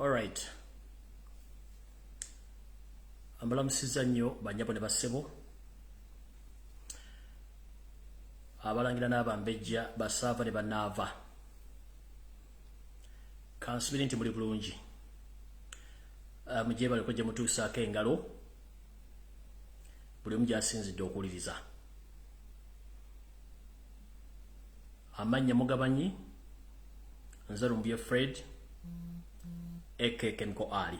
All right. Ambalamusiza nnyo banyabo ne basebo. Abalangira n'abambejja basava ne banava. Kansubiri nti muli bulungi. Mujje bali kujja mutuusaako engalo. Buli omu gy'asinzidde okuwuliriza. Amannya mugabanyi nze Lumbuye Fred Ekekemko Ali.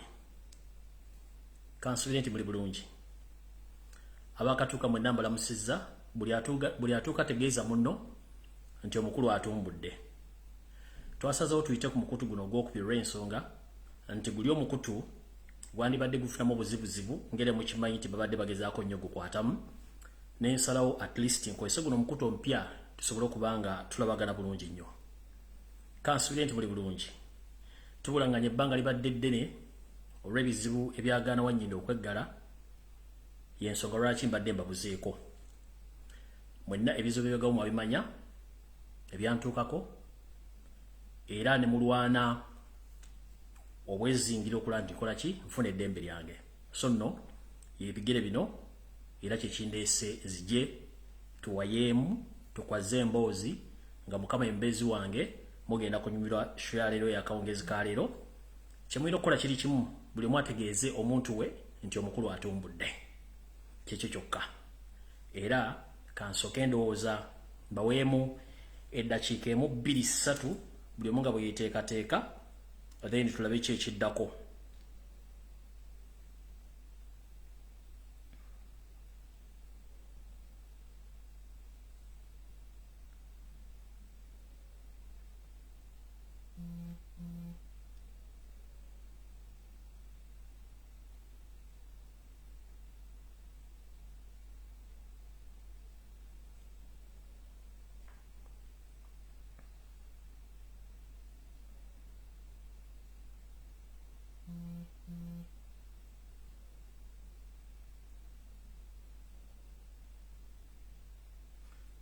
Kansubiri nti muli bulungi. Abakatuuka mwenna mbalamusizza buli atuuka tegeeza munno nti omukulu atumbudde. Twasazeewo tuyite ku mukutu guno ogwokubiri olw'ensonga nti guli omukutu gwandibadde gufunamu obuzibuzibu ngere mukimanyi nti babadde bagezaako nnyo gukwatamu n'ensalawo at least nkozese guno omukutu omupya tusobole okuba nga tulabagana bulungi nnyo. Kansubiri nti muli bulungi. Tubulanganya ebbanga libadde ddene olw'ebizibu ebyagaana wannyina okweggala y'ensonga lwaki mbadde mbabuzeeko. Mwenna ebizibu byagawo mwabimanya ebyantuukako era ne mulwana obwezingira okulaba nti nkola ki nfuna eddembe lyange. So nno yebigere bino era kyekindeese zijje tuwayeemu tukwaze emboozi nga Mukama embezi wange mugenda kunyumirwa show ya leero yakawungezi ka leero. Kyemulina okukola kiri kimu, buli omu ategeeze omuntu we nti omukulu atumbudde. Kyekyo kyokka. Era kansooke endowooza mbaweemu eddakiika emu 2-3 buli omu nga bwe yeeteekateeka then tulabe ki ekiddako.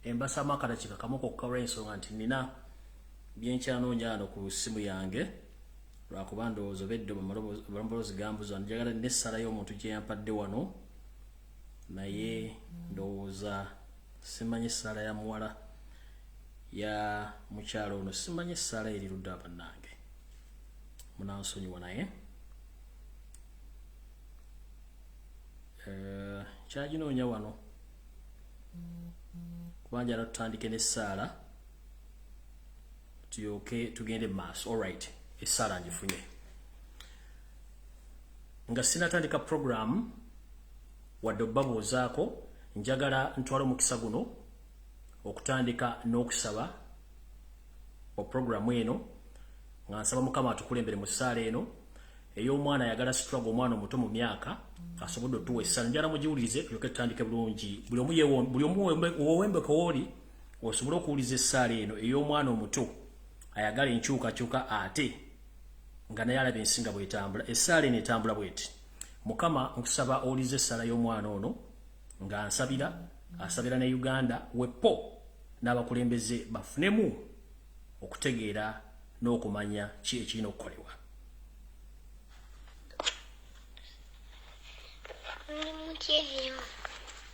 Embasama akadakika kamu kokka olw'ensonga nti nina byenkyanoonya wano ku ssimu yange lwakuba ndowooza obedde balomboloozi gambuza njagala n'essala y'omuntu gye yampadde wano naye ndowooza simanyi essala ya muwala ya mukyalo ono simanyi essala eri ludda bannange munansonyiwa naye kyaginoonya wano kubanja tutandike n'essaala tuyoke tugende maaso. All right, essala njifunye nga sinatandika program wadde obabuuzaako njagala ntwala omukisa guno okutandika n'okusaba o program eno nga nsaba Mukama atukulembere mu ssaala eno ey'omwana ayagala struggle omwana omuto mu myaka asobodde otuwa essala. Njala mugiwulirize tulyoke tutandike bulungi. Buli omu owembeko wooli osobole okuwuliza essaala eno ey'omwana omuto ayagala enkyukakyuka ate nga naye alaba ensinga bw'etambula. Essaala eno etambula bw'eti: Mukama nkusaba owulize essaala y'omwana ono nga asabira ne Uganda wepo n'abakulembeze bafunemu okutegeera n'okumanya ki ekirina okukolebwa.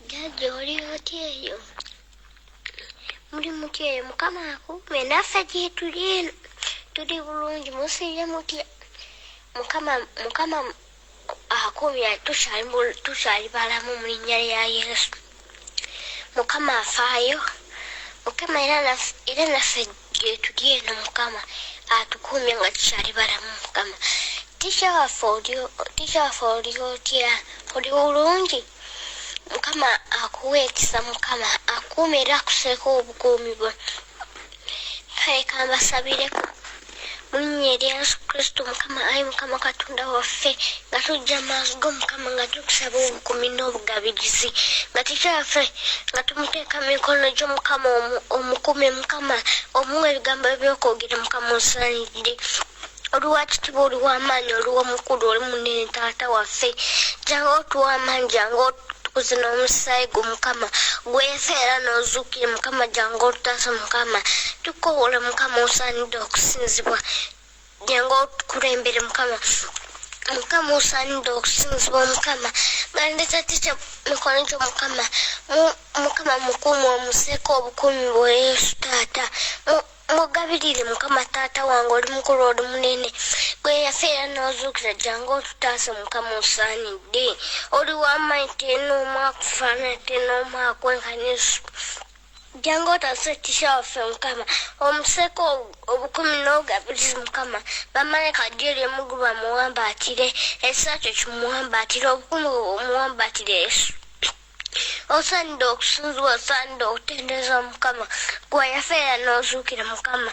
Jaji oli otyeyo muri mutyeyo Mukama akume naffe gye tuli tuli bulungi musire mutya Mukama akumya tukyali balamu mu linnya lya Yesu. Mukama afaayo Mukama era naffe gye tuli eno Mukama atukumye nga tukyali balamu Mukama. Tisha waffe oli otya oli bulungi Mukama akuwe ekisa Mukama akume era akuseeko obukuumi bwe. Kale mbasabireko mu linnya lya Yesu Kristo Mukama. Ayi Mukama Katonda waffe nga tujja maaso go Mukama nga tukusaba obukuumi n'obugabirizi nga tikyaffe nga tumuteeka mu mikono gyo Mukama omukume Mukama omuwa ebigambo ebyokwogera Mukama osaanidde. Oli wa kitiibwa oli w'amaanyi oli w'omukulu oli munene taata waffe jangu otuwa amaanyi jangu otukuze n'omusaayi gwo Mukama gwefeera n'ozuukire Mukama jangu otutaasa Mukama tukoowole Mukama osaanidde okusinzibwa jango tukulembere mukama mukama osaanidde okusinzibwa mukama ngandeta ticha mikono gyo mukama mukama mukuumu omuseeko obukuumi bwa Yesu taata mugabirire mukama taata wange oli mukulu oli munene gwe yafeera n'ozuukira jangu otutaase mukama osaanidde oli w'amaanyi teenoomu akufaanana teenoomu akwenkana Yesu jangu otaase tisha waffe mukama omuseeko obukumi n'ogabirizi mukama bamalayika jeri emugulu bamuwambaatire ekisakyo kimuwambaatire obukumi bumuwambaatire Yesu osaanidde okusinzibwa osaanidde okutendeza mukama gwe yafeera n'ozuukira mukama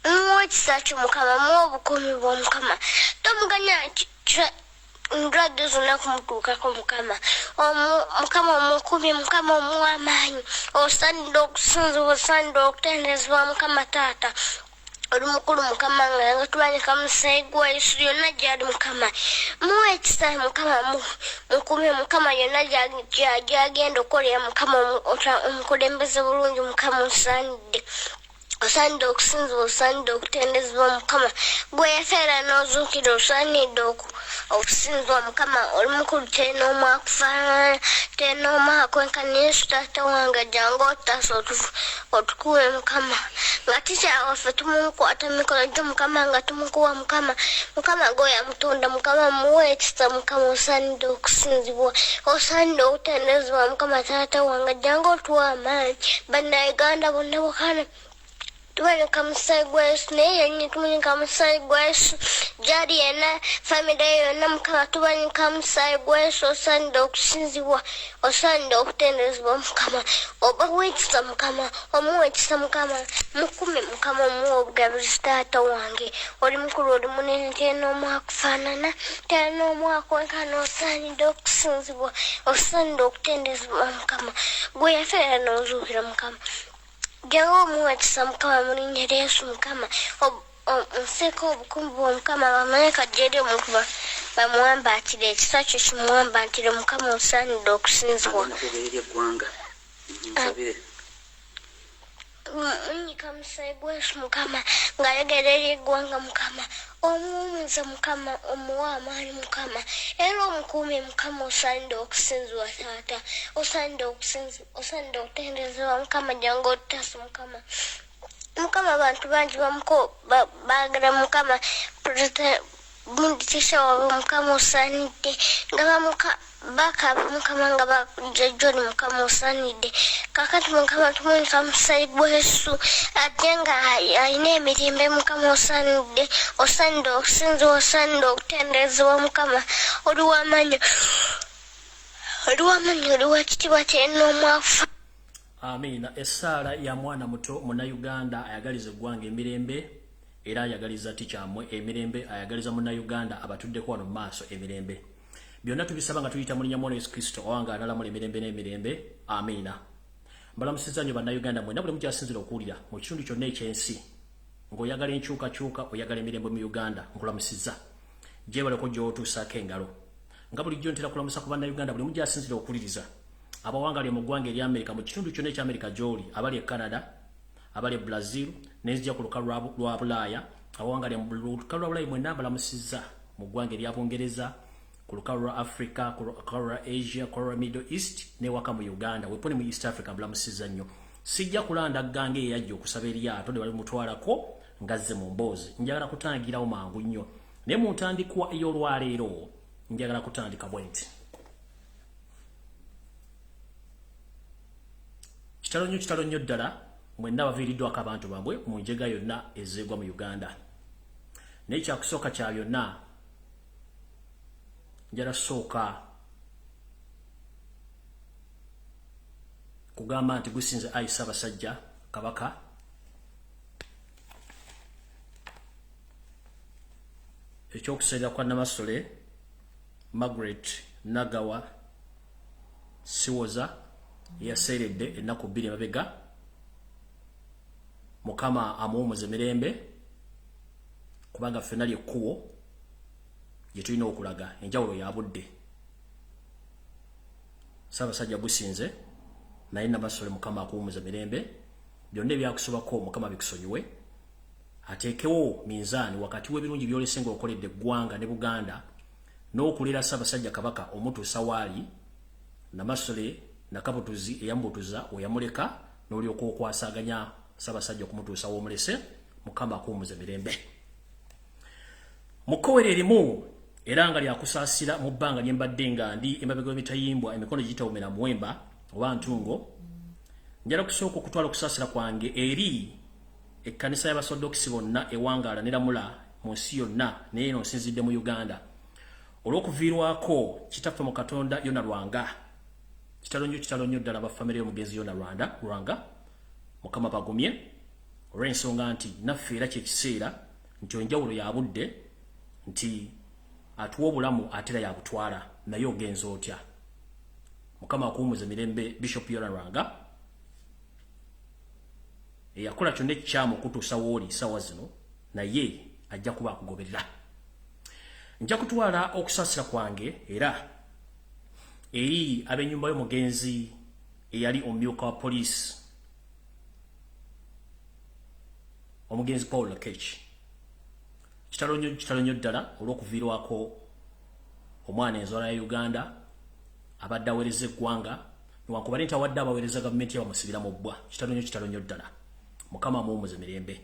muwa ekisa kyo mukama muwa obukumi bw'omukama tomuganya ndwadde zonna kumutuukako mukama mukama omukumi mukama omuwa amaanyi osaanidde okusinzibwa osaanidde okutendezebwa mukama taata oli mukulu mukama nga tubanika musaayi gwa Yesu yonna gyali mukama muwa ekisa mukama mukumi mukama yonna gyagenda okukolera mukama omukulembeze bulungi mukama osaanidde okusinzibwa osaanidde okutendezebwa mukama gwe yafeera n'ozuukira osaanidde okusinzibwa mukama oli mukulu teenoomu akufaanana teenoomu akwenkana Yesu taata wange jangu otutaase otukuwe mukama nga ticha waffe tumukwata mikono gyo mukama nga tumukuwa mukama gwe yamutunda mukama muwe ekisa mukama osaanidde okusinzibwa osaanidde okutendezebwa mukama taata wange jangu otuwa amaanyi bannayuganda bonna bukana tubanika musaayi gwa Yesu naye yennyini tumunika musaayi gwa Yesu gyali yenna famire yonna mukama tubanika musaayi gwa Yesu osaanidde okusinzibwa osaanidde okutendezebwa mukama obawa ekisa mukama omuwa ekisa mukama mukumi mukama omuwa obugabirizi taata wange oli mukulu oli munene teenoomu akufaanana teenoomu akwenkana osaanidde okusinzibwa osaanidde okutendezebwa mukama gwe yafeera n'ozuukira mukama jangu omuwa ekisa mukama mu linnya lya Yesu mukama omuseeko obukuumi bw'omukama bamalayika gyeri omukuba bamuwambaatire ekisa kyo kimuwambaatire mukama osaanidde okusinzibwa munyika musaayi gwa Yesu mukama ng'ayogerera eggwanga mukama omuwummuza mukama omuwa amaanyi mukama era omukuumi mukama osaanidde okusinzibwa taata osaanidde okutendezebwa mukama jangu otutaase mukama abantu bangi baagala mukama munditisha wawe mukama osaanidde nga bakaba mukama nga bajjoni mukama osaanidde kakati mukama tumunika musaayi gwa Yesu ate nga alina emirembe mukama osaanidde okusinzibwa osaanidde okutendezebwa mukama oli w'amaanyi oli w'ekitiibwa teenoomu afa. Amiina. Essaala ya mwana muto munnayuganda ayagaliza eggwanga emirembe era ayagaliza tikyamwe emirembe ayagaliza munnayuganda abatuddeko wano mu maaso emirembe byonna tubisaba nga tuyita mu linnya lya Yesu Kristo owange alalamula emirembe n'emirembe. Amiina. Mbalamusiza nnyo bannayuganda mwena buli mukyasinzira okuwulira mu kitundu kyonna ekyensi ng'oyagala enkyukakyuka oyagala emirembe mu Uganda nkulamusiza gyebaleko gy'otuusaako engalo nga bulijjo ntera kulamusa ku bannayuganda buli mukyasinzira okuwuliriza abawangalye mu ggwanga erya Amerika mu kitundu kyonna ekya Amerika gy'oli abali e Canada abali e Brazil n'ezijja ku lukalu lwa Bulaaya abawangalye mu lukalu lwa Bulaaya mwena balamusiza mu ggwanga erya Bungereza ku lukalu lwa Africa ku lukalu lwa Asia ku lwa Middle East n'ewaka mu Uganda weponi mu East Africa balamusiza nnyo sijja kulanda ggange eyajja okusaba eryato ne bali mutwalako ngazze mu mboozi njagala kutangirawo mangu nnyo naye mu ntandikwa ey'olwaleero njagala kutandika bwenti kitalo nnyo ddala mwenna baviiriddwako abantu bambwe mu njega yonna ezeegwa mu Uganda naye kyakusooka kya byonna njala sooka kugamba nti gusinze ayi Ssaabasajja Kabaka ekyokusalira kwa Namasole Margaret Nagawa Siwoza yaseeredde ennaku 2 emabega Mukama amuwummuze mirembe kubanga ffenna lyekkubo gye tulina okulaga enjawulo ya budde Ssaabasajja Businze naye Namasole Mukama akuwummuze mirembe byonna ebyakusobako Mukama bikusonyiwe ateekewo minzaani wakati w'ebirungi by'olesenga okoledde eggwanga ne Buganda n'okulera Ssaabasajja Kabaka omutuusa waali Namasole Nakabutuzi eyambutuza oyamuleka n'olyoka okwasaganya Ssaabasajja okumutuusa w'omulese Mukama akuumuze mirembe. Mukkowere erimu era nga lyakusaasira mu bbanga lye mbadde nga ndi emabega w'emitayimbwa emikono gitawumira muwemba oba ntungo, njala kusooka okutwala okusaasira kwange eri ekkanisa y'Abasodokisi bonna ewangaala ne Lamula mu nsi yonna naye eno nsinzidde mu Uganda olw'okuviirwako kitaffe mu Katonda Yona Lwanga. Kitalonyo ddala bafamire y'omugenzi Yona Lwanga Mukama bagumye olw'ensonga nti naffe era kyekiseera nti enjawulo ya budde nti atuwa obulamu atera yabutwala naye ogenza otya. Mukama akuumuze mirembe Bishop Yona Lwanga eyakola kyonna ekikyamu okutuusa w'oli ssaawa zino naye ajja kuba akugoberera. Nja kutwala okusaasira kwange era eri ab'ennyumba y'omugenzi eyali omumyuka wa poliisi omugenzi Paul Lakech. Kitalonyo ddala olw'okuviirwako omwana enzala ya Uganda abadde aweereza eggwanga newankubadde nti awadde abaweereza gavumenti yabamusibira mu bbwa. Kitalonyo ddala. Mukama amuwumuze mirembe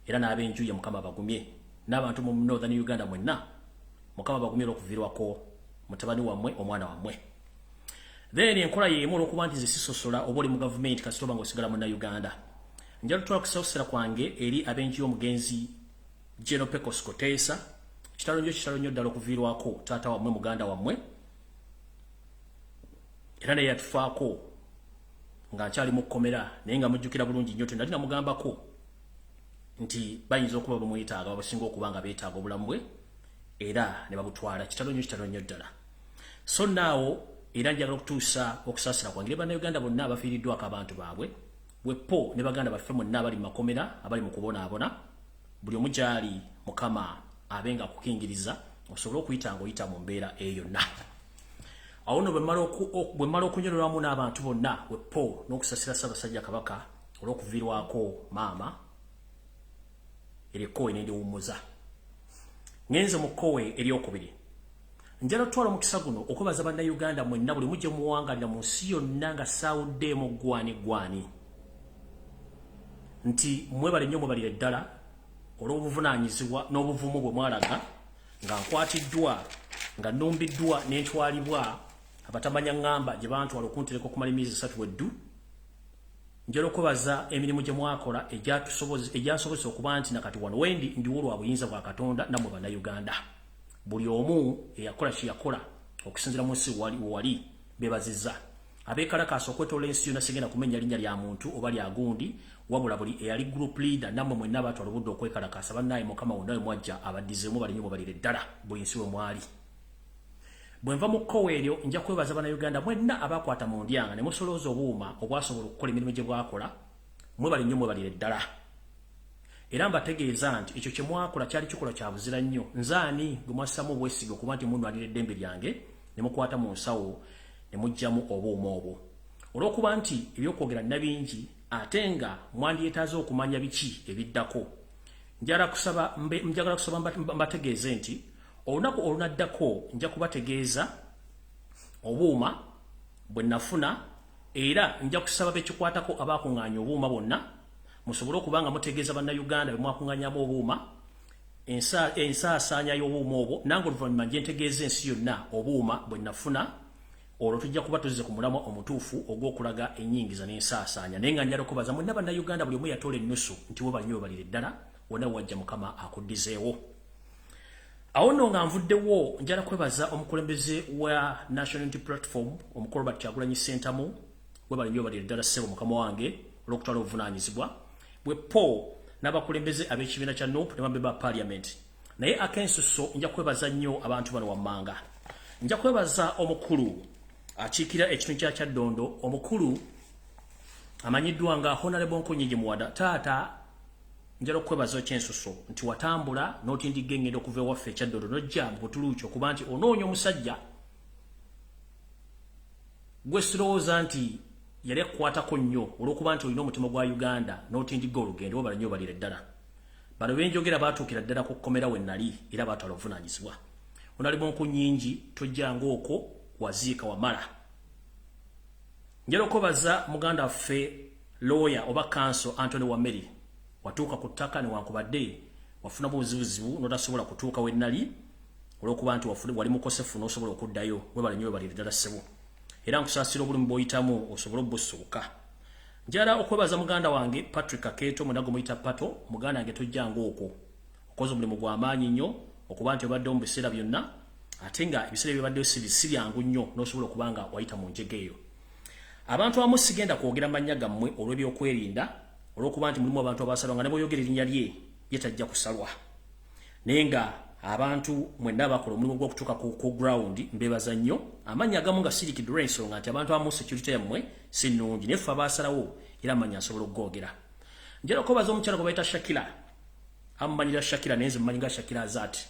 era n'ab'enju ye Mukama bagumye n'abantu mu Northern Uganda mwenna Mukama bagumye olw'okuviirwako mutabani wammwe omwana wammwe. Then enkola y'emu olw'okuba nti nze sisosola oba oli mu gavumenti kasita oba ng'osigala munna Uganda. Njala tutwala kusaasira kwange eri ab'enju y'omugenzi General Pecos Koteesa. Kitalonyo ddala okuviirwako taata wammwe muganda wammwe era naye yatufaako nga nkyali mu kkomera naye nga mujjukira bulungi nnyo nali namugambako nti bayinza okuba bamwetaaga babasinga okuba nga beetaaga obulamu bwe era ne babutwala. Kitalonyo ddala. So naawo era njagala okutuusa okusaasira kwange bannayuganda bonna abafiiriddwako abantu baabwe bwepo ne baganda baffe mwenna abali mu makomera abali mu kubonaabona buli omu gy'ali Mukama abenga akukingiriza osobole okuyita ng'oyita mu mbeera eyo yonna. Awo nno bwe mmala okunywererwamu n'abantu bonna bwepo n'okusasira Ssaabasajja Kabaka olw'okuviirwako maama erikkowe n'endiwummuza. Ngenze mu kkowe eryokubiri. Njala tutwala omukisa guno okwebaza bannayuganda mwenna buli mujje muwangalira mu nsi yonna nga saawuddeemu gwani nti mwebale nnyo mwebalire ddala olw'obuvunaanyizibwa n'obuvumu bwe mwalaga nga nkwatiddwa nga nnumbiddwa n'entwalibwa abatamanya ŋŋamba gye bantwala okuntereka okumala emyezi 3 weddu. Njala okwebaza emirimu gye mwakola egyansobozesa okuba nti nakati wano wendi ndiwo lwa buyinza bwa Katonda nammwe bannayuganda. Buli omu eyakola kye yakola okusinziira mu nsi wali beebazizza. Abeekalakaasa okwetoola ensi yonna sigenda kumenya linnya lya muntu oba lya gundi wabula buli eyali group leader nammwe mwenna abaatwala obudde okwekalakaasa bannaye Mukama wonna we mwajja abaddizeemu bali nnyo mubalire ddala buli nsi we mwali. Bwe nva mu kkowe eryo nja kwebaza bannayuganda mwenna abaakwata mu ndyanga ne musolooza obuuma obwasobola okukola emirimu gye bwakola mwebali nnyo mwebalire ddala. Era mbategeeza nti ekyo kye mwakola kyali kikola kya buzira nnyo. Nzaani gwe mwassamu obwesige okuba nti munnwanira eddembe lyange ne mukwata mu nsawo ne muggyamu obuuma obwo. Olw'okuba nti ebyokwogera nna bingi ate nga mwandyetaaze okumanya biki ebiddako, njagala kusaba mbategeeze nti olunaku olunaddako nja kubategeeza obuuma bwe nafuna era nja kusaba bekikwatako abaakuŋŋaanya obuuma bonna musobole okuba nga mutegeeza bannayuganda be mwakuŋŋaanyamu obuuma ensaasaanya y'obuuma obwo nange oluvannyuma nje ntegeeza ensi yonna obuuma bwe nafuna olwo tujja kuba tuzze ku mulamwa omutuufu ogw'okulaga ennyingiza n'ensaasaanya. Naye nga njala okubaza mwenna bannayuganda buli omu yatoola ennusu nti we bali nnyo balire ddala wonna wajja Mukama akuddizeewo. Awo nno nga nvuddewo njala kwebaza omukulembeze wa National Unity Platform omukulu Robert Kyagulanyi Ssentamu we bali nnyo balire ddala ssebo Mukama wange olw'okutwala obuvunaanyizibwa bwepo n'abakulembeze ab'ekibiina kya NUP ne bamemba ba Parliament. Naye akensuso nja kwebaza nnyo abantu bano wammanga. Nja kwebaza omukulu akiikira ekitundu kya Kyaddondo omukulu amanyiddwa nga Honorable Nkonyingi Muwada. Taata njala okwebaza ekyensuso nti watambula n'otindigga engendo okuva ewaffe Kyaddondo n'ojja mu Butuluuki okuba nti onoonya omusajja gwe sirowooza nti yali akukwatako nnyo olw'okuba nti olina omutima gwa Uganda n'otindigga olugendo wabala nnyo balire ddala. bano benjogera batuukira ddala ku kkomera we nali era baatwala obuvunaanyizibwa. Onali bonku nnyingi tojjanga okwo waziika wamala. Njala okubaza muganda waffe lawyer oba counsel Anthony Wameri watuuka ku ttaka newankubadde wafuna buzibuzibu n'otasobola kutuuka we nali olw'okuba nti wali mukosefu n'osobola okuddayo webale nnyo webalire ddala ssebo. Era nkusaasira obulumi bw'oyitamu osobola obbusuuka. Njala okwebaza muganda wange Patrick Aketo munago muyita Pato muganda wange tojjanga okwo okoze omulimu gw'amaanyi nnyo okuba nti obadde mu biseera byonna ate nga ebiseera byobaddeyo si byangu nnyo n'osobola okuba nga wayita mu njege eyo. Abantu abamu sigenda kwogera mannya gammwe olw'ebyokwerinda olw'okuba nti mulimu abantu abasalwa nga ne bw'oyogera erinnya lye tajja kusalwa. Naye nga abantu mwenna bakola omulimu gw'okutuuka ku ground mbebaza nnyo. Amannya agamu nga sirikidde ensonga nti abantu abamu security yammwe si nnungi naye ffe abasalawo era amannya asobola okugogera. Njala okubaza omukyala gwe bayita Shakira. Amumanyira Shakira naye nze mmanyi nga Shakira Azati.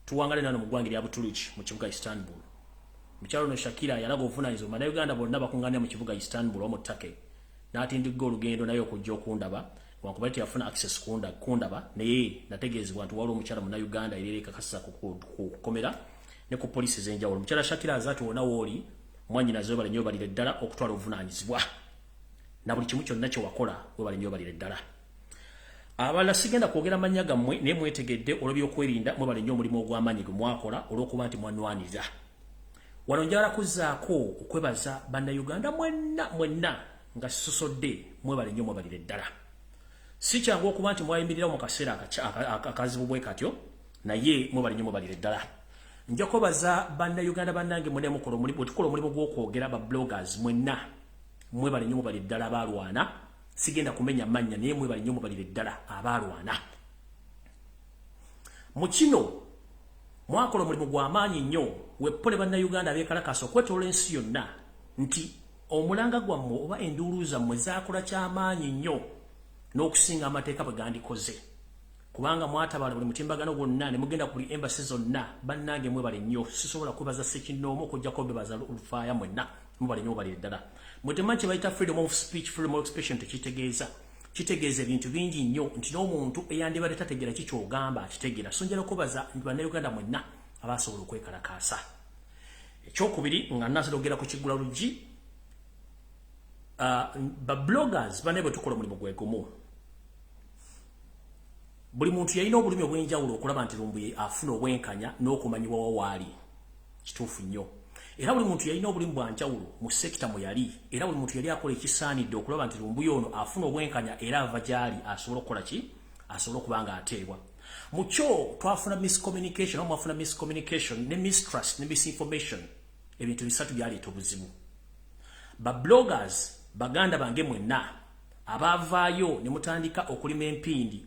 Tuwangale nano mu ggwanga lya Butuluki mu kibuga Istanbul. Mukyalo no Shakira yalaga obuvunaanyizibwa Bannayuganda bonna bakungaanya mu kibuga Istanbul omu ttake. N'atindigga olugendo naye okujja okundaba wankubadde teyafuna access kundaba naye nategeezebwa nti waliwo omukyala Munnayuganda era ekakasa ku kkomera ne ku poliisi ez'enjawulo. Omukyala Shakira Azati wonna wooli mwannyinaze webale nnyo balire ddala okutwala obuvunaanyizibwa na buli kimu kyonna kye wakola webale nnyo balire ddala. Abalala sigenda kwogera mannya gammwe naye mwetegedde olw'ebyokwerinda mwebale nnyo omulimu ogw'amaanyi gwe mwakola olw'okuba nti mwanwanirira. Wano njala kuzzaako okwebaza Bannayuganda mwenna nga sisosodde mwebale nnyo mwebalire ddala. Si kyangu okuba nti mwayimirirawo mu kaseera akazibu bwe katyo naye mwebale nnyo mwebalire ddala. Nja kwebaza Bannayuganda bannange mwenna tukola omulimu gw'okwogera ba bloggers mwenna mwebale nnyo mwebalire ddala abaalwana. Sigenda kumenya mannya naye mwebale nnyo mwebalire ddala abaalwana. Mu kino mwakola omulimu gw'amaanyi nnyo weppole Bannayuganda abeekalakaasa okwetoola ensi yonna nti omulanga gwammwe oba enduulu zammwe zaakola ky'amaanyi nnyo n'okusinga amateeka bwe gandikoze. Kubanga mwatabaala buli mutimbagano gwonna ne mugenda ku embassy zonna bannange mwebale nnyo. Sisobola kwebaza Ssekinnoomu okujjako bebaza Lufaaya mwenna mwebale nnyo mwebalire ddala. Mwe temanyi kye bayita freedom of speech, freedom of expression tekitegeeza. Kitegeeza ebintu bingi nnyo nti n'omuntu eyandibadde tategeera ki ky'ogamba akitegeera. So njala okwebaza nti Bannayuganda mwenna abasobola okwekalakaasa. Ekyokubiri nga nnaasala okugera ku Nekigula Lujji. Ba bloggers banne bwe tukola omulimu gwe gumu. Buli muntu yalina obulumi obw'enjawulo okulaba nti Lumbuye afuna obwenkanya n'okumanyibwa waali. Kituufu nnyo. Era buli muntu yalina obulimu bwa njawulo mu sekita mwe yali. Era buli muntu yali akola ekisaanidde okulaba nti Lumbuye ono afuna obwenkanya era ava gy'ali asobola okukola ki? Asobola okuba nga ateebwa. Mu kyo twafuna miscommunication, mwafuna miscommunication ne mistrust ne misinformation. Ebintu bisatu byaleeta obuzibu. Ba bloggers baganda bange mwenna abaavaayo ne mutandika okulima empindi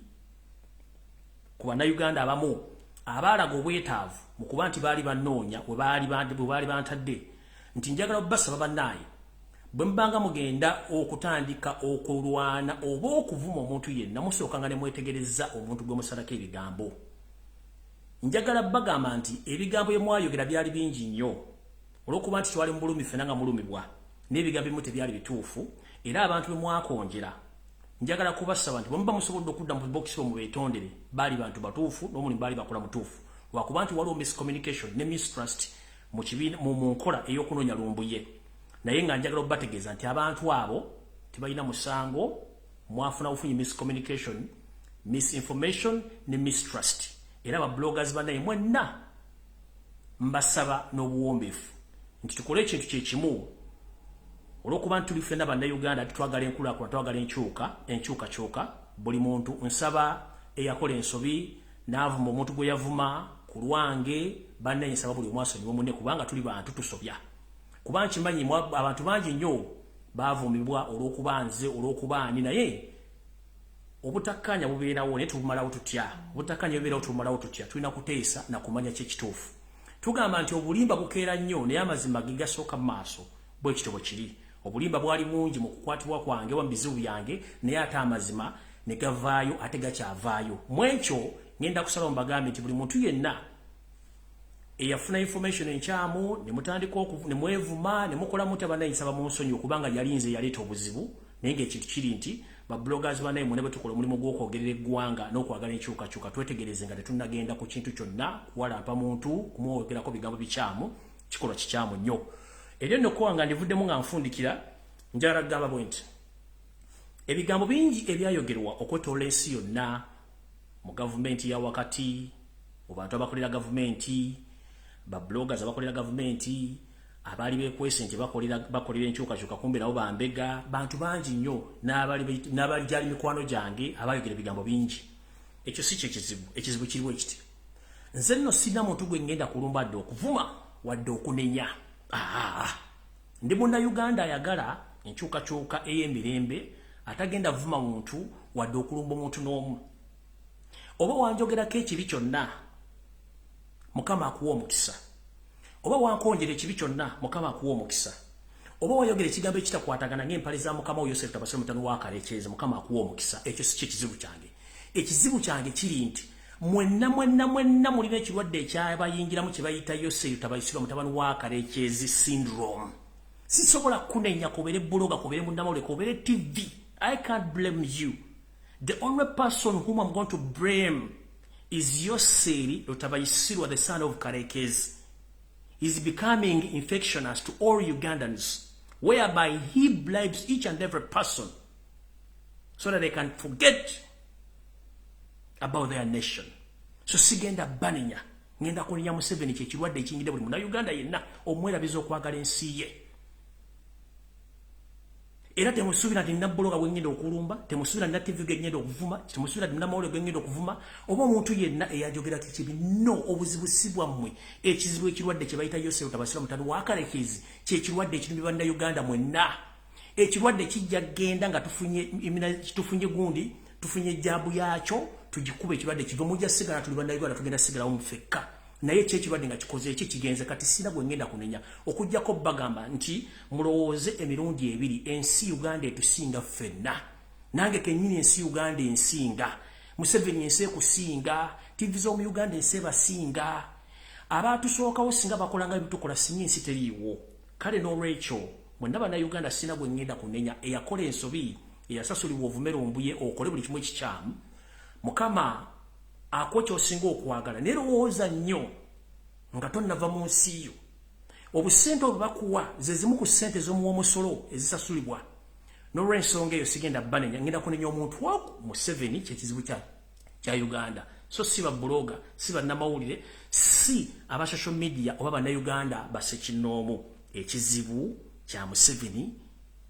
ku Bannayuganda abamu abaalaga obwetaavu mu kuba nti baali bannoonya bwe baali bantadde nti njagala obbasaba bannaaye bwe mubanga mugenda okutandika okulwana oba okuvuma omuntu yenna musookanga ne mwetegereza omuntu gwe musalako ebigambo. Njagala bagamba nti ebigambo bye mwayogera byali bingi nnyo olw'okuba nti twali mu bulumi ffenna nga mulumibwa n'ebigambo ebimu tebyali bituufu era abantu be mwakonjera. Njagala kubasaba nti bwe muba musobodde okudda mu bokisi mu beetondere baali bantu batuufu n'omulimu baali bakola mutuufu lwakuba nti waliwo miscommunication ne mistrust mu nkola ey'okunoonya Lumbuye. Naye nga njagala obbategeeza nti abantu abo tebalina musango. Mwafuna bufunyi miscommunication, misinformation ne mistrust. Era ba bloggers bannaye mwenna mbasaba n'obuwombeefu nti tukole ekintu kye kimu olw'okuba nti tuli ffenna Bannayuganda twagala enkulaakulana twagala enkyukakyuka. Buli muntu nsaba eyakola ensobi n'avuma omuntu gwe yavuma ku lwange bannaye nsaba buli omu asonyiwe munne kubanga tuli bantu tusobya. Kuba nkimanyi abantu bangi nnyo baavumibwa olw'okuba nze olw'okuba ani naye obutakkaanya bubeerawo naye tubumalawo tutya. Obutakkaanya bubeerawo tubumalawo tutya. Tulina kuteesa na kumanya kyekituufu. Tugamba nti obulimba bukeera nnyo naye amazima ge gasooka mu maaso bwe kityo bwe kiri. Obulimba bwali mungi mu kukwatibwa kwange wa mu bizibu byange naye ate amazima ne gavaayo ate gakyavaayo. Mu ekyo ngenda kusala mbagambe nti buli muntu yenna eyafuna information enkyamu ne mutandika ne mwevuma ne mukola mutya bannaye nsaba mu nsonyi okubanga yali nze yaleeta obuzibu naye ng'ekintu kiri nti ba bloggers banaye mu ne betukola omulimu gw'okwogerera eggwanga n'okwagala enkyukakyuka twetegereze nga tetunnagenda ku kintu kyonna kuwalampa muntu kumwogerako bigambo bikyamu kikolwa kikyamu nnyo eryo nno kuwanga ndivuddemu nga nfundikira njagala kugamba bwe nti ebigambo bingi ebyayogerwa okwetoola ensi yonna mu gavumenti ya wakati mu bantu abakolera gavumenti ba bloggers abakolera gavumenti abali bekwese nti bakolera enkyukakyuka kumbe nabo bambega bantu bangi nnyo n'abajali mikwano gyange abayogera ebigambo bingi ekyo si kyekizibu ekizibu kiriwo ekiti nze nno sina muntu gwe ngenda kulumba dde okuvuma wadde okunenya ndi munnayuganda ayagala enkyukakyuka ey'emirembe atagenda vuma muntu wadde okulumba omuntu n'omu oba wanjogerako ekibi kyonna mukama akuwa omukisa oba wankonjera ekibi kyonna mukama akuwa omukisa oba wayogera ekigambo ekitakwatagana ng'empale za mukama oyo Yosefu tabasire mutano w'akaleekyeze mukama akuwa omukisa ekyo si kyekizibu kyange ekizibu kyange kiri nti mwenna mulina ekirwadde ekyabayingiramu kye bayita Yosefu tabasire mutano w'akaleekyeze syndrome sisobola kunenya kobere bloga kobere munnamawulire kobere TV I can't blame you. The only person whom I'm going to blame is Yoseri Lotabayisirwa, the son of Karekezi. He's becoming infectious to all Ugandans, whereby he bribes each and every person so that they can forget about their nation. So sigenda baninya, ngenda kunya Museveni kyekirwadde ekingide buli muna Uganda yenna omwerabiza okwagala ensi ye. Era temusubira nti nabbuloga bwengenda okulumba, temusubira nti TV gengenda okuvuma, temusubira nti namawulire gengenda okuvuma, oba omuntu yenna eyajogera kibi no obuzibusibwa mmwe ekizibu ekirwadde kye bayita Yosefu tabasira mutano w'akaleekyezi kyekirwadde ekirumbi banna Uganda mwenna ekirwadde kijja genda nga tufunye gundi tufunye jaabu yaakyo tugikuba ekirwadde kiva mujja sigala tuli banna Uganda tugenda sigalawo mufekka naye kyekirwadde nga kikoze eki kigenze kati sina gwe ngenda kunenya okujjako bagamba nti mulowooze emirundi ebiri ensi Uganda etusinga ffenna nange kennyini ensi Uganda ensinga Museveni ensi ekusinga TV z'omu Uganda ensi ebasinga abaatusookawo singa bakolanga ebitukola sinye ensi teriiwo kale n'olwekyo mwenna bannayuganda sina gwe ngenda kunenya eyakola ensobi eyasasulibwa ovumera ombuye okole buli kimu ekikyamu Mukama akwoki osinga okwagala nerowooza nnyo nga tonnava mu nsi yo obusente obwo bakuwa ze zimu ku ssente z'omuwomusolo ezisasulibwa n'olw'ensonga eyo sigenda banenya ngenda kunenya omuntu waku Museveni kyekizibu kya Uganda so si babbuloga si bannamawulire si aba social media oba bannayuganda basekinoomu ekizibu kya Museveni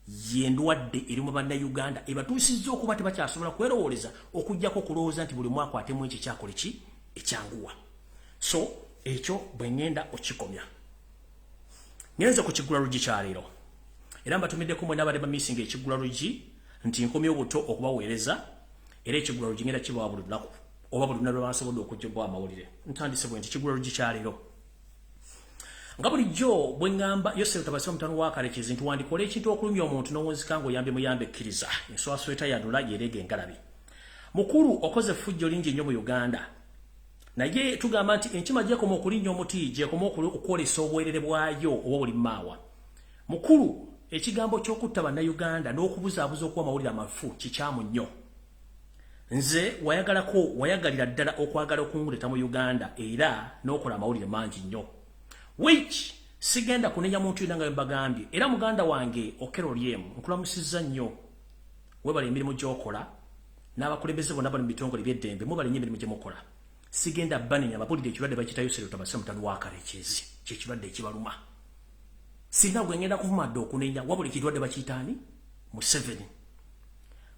yendwadde eri mu bannayuganda ebatuusizza okuba tebakyasobola kwerowooleza okujjako okulowooza nti buli mwaka atemu ekyo kyakola ki ekyanguwa so ekyo bwe ngenda okikomya ngenze ku Kigula Lujji kyaleero era mbatumiddeko mwenna abadde bamisinga ekigula Lujji nti nkomye obuto okubaweereza era ekigula Lujji ngenda kibawa buli lunaku oba buli lunaku lwebansobodde okujjibwa amawulire ntandise bwe nti Kigula Lujji kyaleero nga bulijjo bwe ngamba Yosefu tabasira mutano w'akaleekyezi nti wandikola ekintu okulumya omuntu n'owunzika ng'oyambe muyambe ekkiriza enswasweta yanula yereega engalabi mukulu okoze effujjo lingi nnyo mu Uganda naye tugamba nti enkima gyekoma okulinnya omuti gyekoma okwolesa obwerere bwayo oba buli maawa mukulu ekigambo ky'okutta bannayuganda n'okubuzaabuza okuwa amawulire amafu kikyamu nnyo nze wayagalira ddala okwagala okunguleta mu Uganda era n'okola amawulire mangi nnyo which sigenda kunenya muntu yina nga mbagambye era muganda wange Okero Lyemu nkulamusizza nnyo webale emirimu gy'okola n'abakulembeze bonna bali mu bitongole by'eddembe mubale nnyo emirimu gye mukola sigenda banenya abapulira ekirwadde bakiyita Yosefu tabasira mutano w'akaleekyezi kyekirwadde ekibaluma sina gwe ngenda kuvuma dde okunenya wabula ekirwadde bakiyitaani Museveni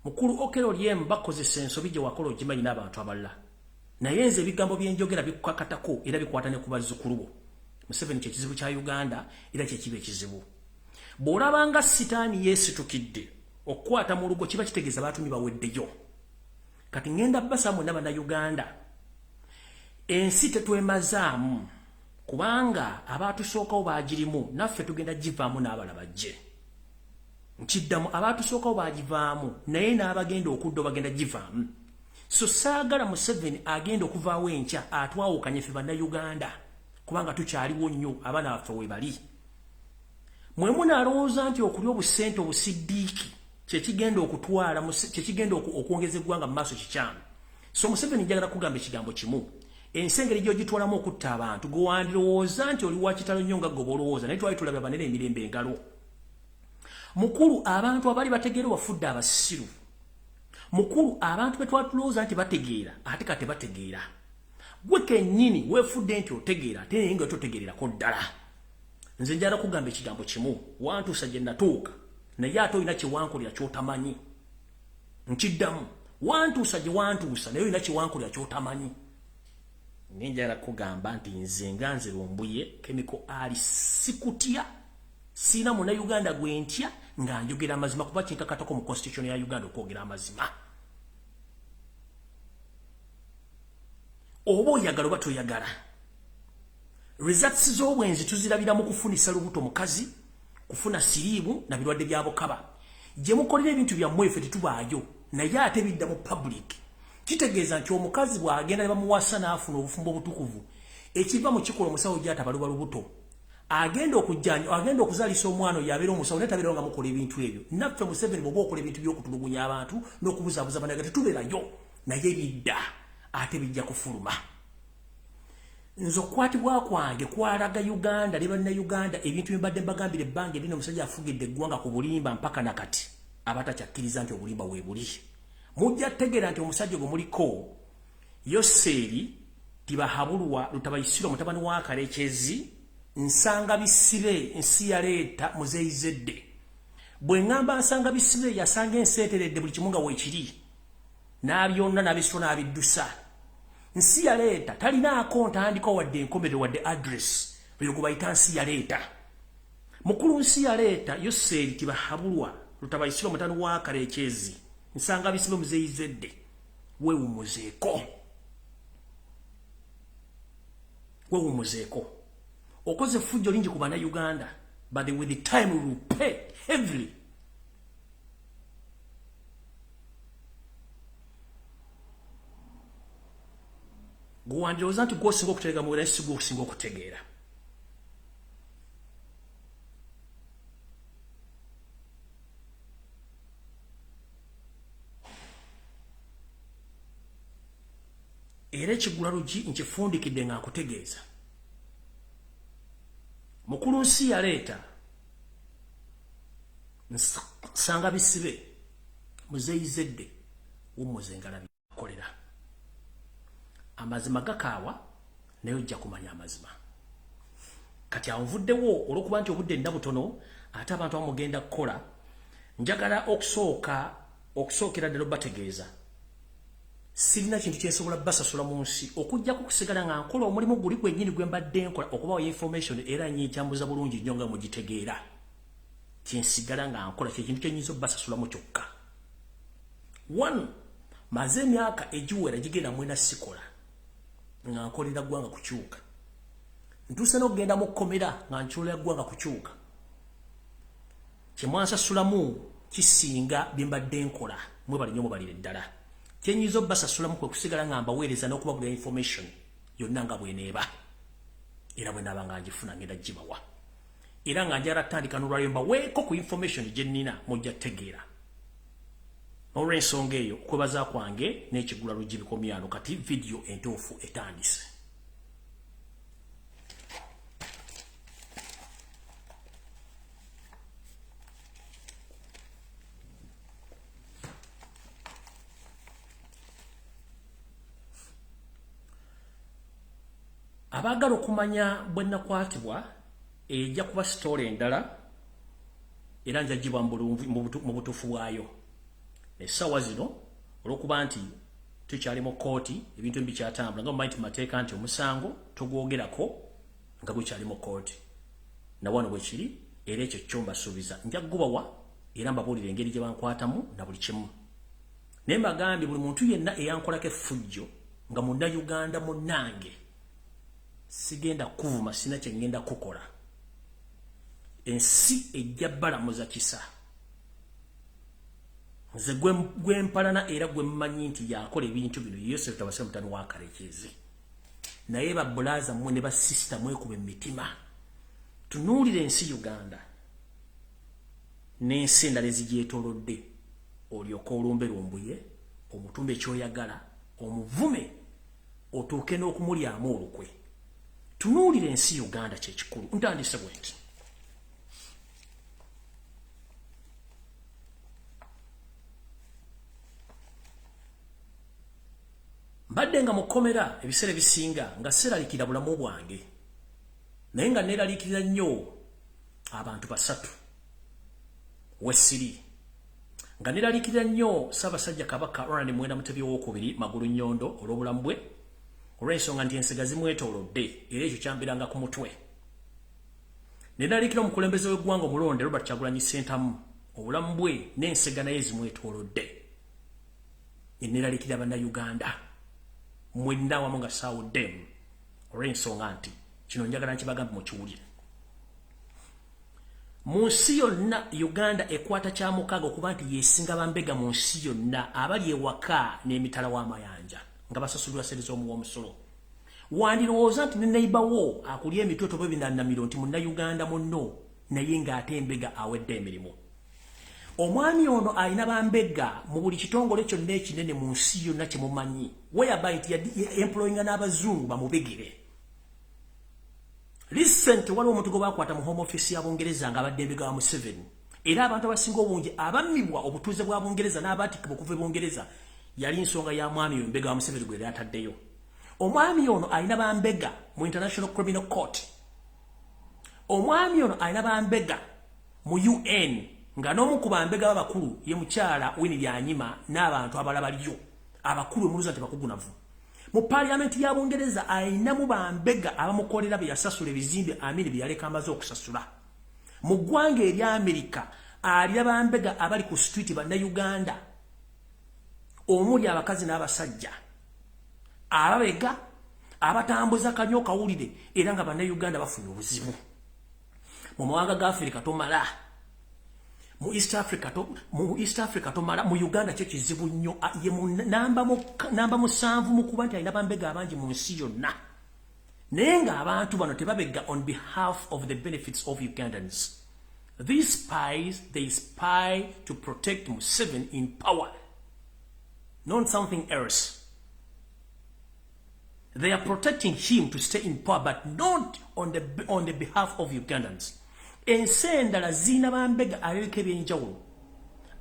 mukulu Okero Lyemu bakozesa ensobi gye wakola ogimanyi n'abantu abalala naye nze ebigambo byenjogera bikukakatako era bikwata ne ku bazzukulu bo Museveni kyekizibu kya Uganda era kyekiba ekizibu bw'olabanga sitaani yeesitukidde okukwata mu lugo kiba kitegeeza baatumi baweddeyo kati ngenda basa mwenna bannayuganda ensi tetwemazaamu kubanga abaatusookawo baagirimu naffe tugenda givaamu n'abala bajje nkiddamu abaatusookawo baagivaamu naye n'abagenda okudda bagenda givaamu so saagala Museveni agenda okuvaawo enkya atwawukanye ffe bannayuganda kubanga tukyaliwo nnyo abaana baffe we bali mwe munaalowooza nti okulya obusente obusiddiiki kyekigenda okutwala kyekigenda okwongeza eggwanga mu maaso kikyamu. So Museveni njagala kugamba ekigambo kimu. Ensengeri gy'ogitwalamu okutta abantu gwe wandirowooza nti oli wa kitalo nnyo nga gwe b'olowooza naye twali tulabye abanene emirembe engalo. Mukulu abantu abali bategeera wafudde abasiru. Mukulu abantu be twatulowooza nti bategeera ate kati bategeera. Gwe kennyini weefudde nti otegeera ate naye nga totegeererako ddala. Nze njagala kugamba ekigambo kimu wantuusa gye natuuka naye ate olina kye wankolera ky'otamanyi. Nkiddamu wantuusa gye wantuusa naye olina kye wankolera ky'otamanyi. Njagala kugamba nti nze nga nze Lumbuye Chemical Ali sikutya sina muna Uganda gwe ntya nga njogera amazima kuba kinkakatako mu constitution ya Uganda okwogera amazima. Oba oyagala oba toyagala. Results z'obwenzi tuzirabira mu kufunisa lubuto mukazi, kufuna siriimu na birwadde bya bukaba. Gye mukolera ebintu byammwe ffe tetubaayo naye ate bidda mu public. Kitegeeza nti omukazi bw'agenda ne bamuwasa n'afuna obufumbo obutukuvu ekiva mu kikola omusawo gy'atabaluba lubuto agenda okuzaalisa omwana oyo abeera omusawo naye tabeera nga mukola ebintu ebyo. Naffe Museveni bw'oba okola ebintu by'okutulugunya abantu n'okubuzaabuza banaga tetubeerayo naye bidda ate bijja kufuluma. Nze okukwatibwa kwange kwalaga Uganda ne bannayuganda ebintu bye mbadde mbagambira ebbanga erino omusajja afugidde eggwanga ku bulimba mpaka nakati abatakyakkiriza nti obulimba weebuli. Mujja tegeera nti omusajja gwe muliko Yoseeri Tibahabulwa Lutabayisirwa mutabani wa Kalekezi nsanga bisibe nsi yaleeta muzeyizedde. Bwe ngamba nsanga bisibe yasanga enseeteredde buli kimu nga weekiri n'abyonna n'abisiro n'abiddusa. Nsi yaleeta talinaako ntandiko wadde enkomero wadde address oyo gwe bayita nsi yaleeta. Mukulu nsi yaleeta Yoseeri Tibahabulwa Lutabayisirwa mutabani wa Kalekezi nsanga bisibe muzeyizedde. Weewumuzeeko. Weewumuzeeko. Okoze fujjo lingi ku bannayuganda but with the time we will pay heavily. Guwandirowooza nti gw'osinga okutegeera mu naye si gw'okusinga okutegeera. Era Ekigula Lujji nkifundikidde nga nkutegeeza. Mukulu nsi yaleeta nsanga bisibe muzeyizedde wumuzengala bikolera. Amazima gakaawa naye ojja kumanya amazima. Kati anvuddewo olw'okuba nti obudde nda butono ate abantu bamugenda kukola njagala okusookera ddala bategeeza. Sirina kintu kyensobola basasula mu nsi okujja kusigala nga nkola omulimu guli gwennyini gwe mbadde nkola okubawa information era nyikyambuza bulungi nnyo nga mugitegeera. Kyensigala nga nkola kyekintu kyenyinza obbasasula mu kyokka. One, maze emyaka egiwera gigenda mwena sikola nga nkolera ggwanga kukyuka. Ntuuse n'okugenda mu kkomera nga nkyolera ggwanga kukyuka. Kye mwansasulamu kisinga bye mbadde nkola mwe bali nnyo mubalire ddala. Kyenyiza obbasasulamu kwe kusigala nga mbaweereza n'okubagula information yonna nga bweneeba. Era bwe naaba nga ngifuna ngenda gibawa. Era nga njagala kutandika n'olwaliro mbaweeko ku information gye nnina mujja tegeera. Olw'ensonga eyo okwebaza kwange n'Ekigula Lujji bikomyano kati video entuufu etandise. Abaagala okumanya bwe nakwatibwa ejja kuba sitole endala era njagibwa mu butuufu bwayo. Essaawa zino olw'okuba nti tukyali mu kooti ebintu ebikyatambula nga mumanyi nti mateeka nti omusango togwogerako nga gukyali mu kooti. Na wano bwe kiri era ekyo kyo mbasuubiza nja kugubawa era mbabuulira engeri gye bankwatamu na buli kimu. Naye mbagambye buli muntu yenna eyankolako effujjo nga munnayuganda munnange sigenda kuvuma sina kye ngenda kukola. Ensi ejja balamuza kisa. Nze gwe mpalana era gwe mmanyi nti yakola ebintu bino Yosef Tabasira mutani wa Kalekezi. Naye babbulaaza mmwe ne basisita mwekuba emitima. Tunuulire ensi Uganda n'ensi endala ezigyetoolodde olyoka olumbe Lumbuye omutumbe ekyoyagala omuvume otuuke n'okumulyamu olukwe. Tunuulira ensi Uganda kyekikulu. Ntandise bwenti. Mbadde nga mukomera ebiseera bisinga nga seraliikirira bulamu bwange. Naye nga neeraliikirira nnyo abantu basatu wessiri. Nga neeraliikirira nnyo Ssaabasajja Kabaka Ronald Muwenda Mutebi II Magulu Nnyondo olw'obulamu bwe, olw'ensonga nti ensiga zimwetoolodde era ekyo kyambiranga ku mutwe. Neeraliikirira omukulembeze w'eggwanga omulonde Robert Kyagulanyi Ssentamu, obulamu bwe n'ensiga naye zimwetoolodde. Neeraliikirira bannayuganda mwenna wamu nga saawuddemu olw'ensonga nti kino njagala nkibagambe mukiwulire. Mu nsi yonna Uganda ekwata kya mukaaga okuba nti yeesinga bambega mu nsi yonna abali ewaka n'emitala w'amayanja nga basasulirwa ssente z'omuwoomusolo. Wandirowooza nti ne neighbour akulya emitooto bwe binannamiro nti munnayuganda munno naye ng'ate embega awedde emirimu. Omwami ono alina bambega mu buli kitongole kyonna ekinene mu nsi yonna kye mumanyi, whereby nti employinga n'abazungu bamubegere. Recent waliwo omuntu gwe baakwata mu home office ya Bungereza ng'abadde embega wa Museveni. Era abantu abasinga obungi abammibwa obutuuze bwa Bungereza n'abaatikkibwa okuva e Bungereza yali nsonga ya mwami oyo embega wa Museveni gwe yali ataddeyo. Omwami ono alina bambega mu International Criminal Court. Omwami ono alina bambega mu UN nga n'omu ku bambega b'abakulu ye mukyala Winnie Byanyima n'abantu abalala baliyo abakulu emuluza nti bakugunavu. Mu Parliament ya Bungereza ayinamu bambega abamukolera bye yasasula ebizimbe amini bye yaleka amaze okusasula. Mu ggwanga erya Amerika alina bambega abali ku street bannayuganda omuli abakazi n'abasajja ababega abatambuza kanyo kawulire era nga bannayuganda bafunye obuzibu. Mu mawanga ga Afrika tomala, mu East Africa tomala, mu Uganda kyo kizibu nnyo ye namba 7 mu kuba nti alina bambega abangi mu nsi yonna. Naye nga abantu bano tebabega on behalf of the benefits of Ugandans. These spies, they spy to protect Museveni in power, not something else. They are protecting him to stay in power, but not on the behalf of Ugandans. Ensi endala zina bambega abebika ebyenjawulo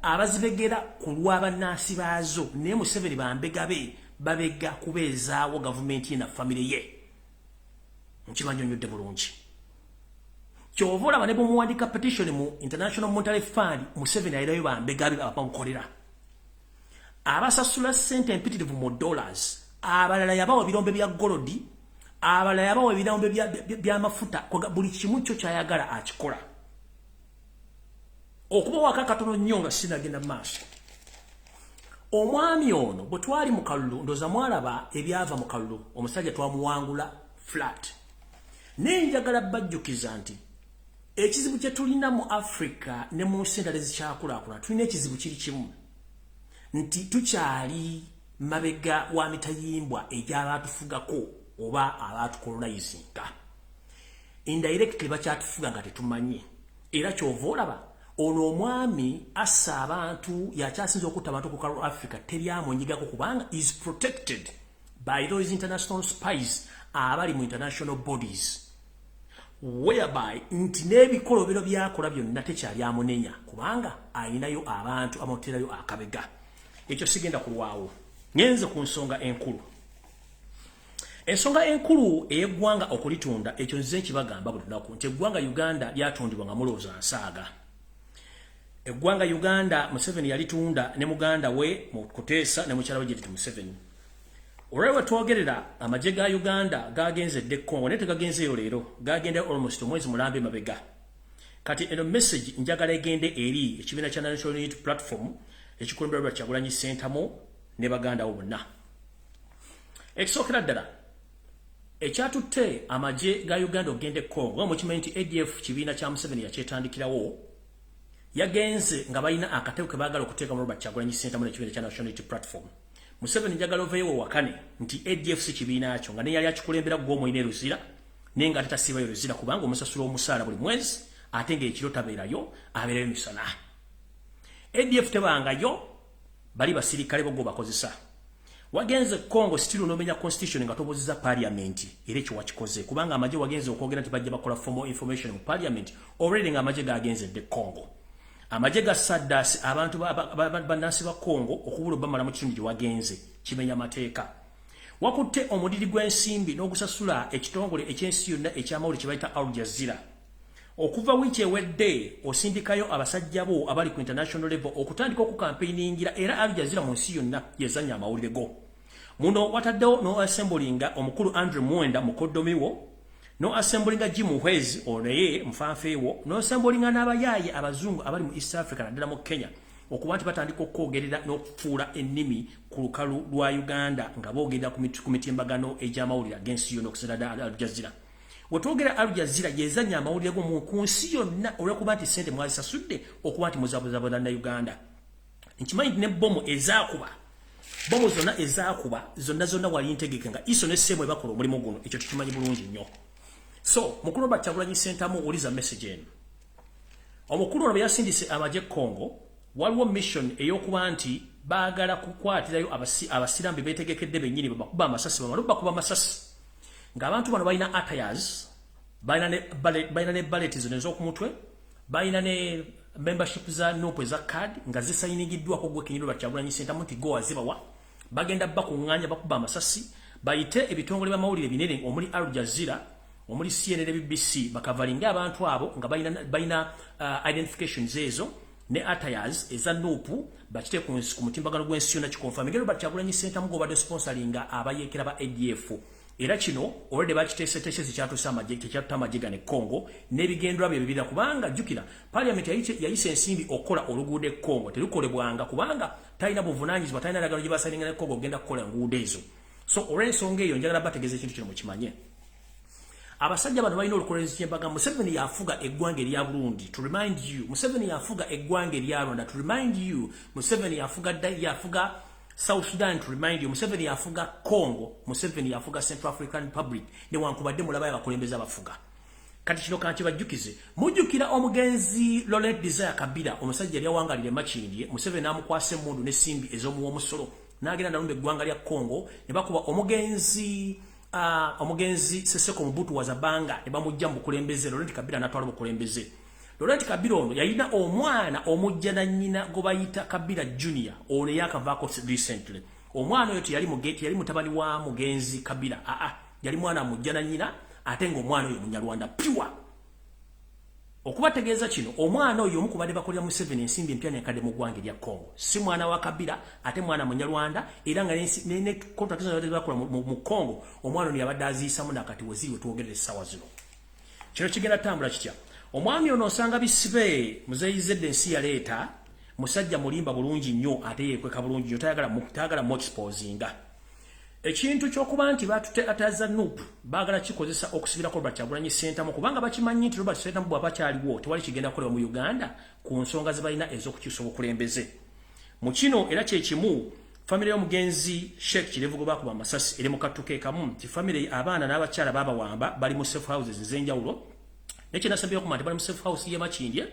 abazibegera ku lw'abannansi baazo, naye Museveni bambega be babega kubeezaawo gavumenti ye na famire ye. Nkibanyonyodde bulungi. Kyova olaba ne bw'omuwandika petition mu International Monetary Fund, Museveni ayirayo bambega be abamukolera. Abasasula ssente empitirivu mu dollars, abalala yabawa ebirombe bya golodi, abalala yabawa ebirombe by'amafuta, buli kimu kyo kyayagala akikola. Okuba waka katono nnyo nga sinagenda mu maaso. Omwami ono bwe twali mu kalulu ndoza mwalaba ebyava mu kalulu, omusajja twamuwangula flat. Naye njagala bajjukiza nti ekizibu kye tulina mu Africa ne mu nsi endala ezikyakulaakulana, tulina ekizibu kiri kimu nti tukyali mabega wa mitayimbwa egy'abaatufugako oba abaatukolonizinga. Indirectly bakyatufuga nga tetumanyi. Era kyova olaba ono omwami assa abantu yakyasinza okutta abantu ku kalu Africa teryamunyigako kubanga is protected by those international spies abali mu international bodies, whereby nti n'ebikolobero byakola byonna tekyali amunenya kubanga ayinayo abantu amuterayo akabega. Ekyo sigenda kulwawo. Ngenze ku nsonga enkulu. Ensonga enkulu ey'eggwanga okulitunda, ekyo nze nkibagamba buli lunaku nti eggwanga Uganda lyatundibwa nga mulowooza nsaaga. Eggwanga Uganda Museveni yalitunda ne muganda we mu Kuteesa ne mukyala we Judith Museveni. Olwewe twogerera amagye ga Uganda gagenzedde Congo naye tegagenzeeyo leero, gagenda almost omwezi mulambe mabega. Kati eno message njagala egende eri ekibiina kya National Unity Platform ekikulembera Kyagulanyi Ssentamu ne baganda wo bonna. Ekisookera ddala ekyatutte amagye ga Uganda ogende Congo nga mukimanyi nti ADF kibiina kya Museveni yakyetandikirawo yagenze nga balina akatego ke baagala okuteeka mu Robert Kyagulanyi Ssentamu n'ekibiina kya National Unity Platform. Museveni njagala oveewo wakane nti ADF si kibiina kyo nga ne yali akikulembera gw'omulina eruzira naye nga tetasiibayo ruzira kubanga omusasula omusaala buli mwezi ate ng'ekiro tabeerayo abeerayo misana. ADF tebangayo bali basirikale bogo bakozesa wagenze Congo still nomenya constitution nga toboziza parliament era ekyo wakikoze kubanga amaje wagenze okwogera nti bajja bakola formal information mu parliament already nga amaje gagenze de Congo amaje ga sadas abantu banasi ba Congo okubula bamala mu kitundu gye wagenze kimenya mateeka wakutte omudiri gw'ensimbi n'ogusasula ekitongole ekyensi yonna ekyamawulire kye bayita Al Jazeera okuva wiki ewedde osindikayo abasajja bo abali ku international level okutandika okukampeiningira era Al Jazeera mu nsi yonna yezanya amawulire go muno wataddewo no assemblinga omukulu Andrew Mwenda mukoddomiwo no assemblinga Jim Hwezi oneye mfanfeewo no assemblinga n'abayaye abazungu abali mu East Africa naddala mu Kenya okuba nti batandika okwogerera n'okufuula ennimi ku lukalu lwa Uganda nga boogera ku mitimbagano egy'amawulire ag'ensi yonna okusinda Al Jazeera wetwogera Al Jazeera yezanya amawulire go mu nsi yonna olw'okuba nti ssente mwazisasudde okuba nti muzabuzabuza na Uganda nkimanyi ne bomu ezaakuba zonna wali ntegeke nga iso ne ssemu ebakola omulimu guno ekyo tukimanyi bulungi nnyo so mukulu Kyagulanyi Ssentamu uliza message eno omukulu ono bwe yasindise amagye Congo waliwo mission eyokuba nti baagala kukwatirayo abasirambi beetegekedde bennyini bakuba amasasi bakuba amasasi ng'abantu bano balina attires balina ne ballet zino ez'okumutwe balina ne membership za NUP eza card nga zisayiningiddwako gwe Kenyini Kyagulanyi Ssentamu nti go azibawa bagenda bakuŋŋaanya bakuba amasasi bayite ebitongole by'amawulire binene omuli Al Jazeera omuli CNN BBC bakavalinga abantu abo nga balina identifications ezo ne attires eza NUP bakite ku mutimbagano gw'ensi yonna kikonfaminga Robert Kyagulanyi Ssentamu gobadde sponsoringa abayeekera ba ADF era kino already bakiteeseteese zikyatuusa amagye tekyatutta amagye gane Congo n'ebigendwa bye bibira kubanga jjukira parliament yayise ensimbi okukola oluguudo e Congo terukolebwanga kubanga talina buvunaanyizibwa talina ndagano gye basalinga ne Congo ogenda kukola enguudo ezo so olw'ensonga eyo njagala bategeeza ekintu kino mukimanye abasajja bano balina olukolezi kyembaga Museveni yafuga eggwanga erya Burundi to remind you Museveni yafuga eggwanga erya Rwanda to remind you Museveni yafuga South Sudan to remind you Museveni yafuga Congo Museveni yafuga Central African Republic ne wankubadde mulaba abakulembeza abafuga kati kino kanki bajjukize mujjukira omugenzi Laurent Desire Kabila omusajja yali awangalire makindye Museveni amukwase mundu ne simbi ez'omuwa omusolo n'agenda nalumba eggwanga lya Congo ne bakuba omugenzi Seseko Mobutu wazabanga ne bamujja mu bukulembeze Laurent Kabila n'atwala bukulembeze Laurent Kabila ono yalina omwana omujja na nnyina go bayita Kabila Junior ono yakavaako recently omwana oyo yali mutabani wa mugenzi Kabila yali mwana amujja na nnyina ate ng'omwana oyo munyarwanda pure okubategeeza kino omwana oyo omukubadde bakolera Museveni ensimbi empya nekadde mu ggwanga erya Congo si mwana wa Kabila ate mwana munyarwanda era nga ne contract zino bakola mu Congo omwana ono yabadde aziyisamu nakati weziri wetwogerera essaawa zino kino kigenda tambula kitya omwami ono osanga bisibe muzeyizedde ensi yaleeta musajja mulimba bulungi nnyo ate yeekweka bulungi nnyo tayagala mu exposinga ekintu ky'okuba nti batutte ataza NUP baagala kikozesa okusibirako Robert Kyagulanyi Ssentamu kubanga bakimanyi nti Robert Ssentamu bw'aba kyaliwo tewali kigenda kukolebwa mu Uganda ku nsonga ze balina ez'okukyusa obukulembeze mu kino era kye kimu famire y'omugenzi Sheikh Kirevu gwe bakuba amasasi eri mu kattuke kamu nti famire abaana n'abakyala baabawamba bali mu safe houses ez'enjawulo nekinasembyeyo okuma nti bali mu safe house y'e Makindye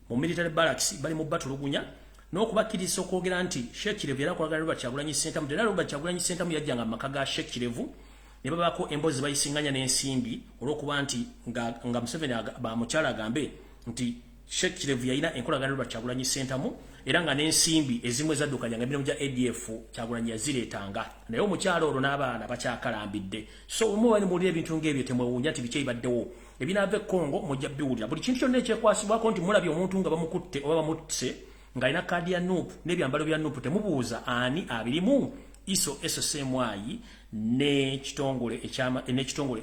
mu military barracks bali mu batulugunya n'okubakkiriza okwogera nti Sheikh Kirevu era akolagana Robert Kyagulanyi Ssentamu era Robert Kyagulanyi Ssentamu yajjanga mu maka ga Sheikh Kirevu ne babaako emboozi bayisinganya n'ensimbi olw'okuba nti nga Museveni bamukyala agambe nti Sheikh Kirevu yalina enkolagana Robert Kyagulanyi Ssentamu era nga n'ensimbi ezimu ezaddukanya nga emirimu gya ADF Kyagulanyi yazireetanga naye omukyala olwo n'abaana bakyakalambidde so omubani muwulira ebintu ng'ebyo temwewuunya nti biki ebibaddewo ebinaava e Congo mujja biwulira buli kintu kyonna ekyekwasibwako nti mulabye omuntu nga bamukutte oba bamuttise ng'alina kaadi ya NUP n'ebyambalo bya NUP temubuuza ani abirimu iso SSMI n'ekitongole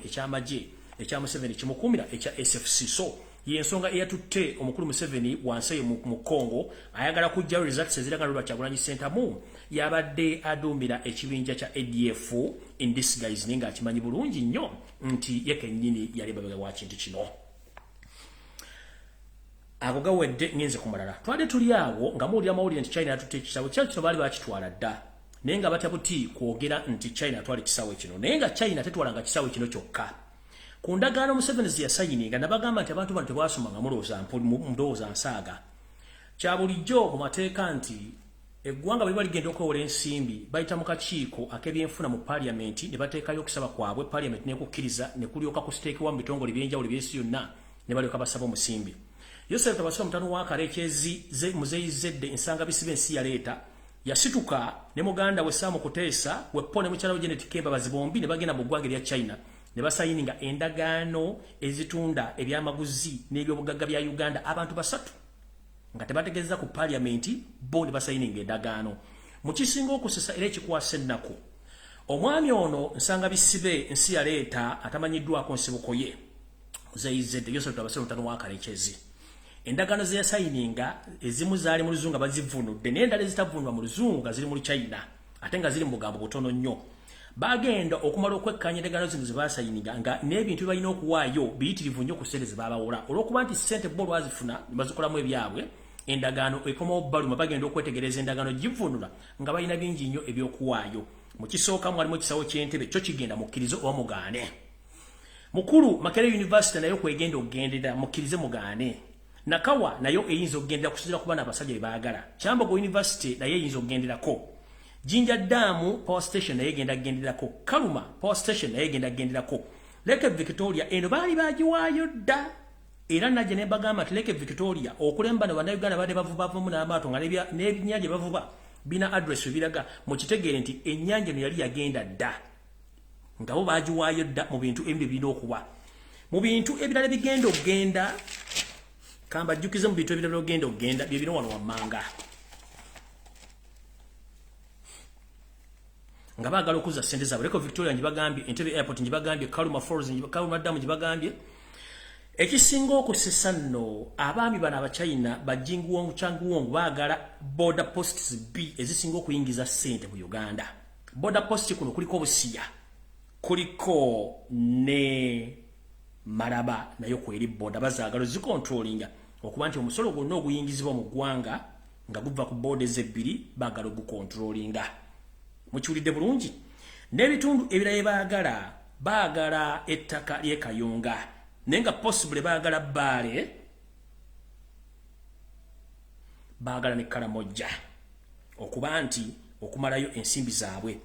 eky'amagye ekya Museveni kimukuumira ekya SFC so yensonga eyatutte omukulu Museveni wansi mu Congo ayagala kujjayo results eziraga Robert Kyagulanyi Ssentamu yabadde aduumira ekibinja kya ADF in disguise naye ng'akimanyi bulungi nnyo nti ye kennyini yali babega wa kintu kino ago gawedde ngenze ku mulala twali tuli awo nga muwulira amawulire nti China yatutte ekisawe kino baali bakitwala dda naye nga batya buti kwogera nti China atwala ekisawe kino naye nga China tetwalanga kisawe kino kyokka ku ndagaano Museveni ze yasayininga nabagamba nti abantu bano tebasomanga mulowooza nsaaga kya bulijjo mu mateeka nti eggwanga bwe baligenda okwewola ensimbi bayita mu kakiiko ak'ebyenfuna mu parliament ne bateekayo okusaba kwabwe parliament n'ekukkiriza ne kulyoka kusiteekebwa mu bitongole by'enjawulo by'ensi yonna ne balyoka basaba omusimbi. Yosef Tabasira mutano wa Karekyezi Muzeeyi Zedde ensanga bisibe ensi yaleeta yasituka ne muganda we Samu Kuteesa wepo ne mukyala we Janet Kemba bazibombi ne bagenda mu ggwanga lya China ne basayininga endagaano ezitunda ebyamaguzi n'ebyobugagga bya Uganda abantu basatu nga tebategeeza ku parliament bo ne basayininga endagaano. Mu kisinga okusesa era ekikwasa ennaku omwami ono nsanga bisibe ensi yaleeta atamanyiddwako nsibuko ye Muzeeyi Zedde Yosef Tabasira mutano wa Karekyezi. Endagaano ze yasayininga ezimu zaali mu luzungu bazivunudde n'endala ezitavunulwa mu luzungu nga ziri mu China ate nga ziri mu bugambo butono nnyo. Bagenda okumala okwekkanya endagaano zino ze basayininga nga n'ebintu balina okuwaayo biyitirivu nnyo ku ssente ze babawola olw'okuba nti ssente bo lwazifuna ne bazikolamu ebyabwe endagaano ekomawo baluma bagenda okwetegereza endagaano givunula nga balina bingi nnyo ebyokuwaayo. Mu kisooka mwalimu ekisawo ky'entebe kyo kigenda mukkirize oba mugaane. Mukulu Makerere University nayo kwegenda okugendera mukkirize mugaane. Nakawa nayo eyinza okugendera kusinziira ku baana abasajja bebaagala. Kyambogo University naye eyinza okugenderako. Jinja Dam Power Station naye egenda kugenderako. Kaluma Power Station naye egenda kugenderako. Lake Victoria eno baali bagiwaayo dda. Era najje ne bagamba nti Lake Victoria okulemba ne bannayuganda badde bavubavumu n'amaato nga n'ebinnyanja bavuba bina address biraga mu kitegeere nti ennyanja eno yali yagenda dda. Nga bo bagiwaayo dda mu bintu ebyo birina okuba. Mu bintu ebirala bigenda okugenda kamba jjukize mu bintu ebirala ogenda okugenda bye bino wano wammanga. Nga baagala okuza ssente zaabwe. Lake Victoria njibagambye, Entebbe Airport njibagambye, Kaluma Falls Kaluma Dam njibagambye. Ekisinga okusesa nno abaami bano abachina bajinguwongu changuwongu baagala border posts B ezisinga okuyingiza ssente mu Uganda. Border post kuno kuliko Busiya, kuliko ne Maraba nayo kweri border bazaagala zikontrolinga okuba nti omusolo gwonna oguyingizibwa mu ggwanga nga guva ku borders ebbiri baagala ogukontrolinga. Mukiwulidde bulungi? N'ebitundu ebirala baagala ettaka ly'e Kayunga. Nenga possible baagala Bbaale, baagala ne Karamojja okuba nti okumalayo ensimbi zaabwe.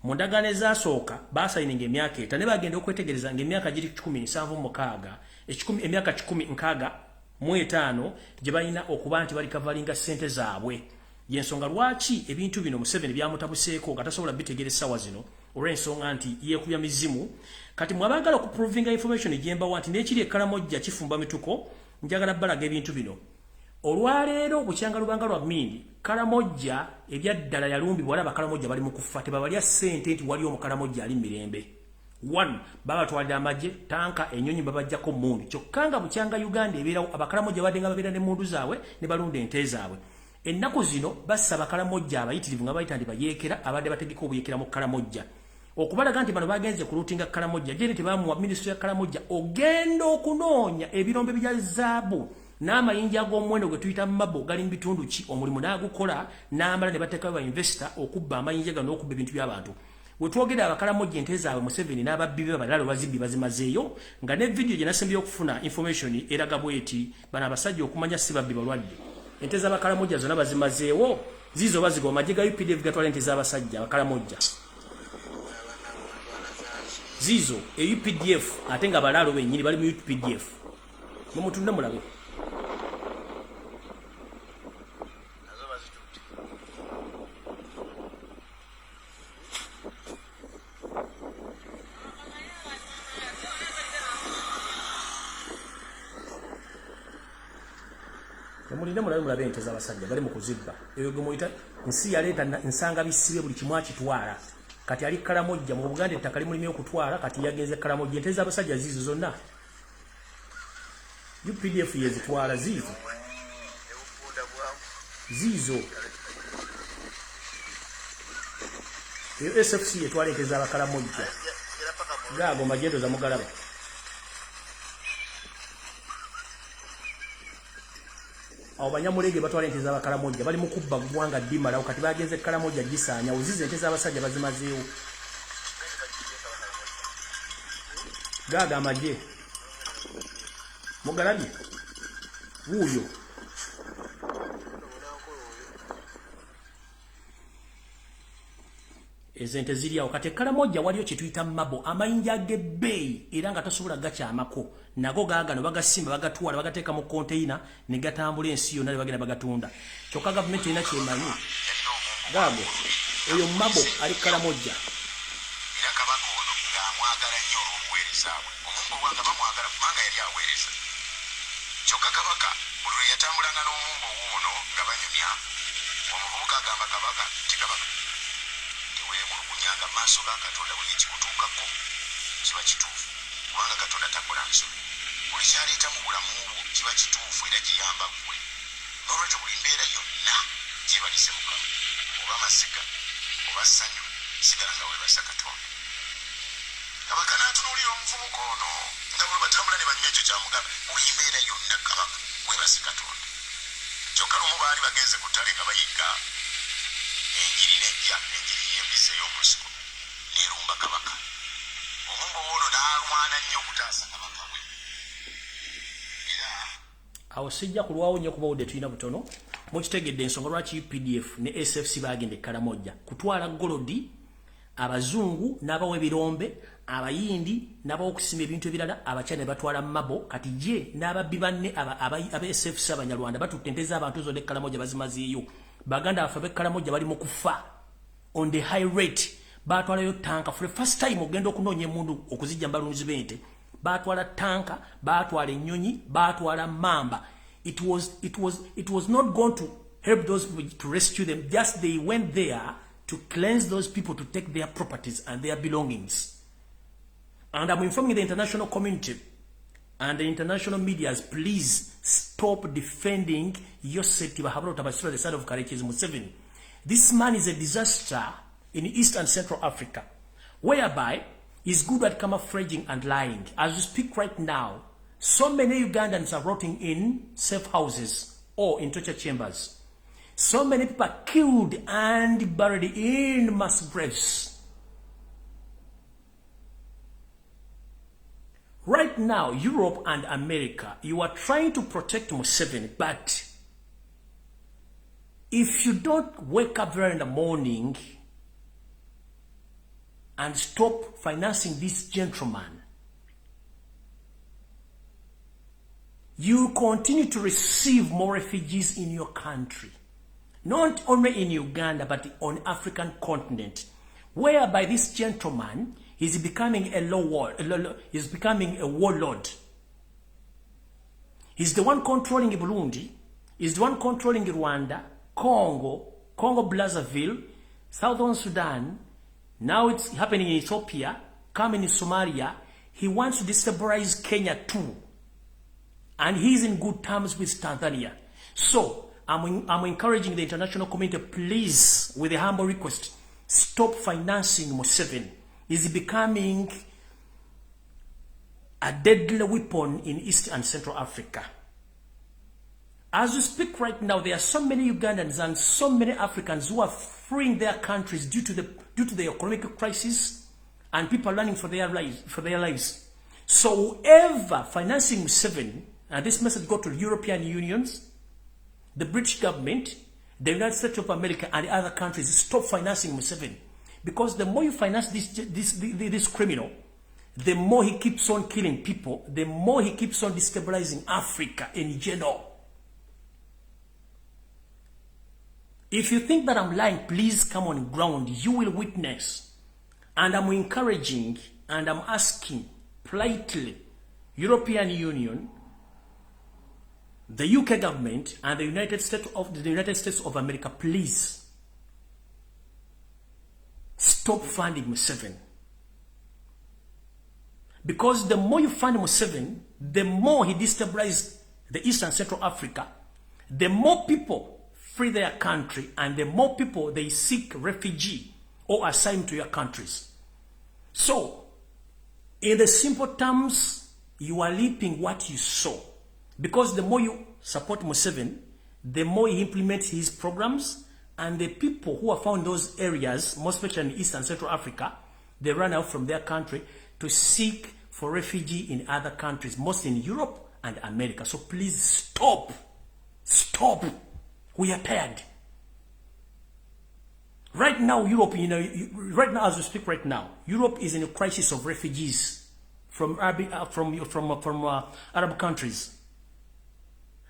Mu ndagaano ezasooka baasayininga emyaka eta ne bagenda okwetegereza ng'emyaka giri 17 emyaka 65 gye balina okuba nti bali kavalinga ssente zaabwe. Yensonga lwaki ebintu bino Museveni byamutabuseeko nga tasobola bitegeera essaawa zino olw'ensonga nti yeekubya mizimu. Kati mwabagala okuprovinga information egyembawa nti n'ekiri Karamojja kifumba mituko njagala balaga ebintu bino. Olwaleero bukyanga lubanga lwa Mindi Karamojja ebyaddala yalumbibwa wala Karamojja bali mu kufa tebabalya ssente nti wali Karamojja ali mirembe. 1 babatwalira amagye tanka enyonyi babajjako mundu kyokkanga bukyanga Uganda ebeerawo Abakaramojja badenga babeera ne mundu zaabwe ne balunda ente zaabwe. Ennaku zino bassa Bakaramojja abayitirivu nga bayita ndi bayeekera abadde bategeka obuyeekera mu Karamojja. Okubalaga nti bano bagenze ku lutinga Karamojja gye tebamuwa minisitule ya Karamojja ogenda okunoonya ebirombe bya zaabu n'amayinja ag'omuwendo gwe tuyita mabo gali mu bitundu ki omulimu n'agukola n'amala ne bateekayo ba investor okubba amayinja gano n'okubba ebintu by'abantu. We twogera Abakaramojja ente zaabwe Museveni n'ababbi be balala bazibbi bazimazeeyo nga ne video gye nasembye okufuna information eraga bweti bano abasajja okumanya si babbi balwadde. Ente z'Abakaramojja zonna bazimazeewo zizo bazigo amagye ga UPDF gatwala ente z'abasajja Abakaramojja. Zizo UPDF ate nga balaalo bennyini bali mu UPDF. Mumutunde mulabe. Mulinde mulabe ente z'abasajja bali mu kuzibba. Eyo gwe muyita nsi yaleeta nsanga bisibe buli kimu akitwala. Kati ali Karamojja mu Buganda ettaka limulimye okutwala kati yagenze Karamojja ente z'abasajja zizo zonna. UPDF yezitwala zizo. SFC yetwala ente z'Abakaramojja. Gaago magendo za Mugalaba. Awo Banyamulenge batwala ente z'Abakaramojja bali mu kubba ggwanga ddimalawo kati bagenze Karamojja gisaanya uzize ente z'abasajja bazimazeewo. Gaaga amagye Mugalabye wuuyo ezente ziri awo kati Karamoja waliyo kituyita mabo amayinja gebbeeyi era nga tasobola gakyamako nago gaagano bagasimba bagatwala bagateeka mu container ne gatambula ensi yonna ne bagenda bagatunda kyokka gavumenti erina kyemanyi gaago oyo mabo ali Karamoja era kabaka ono ng'amwagala nnyo olw'obuweereza bwe omumbo bwanga bamwagala kubanga yali aweereza kyokka kabaka buli lwe yatambulanga n'omumbo wuuno nga banyumya omuvubuka agamba kabaka ti kabaka teweemulugunyanga maaso ga Katonda buli ekikutuukako kiba kituufu kubanga Katonda takola nsobi buli kyaleeta mu bulamu bwo kiba kituufu era kiyamba ggwe n'olwekyo buli mbeera yonna gyebalise Mukama oba masiga oba ssanyu sigala nga weebasa Katonda kabaka n'atunuulira omuvubuka ono nga bwe batambula ne banywa ekyo kya Muganda buli mbeera yonna kabaka weebase Katonda kyokka lumu baali bagenze ku ttale nga bayigga enjiri nejja enjiri y'embise y'omusiko n'erumba kabaka omumbo ono n'alwana nnyo okutaasa kabaka we era awo sijja kulwawo nnyo kuba wudde tulina butono mukitegedde ensonga lwaki UPDF ne SFC bagende Karamoja kutwala golodi abazungu n'abawa ebirombe abayindi n'abawokusima ebintu ebirala abakyala ne batwala mabo kati je n'ababbi banne aba SFC abanyarwanda batutte ente z'abantu zonna Karamoja bazimazeeyo baganda baffe ab'e Karamoja bali mu kufa on the high rate batwalayo tanka for the first time ogenda okunoonya emundu okuzijja mbalunzi b'ente batwala tanka batwala ennyonyi batwala mamba it was not going to help those people to rescue them just they went there to cleanse those people to take their properties and their belongings and I'm informing the international community and the international medias, please stop defending Yosef Tibahabro Tabasura, the side of Kareki's Museveni. This man is a disaster in East and Central Africa, whereby he's good at camouflaging and lying. As we speak right now, so many Ugandans are rotting in safe houses or in torture chambers. So many people are killed and buried in mass graves. Right now, Europe and America, you are trying to protect Museveni, but if you don't wake up there in the morning and stop financing this gentleman, you continue to receive more refugees in your country. Not only in Uganda, but on African continent, whereby this gentleman is becoming a he's becoming a warlord. He's the one controlling Burundi, he's the one controlling Rwanda, Congo Brazzaville, Southern Sudan. Now it's happening in Ethiopia, coming in Somalia. He wants to destabilize Kenya too. And he's in good terms with Tanzania. So I'm encouraging the international community, please, with a humble request, stop financing Museveni. Is becoming a deadly weapon in East and Central Africa. As we speak right now, there are so many Ugandans and so many Africans who are fleeing their countries due to the economic crisis, and people are running for their lives. So whoever financing Museveni, and this message go to European unions, the British government, the United States of America, and the other countries, stop financing Museveni. Because the more you finance this criminal, the more he keeps on killing people, the more he keeps on destabilizing Africa in general. If you think that I'm lying, please come on ground. You will witness. And I'm encouraging and I'm asking politely, European Union, the UK government, and the United States of America, please stop funding Museveni. Because the more you fund Museveni, the more he destabilizes the East and Central Africa, the more people flee their country, and the more people they seek refugee or asylum to your countries. So, in the simple terms, you are reaping what you sow. Because the more you support Museveni, the more he implements his programs, and the people who are found in those areas, most especially in East and Central Africa, they run out from their country to seek for refugee in other countries, mostly in Europe and America. So please stop. Stop. We are tired. Right now, Europe, right now as we speak right now, Europe is in a crisis of refugees from Arab countries.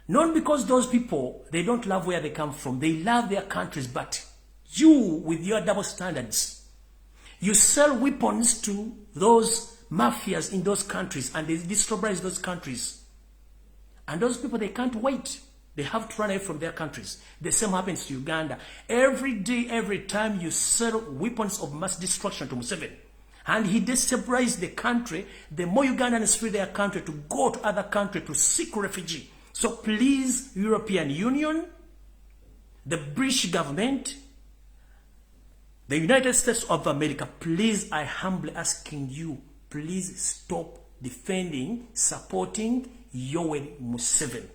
Not because those people, they don't love where they come from. They love their countries, but you, with your double standards, you sell weapons to those mafias in those countries and they destabilize those countries. And those people, they can't wait. They have to run away from their countries. The same happens to Uganda. Every day, every time you sell weapons of mass destruction to Museveni, and he destabilizes the country, the more Ugandans flee their country to go to other countries to seek refugee. So please, European Union, the British government, the United States of America, please, I humbly asking you, please stop defending, supporting Yoweri Museveni,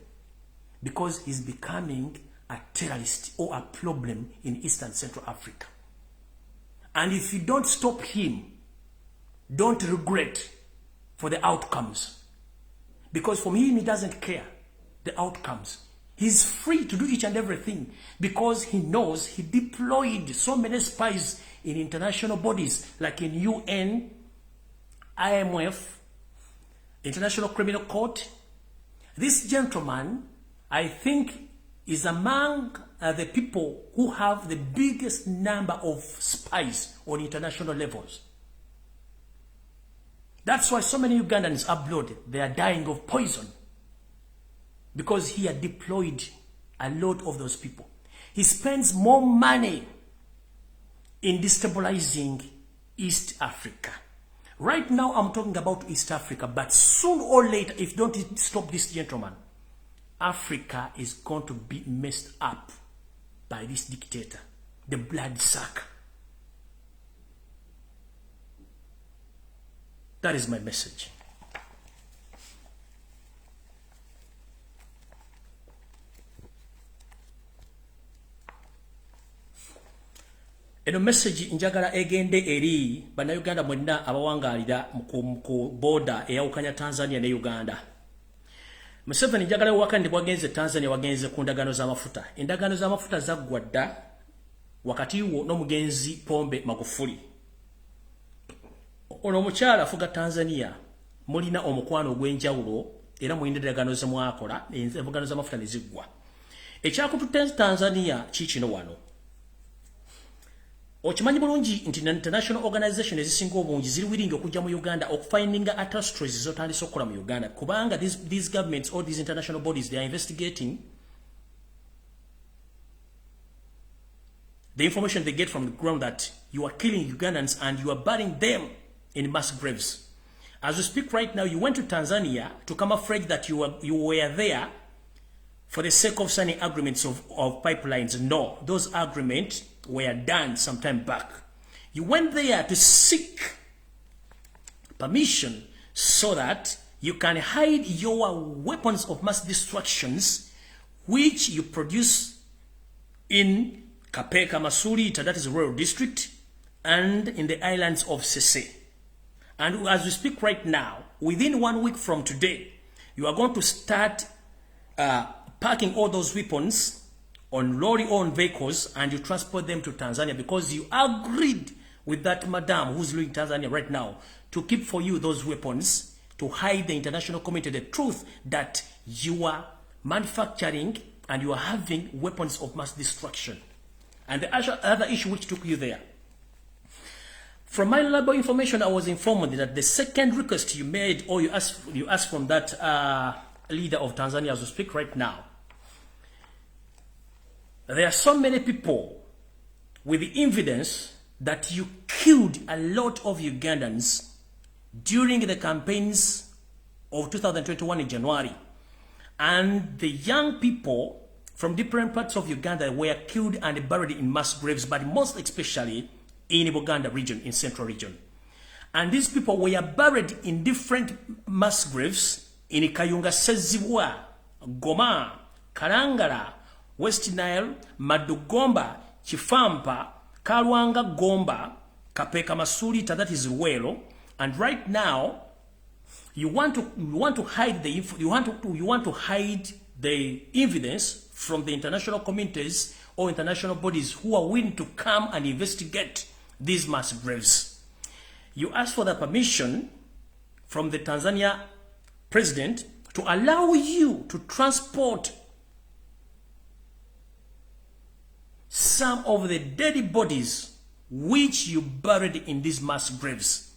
because he's becoming a terrorist or a problem in Eastern Central Africa. And if you don't stop him, don't regret for the outcomes. Because for him, he doesn't care the outcomes. He's free to do each and everything because he knows he deployed so many spies in international bodies like in UN, IMF, International Criminal Court. This gentleman, I think, is among the people who have the biggest number of spies on international levels. That's why so many Ugandans abroad, they are dying of poison. Because he had deployed a lot of those people. He spends more money in destabilizing East Africa. Right now, I'm talking about East Africa, but soon or later, if don't stop this gentleman, Africa is going to be messed up by this dictator, the bloodsucker. That is my message. Eno message njagala egende eri bana Uganda mwenna abawangalira mu border eyawukanya Tanzania ne Uganda. Museveni njagala wakandi bwagenze Tanzania wagenze ku ndagano z'amafuta. Endagano z'amafuta zaggwadda wakati wo n'omugenzi Pombe Magufuli. Ono omukyala afuga Tanzania mulina omukwano ogw'enjawulo era mu endagano ze mwakola endagano z'amafuta ne ziggwa. Ekyakututte Tanzania kikino wano. Okimanyi bulungi nti international organization ezisinga obungi ziri wiringi okujja mu Uganda okufindinga atrocities zotandise okukola mu Uganda kubanga these governments or these international bodies, they are investigating the information they get from the ground that you are killing Ugandans and you are burying them in mass graves. As we speak right now, you went to Tanzania to camouflage that you were there for the sake of signing agreements of pipelines. No, those agreements were done some time back. You went there to seek permission so that you can hide your weapons of mass destructions which you produce in Kapeka Masulita, that is Royal District, and in the islands of Sese. And as we speak right now, within 1 week from today, you are going to start packing all those weapons on lorry-owned vehicles and you transport them to Tanzania because you agreed with that madam who's living in Tanzania right now to keep for you those weapons to hide the international community the truth that you are manufacturing and you are having weapons of mass destruction. And the other issue which took you there. From my reliable information, I was informed that the second request you made or you asked from that leader of Tanzania as we speak right now, there are so many people with the evidence that you killed a lot of Ugandans during the campaigns of 2021 in January. And the young people from different parts of Uganda were killed and buried in mass graves, but most especially in Buganda region, in central region. And these people were buried in different mass graves in Kayunga Sezibwa, Goma, Karangala, West Nile, Madugomba, Chifampa, Kalwanga Gomba, Kapeka Masulita, that is Ruwelo. And right now, you want to hide the evidence from the international communities or international bodies who are willing to come and investigate these mass graves. You ask for the permission from the Tanzania president to allow you to transport some of the dead bodies which you buried in these mass graves.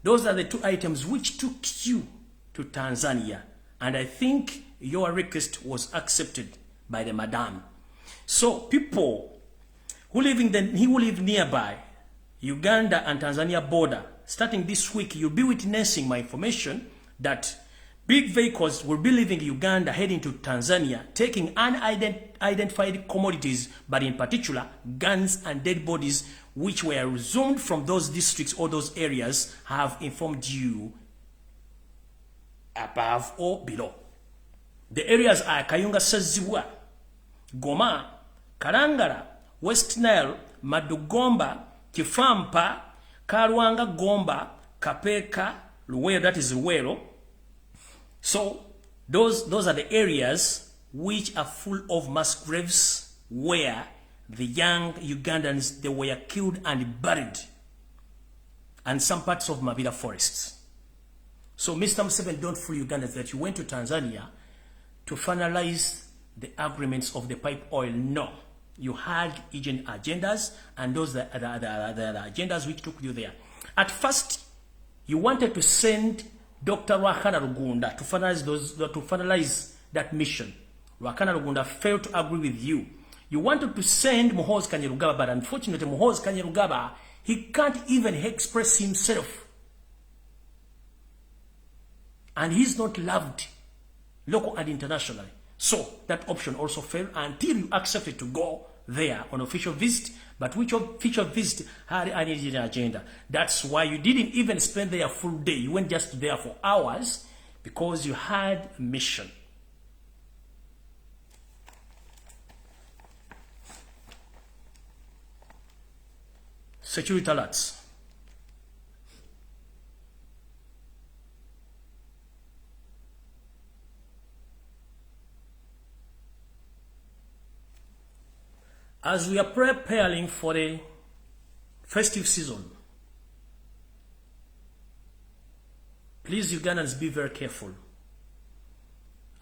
Those are the two items which took you to Tanzania. And I think your request was accepted by the madam. So people who live nearby Uganda and Tanzania border, starting this week, you'll be witnessing my information that big vehicles will be leaving Uganda, heading to Tanzania, taking unidentified commodities, but in particular, guns and dead bodies, which were resumed from those districts or those areas, have informed you above or below. The areas are Kayunga Sezibwa, Goma, Karangara, West Nile, Madugomba, Kifampa, Karwanga Gomba, Kapeka, Luwero, that is Luwero. So those are the areas which are full of mass graves where the young Ugandans, they were killed and buried, and some parts of Mabila forests. So Mr. Museveni, don't fool Ugandans that you went to Tanzania to finalize the agreements of the pipe oil. No. You had agent agendas, and those are the agendas which took you there. At first, you wanted to send Dr. Rwakana Rugunda to finalize that mission. Rwakana Rugunda failed to agree with you. You wanted to send Muhoozi Kainerugaba, but unfortunately, Muhoozi Kainerugaba, he can't even express himself. And he's not loved, local and internationally. So that option also failed until you accepted to go there on official visit, but which official visit had an agenda. That's why you didn't even spend there a full day. You went just there for hours because you had a mission. Security alerts. As we are preparing for the festive season, please, Ugandans, be very careful.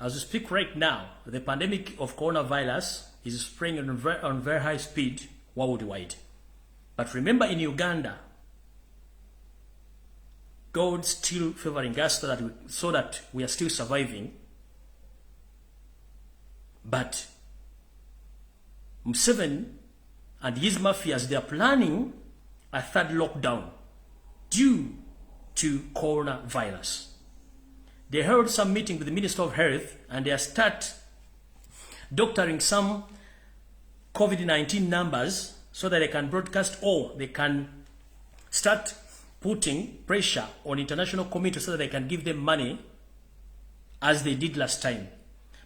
As we speak right now, the pandemic of coronavirus is spreading on very high speed worldwide. But remember, in Uganda, God's still favoring us so that we are still surviving. But Museveni and his mafias, they are planning a third lockdown due to coronavirus. They held some meeting with the Minister of Health, and they start doctoring some COVID-19 numbers so that they can broadcast, or they can start putting pressure on international community so that they can give them money as they did last time.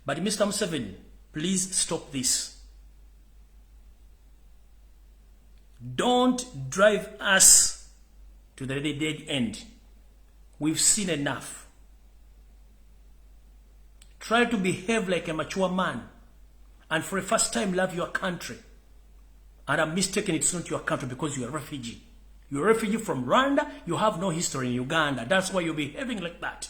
But Mr. Museveni, please stop this. Don't drive us to the dead end. We've seen enough. Try to behave like a mature man, and for the first time love your country. And I'm mistaken, it's not your country because you're a refugee. You're a refugee from Rwanda. You have no history in Uganda. That's why you're behaving like that.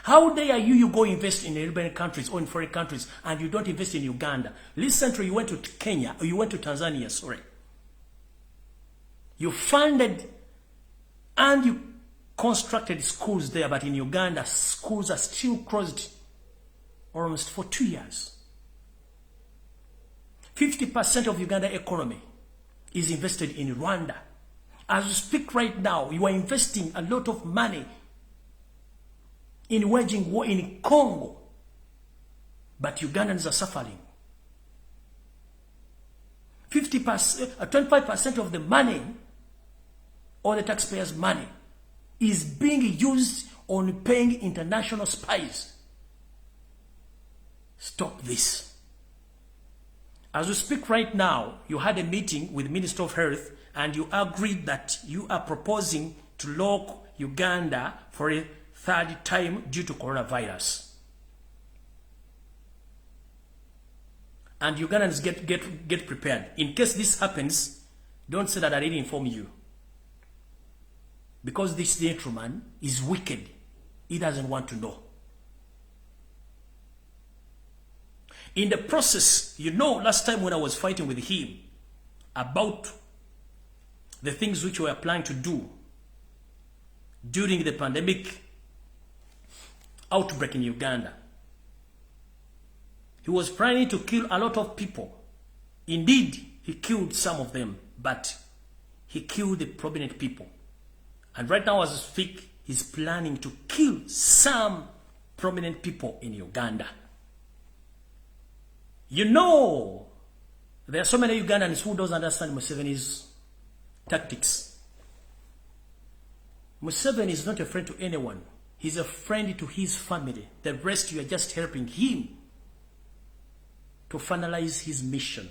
How dare you go invest in European countries or in foreign countries and you don't invest in Uganda? Recently, you went to Kenya, or you went to Tanzania, sorry. You funded and you constructed schools there, but in Uganda, schools are still closed almost for 2 years. 50% of Uganda economy is invested in Rwanda. As we speak right now, you are investing a lot of money in waging war in Congo, but Ugandans are suffering. 25% of the money, or the taxpayers' money, is being used on paying international spies. Stop this. As we speak right now, you had a meeting with the Minister of Health, and you agreed that you are proposing to lock Uganda for a third time due to coronavirus. And Ugandans get prepared. In case this happens, don't say that I didn't inform you. Because this gentleman is wicked. He doesn't want to know. In the process, you know, last time when I was fighting with him about the things which we were planning to do during the pandemic outbreak in Uganda, he was planning to kill a lot of people. Indeed, he killed some of them, but he killed the prominent people. And right now as I speak, he's planning to kill some prominent people in Uganda. You know, there are so many Ugandans who don't understand Museveni's tactics. Museveni is not a friend to anyone. He's a friend to his family. The rest, you are just helping him to finalize his mission.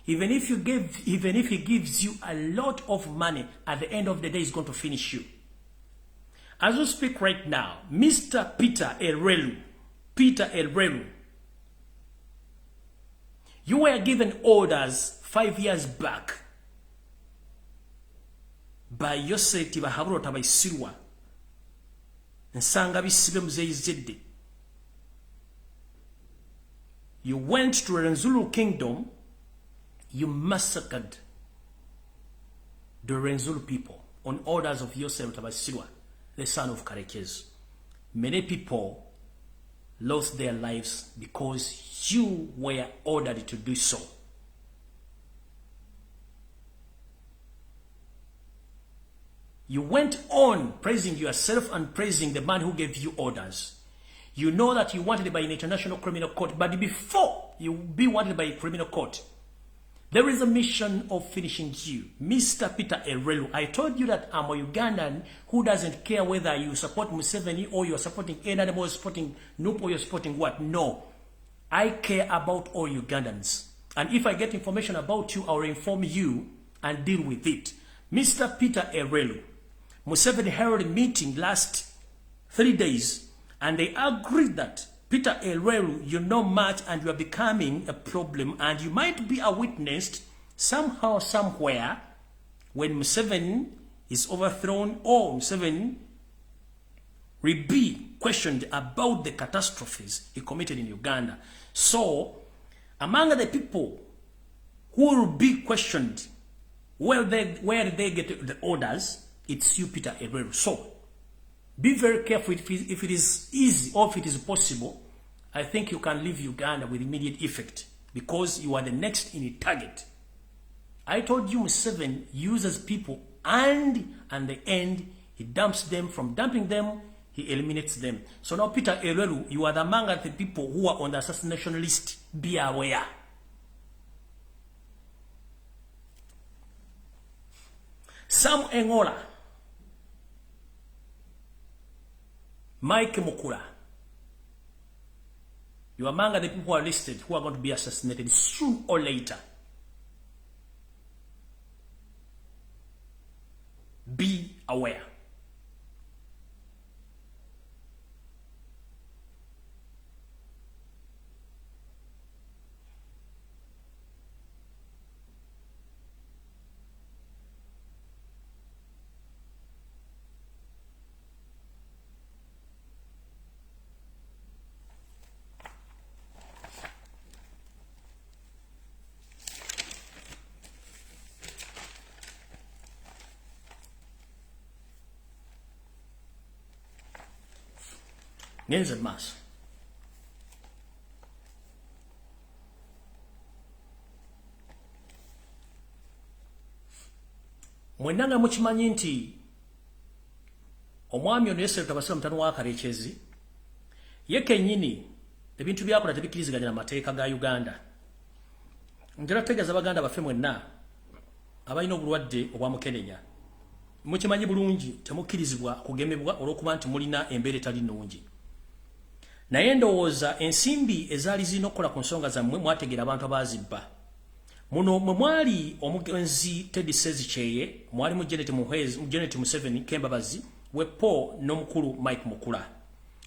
Even if he gives you a lot of money, at the end of the day, he's going to finish you. As we speak right now, Mr. Peter Elrelu, you were given orders 5 years back by Yosef Tibahaburo Tabaisirwa Nsanga bisibe muzeyizedde. You went to Rwenzulu kingdom, you massacred the Rwenzulu people on orders of Yosef Tabaisirwa, the son of Karekezi. Many people lost their lives because you were ordered to do so. You went on praising yourself and praising the man who gave you orders. You know that you wanted by an international criminal court, but before you be wanted by a criminal court, there is a mission of finishing you. Mr. Peter Elrelu, I told you that I'm a Ugandan who doesn't care whether you support Museveni or you're supporting any animal, you're supporting Nup or you're supporting what. No. I care about all Ugandans. And if I get information about you, I'll inform you and deal with it. Mr. Peter Elrelu, Museveni held a meeting last 3 days and they agreed that Peter Elrelu, you know much and you are becoming a problem and you might be a witness somehow, somewhere when Museveni is overthrown or Museveni will be questioned about the catastrophes he committed in Uganda. So, among the people who will be questioned where did they get the orders, it's you, Peter Elrelu. So, be very careful if it is easy or if it is possible. I think you can leave Uganda with immediate effect because you are the next in a target. I told you Museveni uses people and at the end he dumps them. From dumping them, he eliminates them. So now Peter Elrelu, you are among the people who are on the assassination list. Be aware. Sam Engola, Mike Mukula, you are among the people who are listed who are going to be assassinated soon or later. Be aware. Ngenze mass. Mwenanga mukimanyi nti omwami ono Yosef Tabasira mutano wa Karekezi yekennyini ebintu byakola tebikiriziganya amateeka ga Uganda. Njala tegeeza Abaganda baffe mwenna abalina obulwadde obwa mukenenya. Mukimanyi bulungi temukirizibwa kugemebwa olw'okuba nti mulina embeera etali nnungi. Naye ndowooza ensimbi ezaali zirina okukola ku nsonga zammwe mwategeera abantu abazibba. Muno mwe mwali omugenzi Teddy Sezikyeye, mwali mu Janet Museveni Kembabazi, wepo n'omukulu Mike Mukula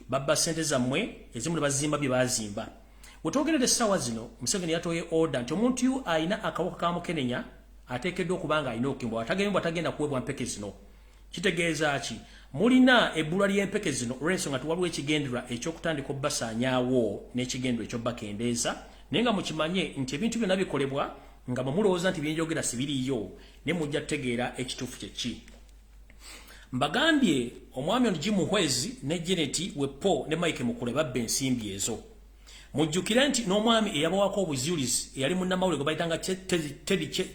babba sente zammwe ezimu ne bazimba bye bazimba wetwogerera essaawa zino Museveni yatoye order nti omuntu ayina akawuka ka mukenenya ateekeddwa okubanga alina okukimbwa atagenda kuwebwa mpeke zino kitegeeza ki mulina ebbulwa ly'empeke zino olw'ensonga tiwaliwo ekigendera ekyokutandika obbasaanyaawo n'ekigendera ekyobbakendeeza naye nga mukimanye nti ebintu byonna bikolebwa nga mulowooza nti byenjogera sibiriyo ne mujja tutegeera ekituufu kyeki mbagambye omwami ono Muhwezi ne Janet Wepo ne Mike Mukula babba ensimbi ezo mujjukire nti n'omwami eyabawako obuzuulizi eyali munnamawulire gwe bayitanga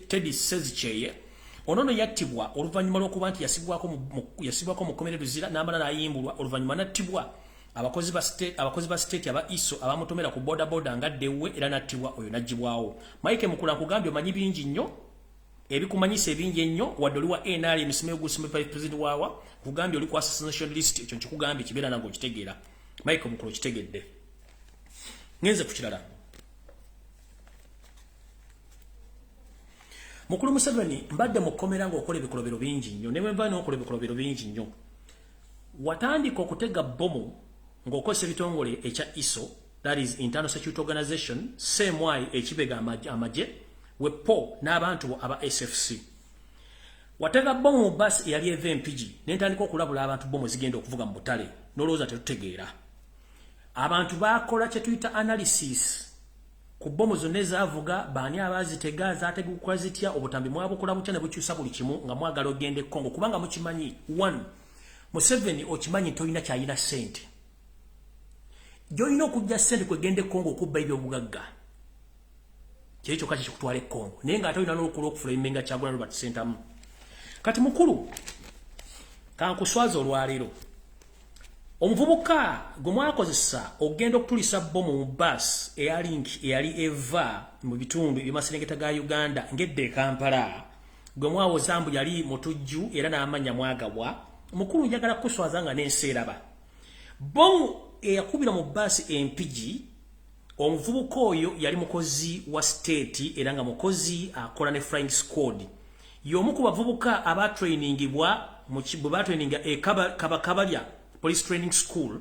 Teddy Sezikyeye ono yattibwa oluvannyuma lw'okuba nti yasibwako mu kkomera Luzira n'amala n'ayimbulwa oluvannyuma n'attibwa abakozi ba state aba ISO abamutomera ku boda ngaddewe era n'attibwa oyo n'aggyibwawo Mike Mukula nkugambye omanyi bingi nnyo ebikumanyisa ebingi ennyo wadde oli wa NRM Simeyo Gusime President waawa kugambye oli ku assassination list ekyo nkikugambye kibeera nange okitegeera Mike Mukula okitegedde ngenze ku kirala Mukulu Museveni mbadde mukomera ng'okola ebikolobero bingi nnyo ne bwe mba n'okola ebikolobero bingi nnyo watandika okutega bomu ng'okozesa ebitongole ekya ISO that is Internal Security Organization CMY ekibega amagye wepo n'abantu aba SFC watega bomu mu basi eyali eva empigi n'entandika okulabula abantu bomu zigenda okuvuga mu butale n'olowooza tetutegeera abantu bakola kye tuyita analysis ku bomu zonna ezaavuga baani abaazitega zaateguka zitya obutambi mwabukola butya ne bukyusa buli kimu nga mwagala ogenda e Congo kubanga mukimanyi 1 Museveni okimanyi tolina kyayina ssente gy'olina okujja ssente kwegenda e Congo okubba ebyobugagga kyekyo kati kikutwala e Congo naye nga ate olina n'olukulu okufulaminga Kyagulanyi Robert Ssentamu kati mukulu kankuswaza olwaleero omuvubuka gwe mwakozesa ogenda okutulisa bomu mu bus eyali eva mu bitundu eby'amaserengeta ga Uganda ngedde e Kampala gwe mwawoza mbu yali mutujju era n'amanya mwagabwa mukulu njagala kuswaza nga n'enseeraba bomu eyakubira mu bus empigi omuvubuka oyo yali mukozi wa state era nga mukozi akola ne flying squad y'omu ku bavubuka abatrainingibwa bwe batraininga Kabakabalya Police Training School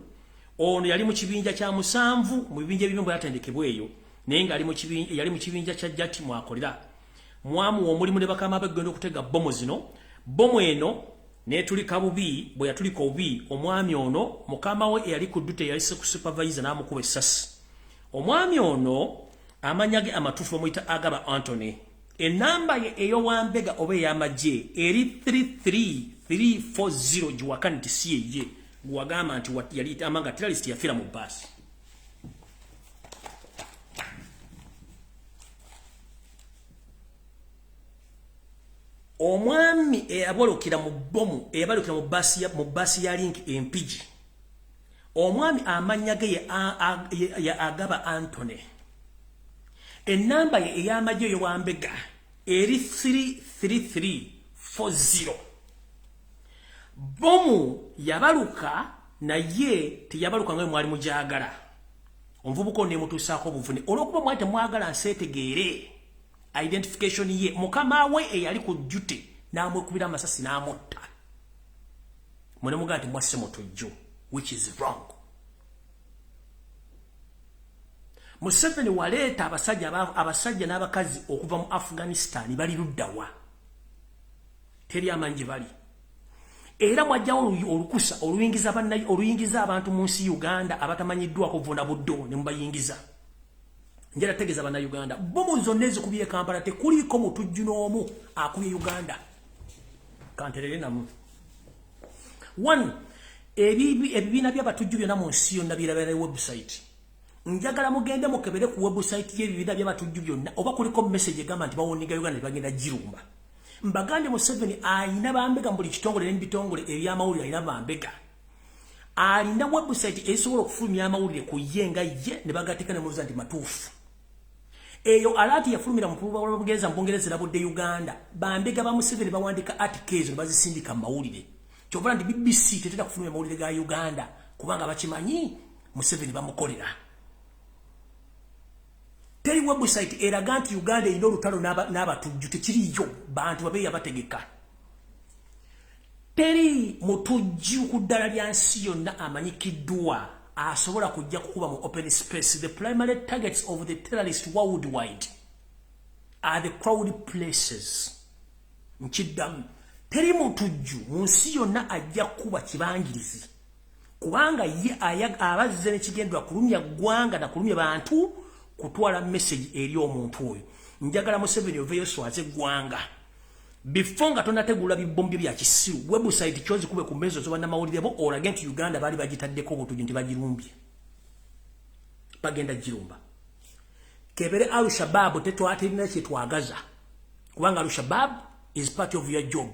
ono yali mu kibinja kya 7 mu bibinja ebimu byatendekebwa eyo naye nga yali mu kibinja kya Jati mwakolera mwamu omulimu ne bakama bagenda okutega bomu zino bomu eno netulika bubi bwe yatulika obubi omwami ono mukama we eyali ku dute yali supervisor n'amukuba essasi omwami ono amanyage amatufu omuyita Agaba Anthony enamba ye ey'owambega oba ey'amagye eri 33340 giwakani nti si yeye gwagamba nti yali amanga terrorist yafira mu basi omwami eyabalukira mu bomu eyabalukira mu basi ya link empigi omwami amanyage ya Agaba Anthony enamba ye ey'amagye ey'owambega eri 33340 bomu yabaluka naye teyabaluka nga mwali mujagala omuvubuka ne mutusaako obuvune olwokuba mwate mwagala nsetegeere identification ye mukama we eyali ku jute n'amwekubira amasasi n'amutta mune mugaa nti mwasse mutujju which is wrong Museveni waleeta abasajja n'abakazi okuva mu Afghanistan bali luddawa teri amanyi bali era mwajjawo olukusa oluyingiza abantu mu nsi Uganda abatamanyiddwa kuvuna buddo ne mubayingiza njera tegeza bana Uganda bomu zonna ezikubye Kampala tekuliko mutujju n'omu akubye Uganda kanterere namu 1 ebibiina by'abatujju byonna mu nsi yonna birabera website njagala mugende mukebere ku website y'ebibiina by'abatujju byonna oba kuliko message egamba nti bawoniga Uganda ne bagenda jirumba mbagande Museveni ayina bambega mbuli kitongole n'ebitongole eby'amawulire ayina bambega alina website esobola okufulumya amawulire ku yenga ye ne bagatika ne muza nti matuufu eyo alati yafulumira mu Bugereza mu Bungereza labudde Uganda bambega ba Museveni bawandika articles bazisindika mawulire kyobala ndi BBC tetera kufulumya mawulire ga Uganda kubanga bakimanyi Museveni bamukolera teri website eraga nti Uganda ino lutalo n'abatujju tekiriyo bantu babeya bategeka teri mutujju ku ddala lya nsi yonna amanyikiddwa asobola kujja kukuba mu open space. The primary targets of the terrorists worldwide are the crowded places. Nchiddamu teri mutujju mu nsi yonna ajja kukuba kibangirizi kubanga ye abazze n'ekigendwa kulumya ggwanga na kulumya bantu kutwala message eri omuntu oyo. Njagala Museveni oveyo swaze ggwanga before nga tonategula bibombi bya kisiru website chozi kube ku mezo zo bannamawulire bo or against Uganda bali bagitaddeko obutuju nti bagirumbye bagenda jirumba kebere Al-Shabaab tetwatirina kye twagaza kubanga Al-Shabaab is part of your job.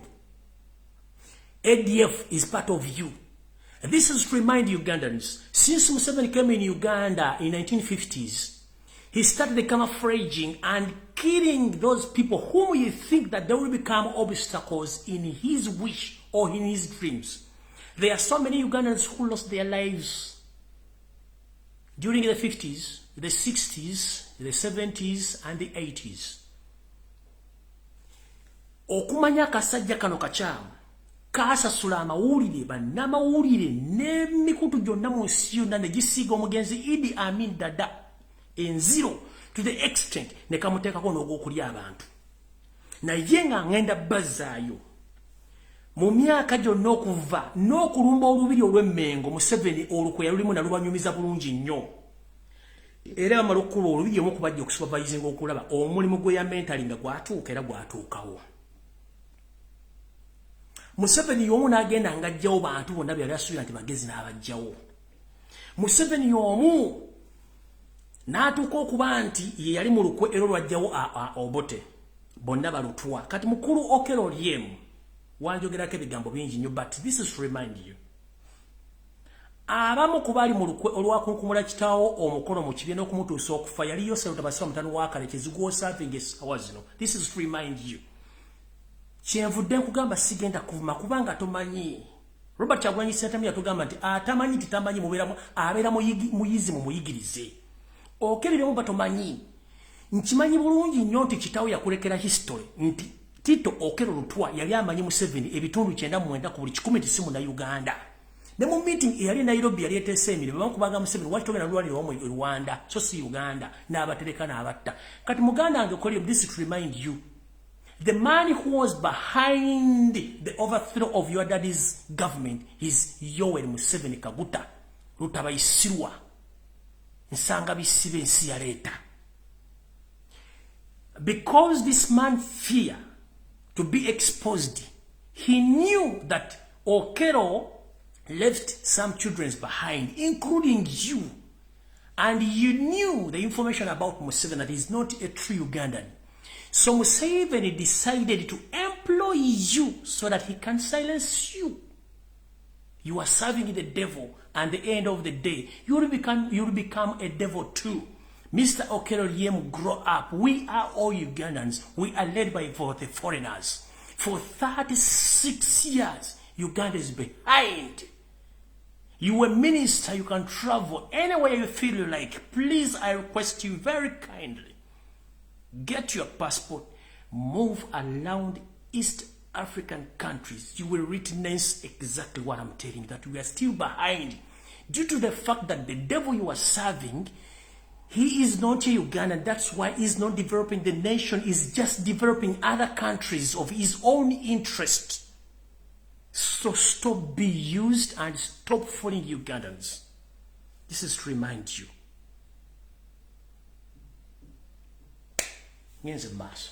ADF is part of you. This is to remind Ugandans, since Museveni came in Uganda in 1950s, he started camouflaging and killing those people whom you think that they will become obstacles in his wish or in his dreams. There are so many Ugandans who lost their lives during the 50s, the 60s, the 70s, and the 80s. Okumanya kasajja kano kachamu kasasula amawulire bannamawulire n'emikutu gyonna mu nsi yonna ne gisiiga omugenzi Idi Amin Dada enziro to the extent ne kamuteekako n'ogw'okulya abantu. Naye nga ngenda bazzaayo mu myaka gyonna okuva n'okulumba olubiri olw'emmengo Museveni olukwe yalulimu nalubanyumiza bulungi nnyo. Era bamala okukuba olubiri omu kubajja okusupervisinga okulaba omulimu gwe ya mentali nga gwatuuka era gwatuukawo. Museveni y'omu n'agenda ng'ajjawo bantu bonna byali asuubira nti bagezi n'abajjawo. Museveni y'omu n'atuuka okuba nti ye yali mu lukwe era lwajjawo Obote bonna balutwa. Kati mukulu Okelo lyemu wanjogerako ebigambo bingi nnyo, but this is to remind you. Abamu ku baali mu lukwe olwakunkumula kitaawo omukono mu kibiina okumutuusa okufa yali Yosef Tabasiba mutano wa kale Kizigwo serving essaawa zino. This is to remind you. Kyenvudde nkugamba sigenda kuvuma kubanga tomanyi. Robert Kyagulanyi Ssentamu yatugamba nti atamanyi titamanyi abeera muyizi mu muyigirize. Okereremu batomanyi. Nkimanyi bulungi nnyo nti kitaawo yakulekera history nti Tito Okelo Lutwa yali amanyi Museveni ebitundu 99 ku buli 10 nti si Munnayuganda. Ne mu meeting eyali Nairobi yali eteese emirimu bamukubaga Museveni lwaki togenda lwali wamu e Rwanda so si Uganda n'abatereka n'abatta. Kati muganda wange Okelo, this is to remind you. The man who was behind the overthrow of your daddy's government is Yoweri Museveni Kaguta Lutabayisirwa nsanga bisibe nsi ya leta. Because this man feared to be exposed, he knew that Okelo left some children behind, including you, and you knew the information about Museveni that he's not a true Ugandan. So Museveni decided to employ you so that he can silence you. You are serving the devil, and at the end of the day, you will become a devil too. Mr. Okelo Lyemu, grow up. We are all Ugandans. We are led by the foreigners. For 36 years, Uganda is behind. You are a minister. You can travel anywhere you feel like. Please, I request you very kindly. Get your passport, move around East African countries. You will witness exactly what I'm telling you, that we are still behind due to the fact that the devil you are serving, he is not a Ugandan. That's why he's not developing the nation. He's just developing other countries of his own interest. So stop being used and stop fooling Ugandans. This is to remind you. Ngenze maaso.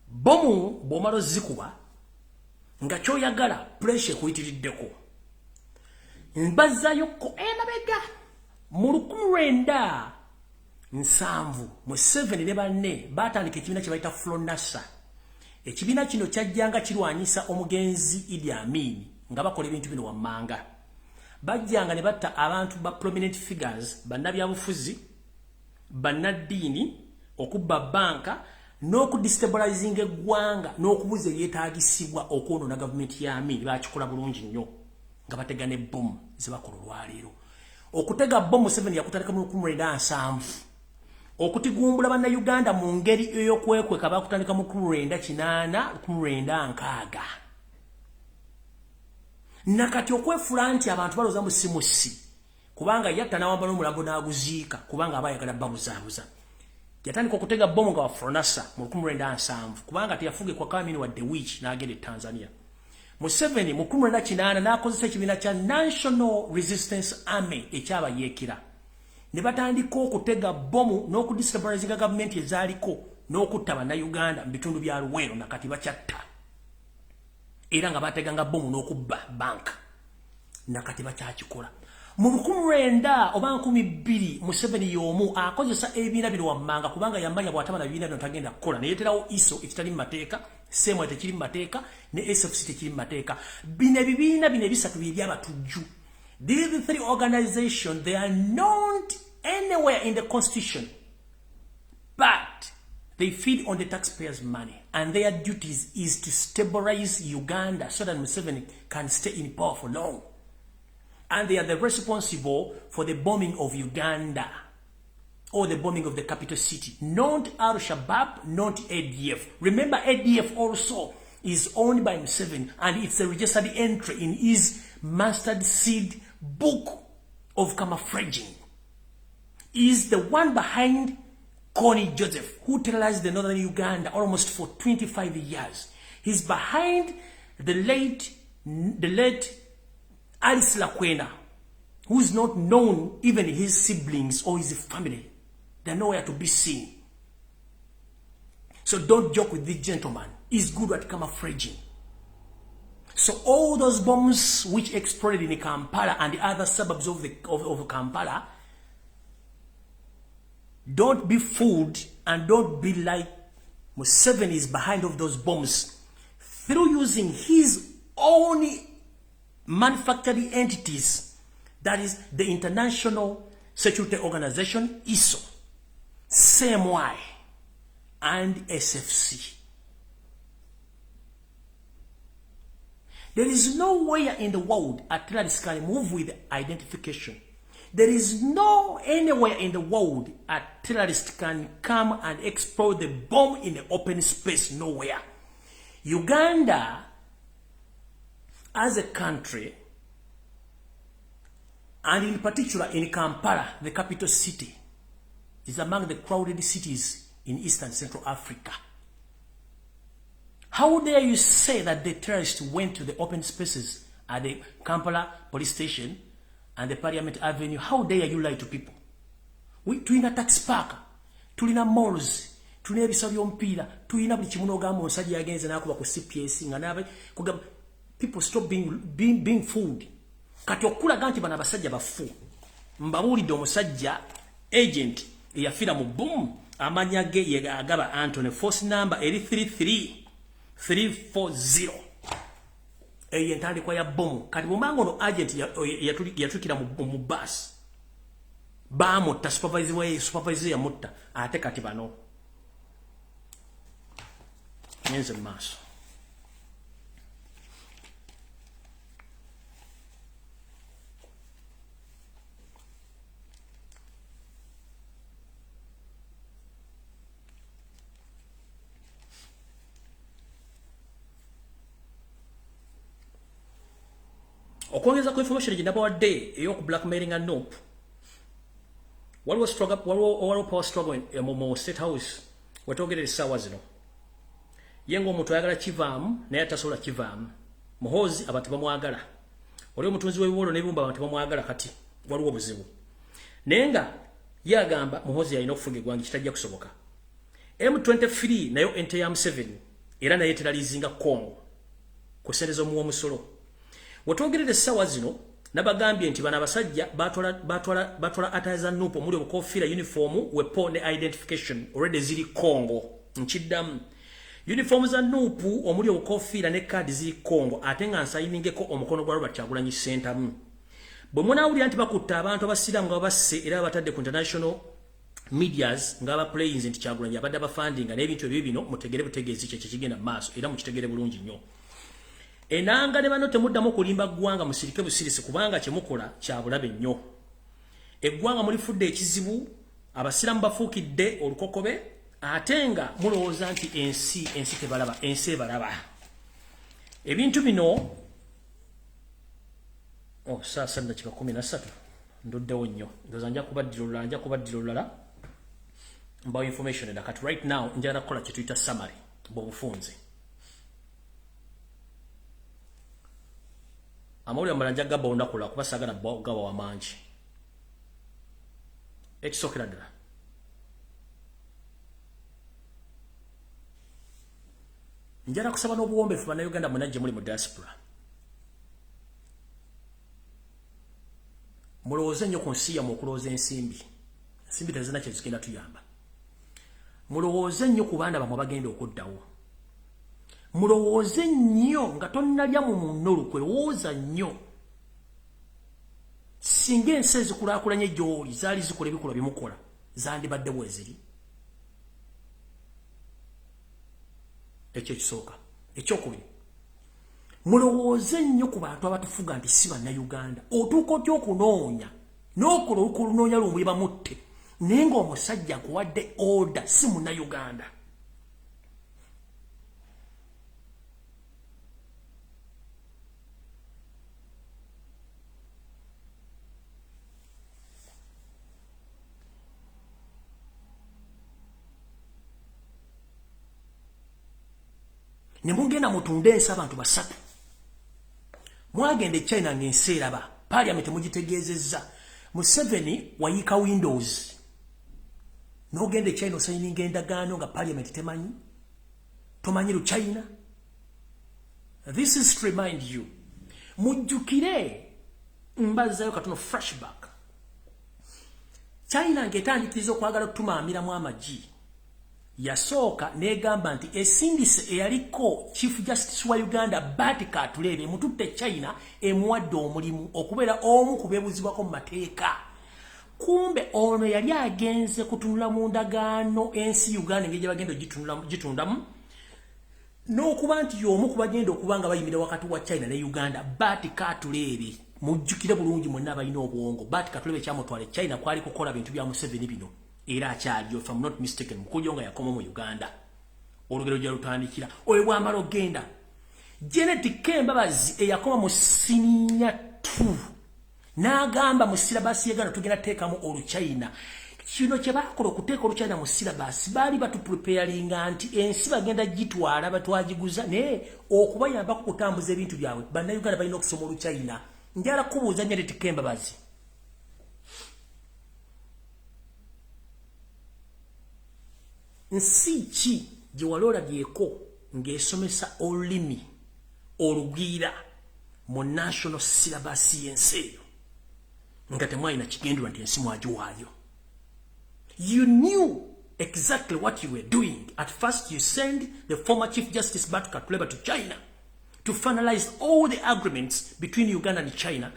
Bomu bomalo zikuba nga kyoyagala pressure kuyitiriddeko. Mbazayo ko emabega mu 1970 Museveni ne banne batandika ekibiina kye bayita Flonasa. Ekibiina kino kyajjanga kirwanyisa omugenzi Idi Amin nga bakola ebintu bino wammanga. Bajjanga ne batta abantu ba prominent figures, bannabyabufuzi, bannaddiini, okubba banka, n'okudestabilizing eggwanga, n'okubuza ebyetaagisibwa okwonoona gavumenti ya Amin. Bakikola bulungi nnyo nga batega ne bbomu ze bakola olwaleero. Okutega bbomu Museveni yakutandika mu 1970. okutigumbula banna Uganda mu ngeri ey'okwekweka bakutandika mu 1986 nakati okwefuula nti abantu baloza musimusi kubanga yatta n'awamba n'omulambo n'aguziika kubanga abayagala babuzaabuza yatandika okutega bomu nga wafronasa mu 1907 kubanga teyafugikwa kamini wadde wich n'agenda e Tanzania. Museveni mu 1998 n'akozesa ekibiina kya National Resistance Army ekyabayeekera ne batandika okutega bomu n'okudestabilizinga gavumenti ezaaliko n'okutta bannayuganda mu bitundu bya Luweero nakati bakyatta era nga bateganga bomu n'okubba banka nakati bakyakikola. Mu 1900 oba 2000 Museveni y'omu akozesa ebibiina bino wammanga kubanga yamanya bw'ataba na bibiina bino tagenda kukola ne yeeterawo ISO ekitali mu mateeka, SEMA tekiri mu mateeka ne SFC tekiri mu mateeka. Bino ebibiina bino ebisatu by'abatujju. These three organizations, they are not anywhere in the constitution, but they feed on the taxpayers' money, and their duties is to stabilize Uganda so that Museveni can stay in power for long. And they are the responsible for the bombing of Uganda or the bombing of the capital city. Not Al-Shabaab, not ADF. Remember, ADF also is owned by Museveni, and it's a registered entry in his mustard seed book of camouflaging. Is the one behind Connie Joseph, who terrorized the northern Uganda almost for 25 years. He's behind the late Alice Lakwena, who is not known, even his siblings or his family. They're nowhere to be seen. So don't joke with this gentleman. He's good at camouflaging. So all those bombs which exploded in Kampala and the other suburbs of Kampala, don't be fooled and don't be like Museveni is behind of those bombs through using his own manufacturing entities, that is the International Security Organization, ISO, CMY, and SFC. There is nowhere in the world a terrorist can move with identification. There is no anywhere in the world a terrorist can come and explode the bomb in the open space. Nowhere. Uganda, as a country, and in particular in Kampala, the capital city, is among the crowded cities in Eastern Central Africa. How dare you say that the terrorists went to the open spaces at the Kampala police station and the Parliament Avenue? How dare you lie to people? Tulina tax park, tulina malls, tulina ebisalo by'omupiira, tulina buli kimu n'ogamba omusajja yagenze n'akuba ku CPS nga n'abe kugamba. People stop being fooled. Kati okulaga nti bana basajja bafu. Mbabuulidde omusajja agent eyafiira mu boom amanya ge ye agaba Anthony, force number eri 33340. Eyo entandikwa ya bomu. Kati bw'omanga ono agent yatukira mu bus. Bamutta supervisor yamutta. Ate kati bano nyenze mu maaso. Okwongeza ku information ginabawadde ey'oku blackmailing and nope. Waliwo power struggle mu State House wetwogerera essaawa zino. Ye ng'omuntu ayagala kivaamu naye atasobola kivaamu. Muhoozi abantu bamwagala. Oli omutunzi w'ebiwolo n'ebibumba abantu bamwagala kati waliwo obuzibu. Naye nga ye agamba Muhoozi yalina okufuga eggwanga kitajja kusoboka. M23 nayo ente ya Museveni era naye teralizinga Congo ku ssente z'omuwa omusolo. Wetwogerera essaawa zino nabagambye nti bano abasajja batwala ataza nupo omuli obukofiira uniform weapon ne identification already ziri Congo. Nkiddamu uniform za nupu omuli obukofiira ne card ziri Congo ate nga nsayiningeko omukono gwa Robert Kyagulanyi Centamu. Bwe munaawulira nti bakutta abantu abasiraamu nga babasse era batadde ku international medias nga abaplays nti Kyagulanyi abadde abafandinga n'ebintu ebyo bino mutegere butegeezi kye kigenda maaso era mukitegere bulungi nnyo. Enanga ne bano temuddamu kulimba ggwanga musirike busirisi kubanga kye mukola kya bulabe nnyo. Eggwanga mulifudde ekizibu abasiramu bafuukidde olukokobe ate nga mulowooza nti ensi tebalaba, ensi ebalaba. Ebintu bino sasa dakika 13 ndoddewo nnyo ndoza nja kubaddira olulala mbawo information edda kati right now njagala kukola kye tuyita summary bw'obufunze. Amawulire amala nja gabba olunaku lwa kuba saagala gaba wamangi. Ekisookera ddala njala kusaba n'obuwombeefu bannayuganda mwenna gye muli mu diaspora. Mulowooze nnyo ku nsi yammwe okulowooza ensimbi. Ensimbi tezirina kye zigenda tuyamba. Mulowooze nnyo ku baana bammwe bagenda okuddawo. Mulowooze nnyo nga tonnalya mu munno olukwe, lowooza nnyo. Singa ensi ezikulaakulanye gy'oli zaali zikola ebikolwa bye mukola, zandibadde bwe ziri. Ekyo ekisooka. Ekyokubiri, mulowooze nnyo ku bantu abatufuga nti si bannayuganda. Otuuka otya okunoonya n'okola olukunoonya Lumbuye bamutte naye ng'omusajja akuwadde order si munnayuganda. Ne mugenda mutunde ensi abantu basatu. Mwagenda China ng'ensi eraba. Parliament mugitegeezezza. Museveni wayiika Windows. N'ogenda China osayininga endagaano nga Parliament temanyi. Tomanyi lu China. This is to remind you. Mujjukire mbazzayo katono flashback. China ng'etandikiriza okwagala okutumaamiramu amagi. Yasooka negamba nti esindise eyaliko Chief Justice wa Uganda Bati Katulebe mututte China emuwadde omulimu okubeera omu ku beebuzibwako mu mateeka. Kumbe ono yali agenze kutunula mu ndagaano ensi Uganda ng'egye bagenda gitundamu n'okuba nti y'omu ku bagenda okuba nga bayimira wakati wa China ne Uganda. Bati Katulebe mujjukire bulungi mwenna abalina obwongo. Bati Katulebe kyamutwala China kwali kukola bintu bya Museveni bino. Era akyaliyo, if I'm not mistaken, mukujo nga yakoma mu Uganda. Olugero gya lutandikira. Oyo bwamala ogenda. Janet Kembabazi eyakoma mu sininya 2. N'agamba mu silabasi y'Uganda tugenda teekamu Oluchina. Kino kye baakola okuteeka Oluchina mu silabasi baali batupreparinga nti ensi bagenda gitwala batwagiguza naye okubayambako kutambuza ebintu byabwe. Bannayuganda balina okusoma Oluchina. Njala kubuuza Janet Kembabazi. Nsi ki gye walola byeko ng'esomesa olulimi olugwira mu national syllabus y'ensi eyo nga temwalina kigendera nti ensi mwagiwaayo? You knew exactly what you were doing. At first you sent the former Chief Justice Bati Katulebe to China to finalize all the agreements between Uganda and China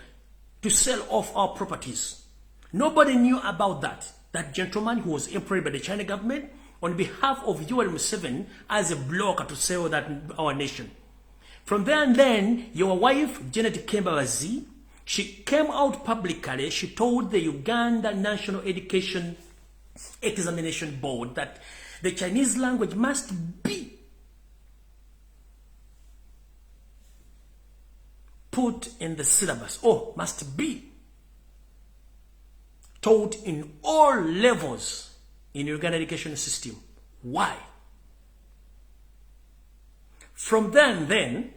to sell off our properties. Nobody knew about that. That gentleman who was employed by the China government on behalf of Museveni as a blocker to sell that our nation. From there and then, your wife, Janet Kembabazi, she came out publicly, she told the Uganda National Education Examination Board that the Chinese language must be put in the syllabus, or must be taught in all levels in Uganda education system. Why? From then,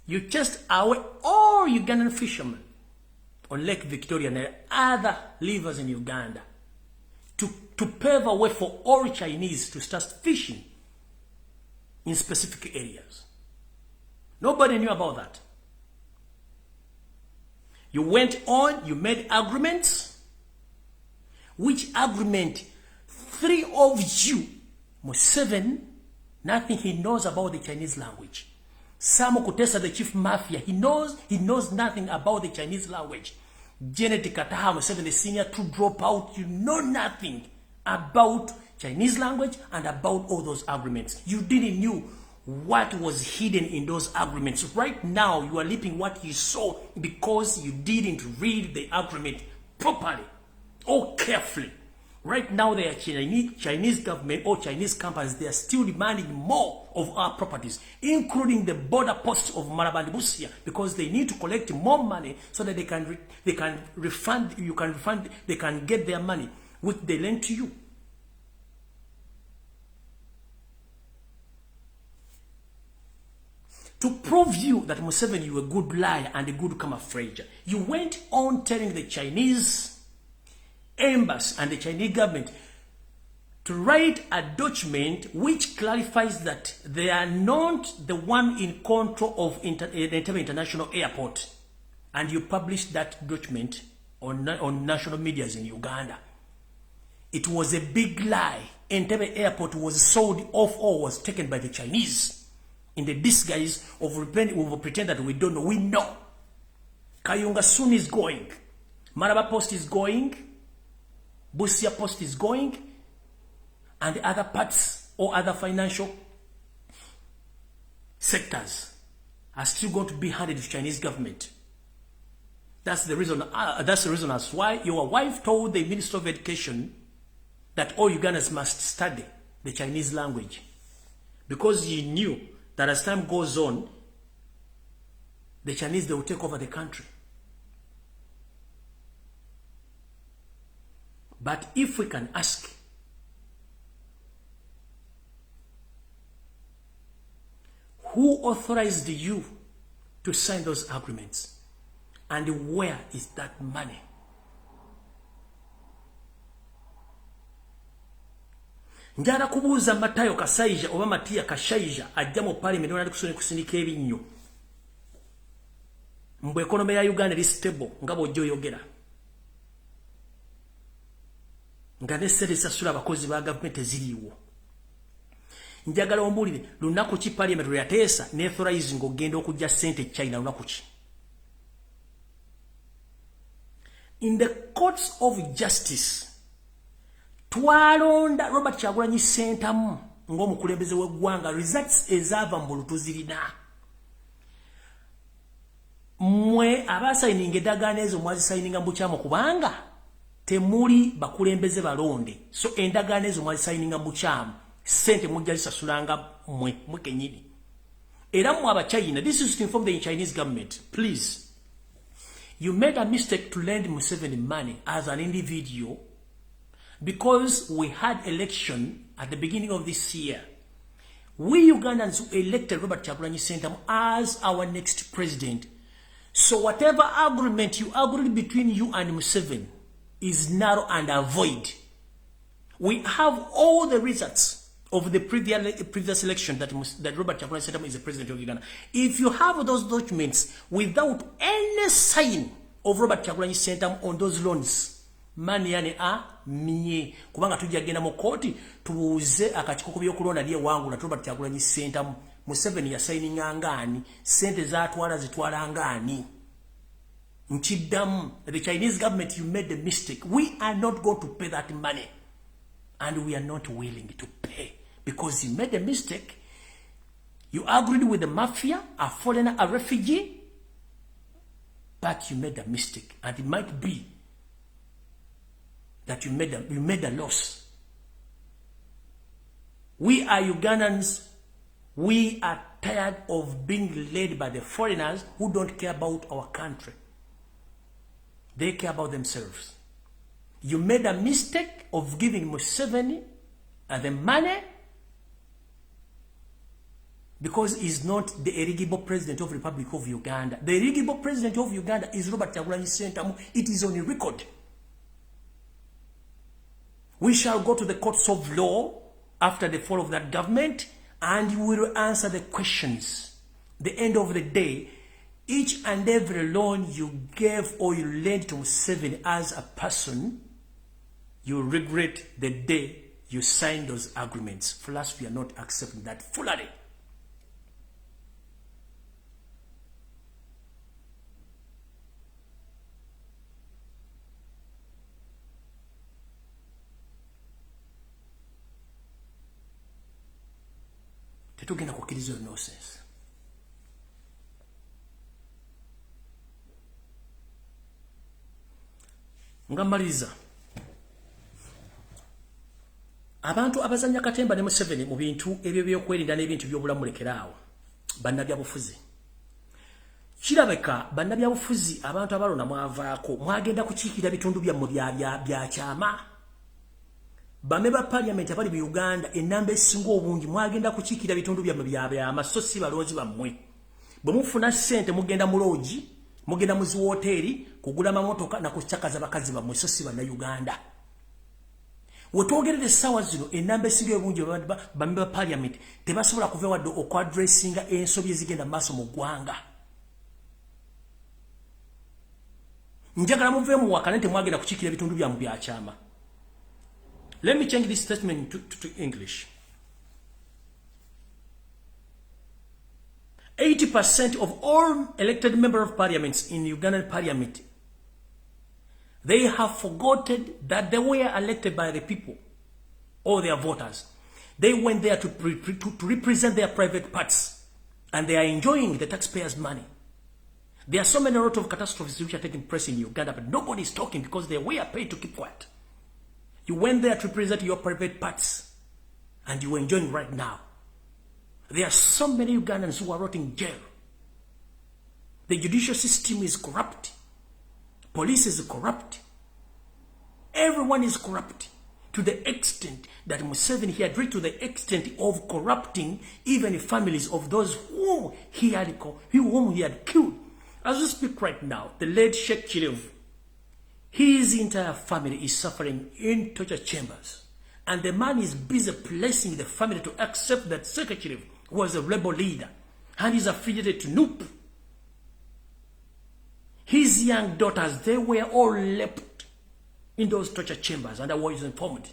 you chased away all Ugandan fishermen on Lake Victoria and other rivers in Uganda to pave a way for all Chinese to start fishing in specific areas. Nobody knew about that. You went on, you made agreements. Which agreement? 3 of you, Museveni, nothing he knows about the Chinese language. Sam Kutesa, the chief mafia, he knows nothing about the Chinese language. Janet Kataha, Museveni, the senior to drop out, you know nothing about Chinese language and about all those agreements. You didn't know what was hidden in those agreements. Right now, you are leaping what you saw because you didn't read the agreement properly. Oh, carefully. Right now, the Chinese government or Chinese companies, they are still demanding more of our properties, including the border posts of Maraba and Busia, because they need to collect more money so that they can refund, they can get their money, which they lend to you. To prove you that Museveni, you a good liar and a good camouflager, you went on telling the Chinese embassy and the Chinese government to write a document which clarifies that they are not the one in control of Entebbe International Airport. And you published that document on national medias in Uganda. It was a big lie. Entebbe Airport was sold off or was taken by the Chinese in the disguise of pretend that we don't know. We know. Kayunga soon is going. Maraba Post is going. Busia Post is going, and other parts or other financial sectors are still going to be handed to the Chinese government. That's the reason. That's the reason as why your wife told the Minister of Education that all Ugandans must study the Chinese language, because you knew that as time goes on, the Chinese, they will take over the country. But if we can ask, who authorized you to sign those agreements? And where is that money? Njala kubuuza Matayo Kasaija oba Matia Kashaija ajja mu parliament onali kusindika ebinnyo. Mbu economy ya Uganda eri stable nga bw'ojja oyogera. Nga n'essente zisasula abakozi ba gavumenti eziriiwo. Njagala ombuulire lunaku ki parliament lwe yateesa n'authorizing ogenda okujja ssente China lunaku ki? In the courts of justice, twalonda Robert Kyagulanyi Ssentamu ng'omukulembeze w'eggwanga, results ezaava mu bulu tuzirina. Mmwe abaasayininga endagaano ezo mwazisayininga mu bukyamu kubanga temuli bakulembeze balonde. So endagaano ezo mwazisayininga mu bukyamu, ssente mujja zisasulanga mmwe kenyini. Era mmwe Abachina, this is to inform the Chinese government, please. You made a mistake to lend Museveni money as an individual because we had election at the beginning of this year. We Ugandans elected Robert Kyagulanyi Ssentamu as our next president. So whatever agreement you agreed between you and Museveni is narrow and void. We have all the results of the previous election that Robert Kyagulanyi Ssentamu is the president of Uganda. If you have those documents without any sign of Robert Kyagulanyi Ssentamu on those loans, mani yani miye kubanga tujja genda mu koti tubuuze akakiko by'okulonda lye wangu na Robert Kyagulanyi Ssentamu Museveni ya signing ngani, sente zatwala zitwala ngani. Nchiddamu, the Chinese government, you made the mistake. We are not going to pay that money. And we are not willing to pay. Because you made a mistake. You agreed with the mafia, a foreigner, a refugee. But you made a mistake. And it might be that you made a loss. We are Ugandans. We are tired of being led by the foreigners who don't care about our country. They care about themselves. You made a mistake of giving Museveni the money because he's not the eligible president of the Republic of Uganda. The eligible president of Uganda is Robert Kyagulanyi Ssentamu. It is on record. We shall go to the courts of law after the fall of that government and we will answer the questions. The end of the day, each and every loan you gave or you lent to Museveni as a person, you regret the day you signed those agreements. For us, we are not accepting that fully. Tetugenda kukkiriza nonsense. Ngamaliza. Abantu abazanya katemba ne Museveni mu bintu ebyo byokwerinda n'ebintu by'obulamu mulekeraawo. Bannabyabufuzi. Kirabeka bannabyabufuzi abantu abalona mwavaako mwagenda kukiikira bitundu byammwe bya kyama. Bameba parliament abali mu Uganda enamba esinga obungi mwagenda kukiikira bitundu byammwe bya byama so si balonzi bammwe. Bwe mufuna ssente mugenda mu lodge, mugenda mu ziwoteri, kugula mamotoka na kuchakaza bakazi bammwe so si bannayuganda. Wetwogerere essaawa zino enamba esinga obungi bameba parliament tebasobola kuva wadde okwadressinga ensobi ezigenda mu maaso mu ggwanga. Njagala muve mu wakana nti mwagenda kukiikira bitundu byammwe bya kyama. Let me change this statement to English. 80% of all elected members of parliaments in Ugandan parliament, they have forgotten that they were elected by the people or their voters. They went there to represent their private parts, and they are enjoying the taxpayers' money. There are so many lot of catastrophes which are taking place in Uganda, but nobody is talking because they were paid to keep quiet. You went there to represent your private parts, and you are enjoying right now. There are so many Ugandans who are rotting in jail. The judicial system is corrupt. Police is corrupt. Everyone is corrupt to the extent that Museveni he had reached to the extent of corrupting even families of those whom he had killed. As we speak right now, the late Sheikh Chilev, his entire family is suffering in torture chambers. And the man is busy placing the family to accept that Sheikh Chilev was a rebel leader and is affiliated to NUP. His young daughters, they were all left in those torture chambers, and I was informed.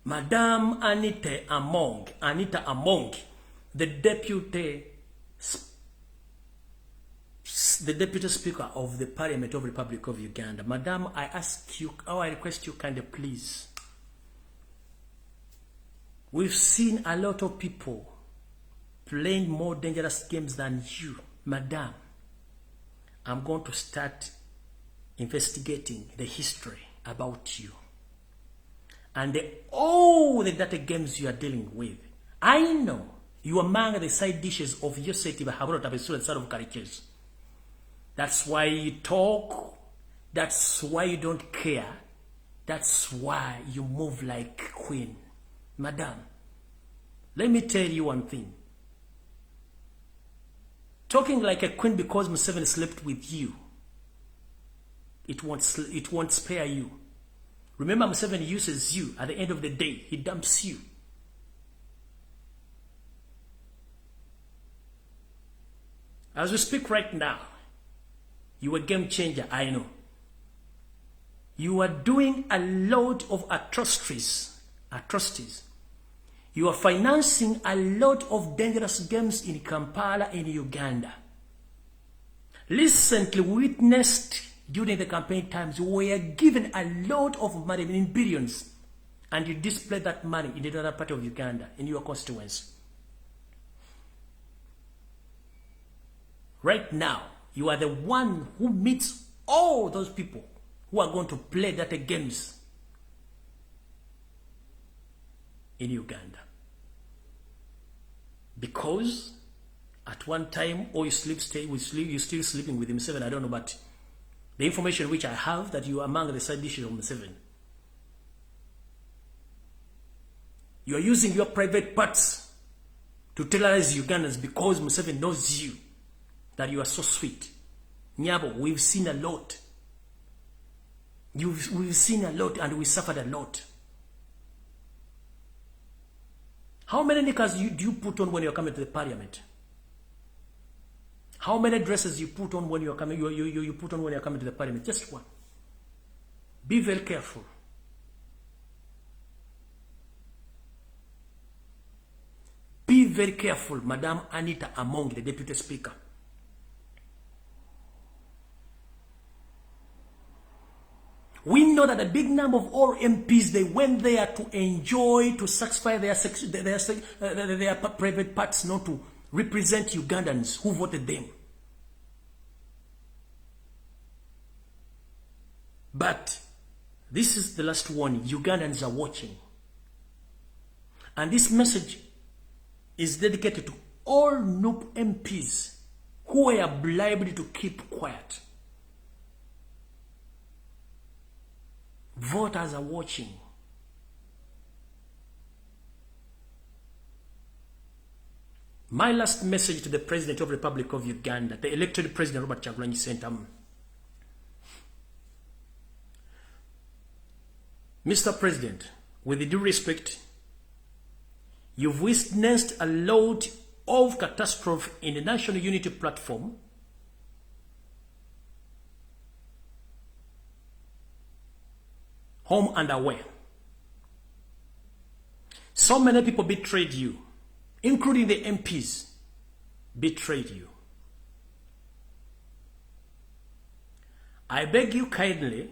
Madame Anita Among, the deputy speaker of the Parliament of the Republic of Uganda. Madame, I request you kindly, please. We've seen a lot of people playing more dangerous games than you. Madame, I'm going to start investigating the history about you. And all the data games you are dealing with. I know you are among the side dishes of your city, of caricatures. That's why you talk. That's why you don't care. That's why you move like a queen. Madam, let me tell you one thing. Talking like a queen because Museveni slept with you, it won't spare you. Remember, Museveni uses you. At the end of the day, he dumps you. As we speak right now, you are a game changer, I know. You are doing a lot of atrocities. You are financing a lot of dangerous games in Kampala in Uganda. Recently witnessed during the campaign times, we were given a lot of money, in billions, and you display that money in the other part of Uganda, in your constituency. Right now, you are the one who meets all those people who are going to play data games in Uganda. Because at one time, or you you're still sleeping with Museveni, I don't know, but the information which I have that you are among the side dishes of Museveni. You are using your private parts to terrorize Ugandans because Museveni knows you, that you are so sweet. Nyabo, we've seen a lot. We've seen a lot and we suffered a lot. How many knickers do you put on when you're coming to the parliament? How many dresses you put on when you're coming? You put on when you're coming to the parliament? Just one. Be very careful. Be very careful, Madame Anita Among, the Deputy Speaker. We know that a big number of all MPs, they went there to enjoy, to satisfy their private parts, not to represent Ugandans who voted them. But this is the last warning. Ugandans are watching. And this message is dedicated to all NUP MPs who were bribed to keep quiet. Voters are watching. My last message to the President of the Republic of Uganda, the elected President Robert Kyagulanyi Ssentamu. Mr. President, with due respect, you've witnessed a lot of catastrophe in the National Unity Platform. Home and away. So many people betrayed you, including the MPs, betrayed you. I beg you kindly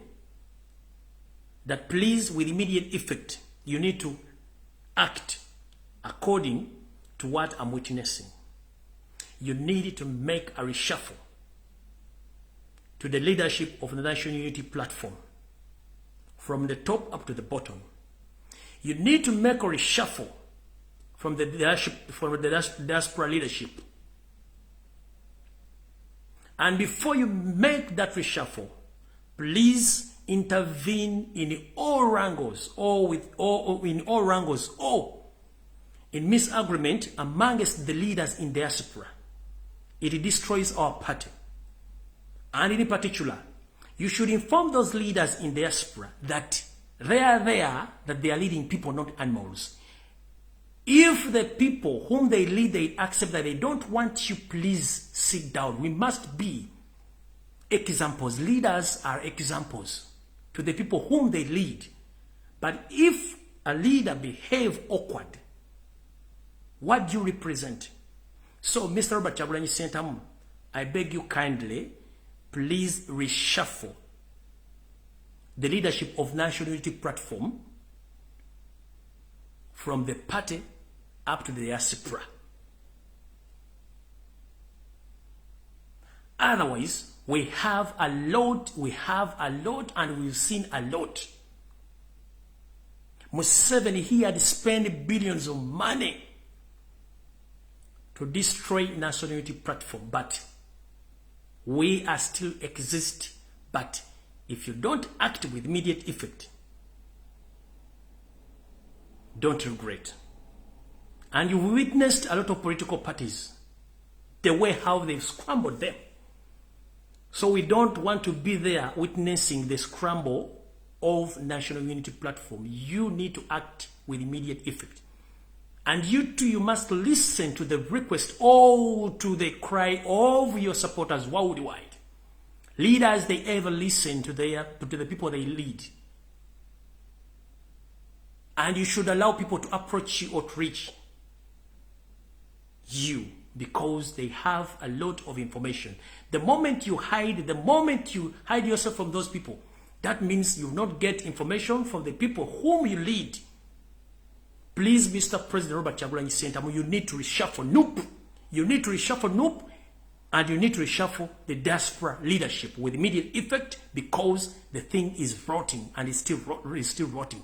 that please, with immediate effect, you need to act according to what I'm witnessing. You need to make a reshuffle to the leadership of the National Unity Platform, from the top up to the bottom. You need to make a reshuffle from the diaspora leadership. And before you make that reshuffle, please intervene in all wrangles, or in misagreement amongst the leaders in diaspora. It destroys our party. And in particular, you should inform those leaders in diaspora that they are there, that they are leading people, not animals. If the people whom they lead, they accept that they don't want you, please sit down. We must be examples. Leaders are examples to the people whom they lead. But if a leader behaves awkward, what do you represent? So, Mr. Robert Kyagulanyi Ssentamu, I beg you kindly, please reshuffle the leadership of National Unity Platform from the party up to the diaspora. Otherwise, we have a lot, and we've seen a lot. Museveni, he had spent billions of money to destroy National Unity Platform, but we are still exist. But if you don't act with immediate effect, don't regret. And you witnessed a lot of political parties, the way how they've scrambled them. So we don't want to be there witnessing the scramble of National Unity Platform. You need to act with immediate effect. And you too, you must listen to the request, or to the cry of your supporters worldwide. Leaders, they ever listen to the people they lead. And you should allow people to approach you or to reach you, because they have a lot of information. The moment you hide yourself from those people, that means you will not get information from the people whom you lead. Please, Mr. President Robert Kyagulanyi Ssentamu, you need to reshuffle NUP. You need to reshuffle NUP, and you need to reshuffle the diaspora leadership with immediate effect, because the thing is rotting, and it's still rotting.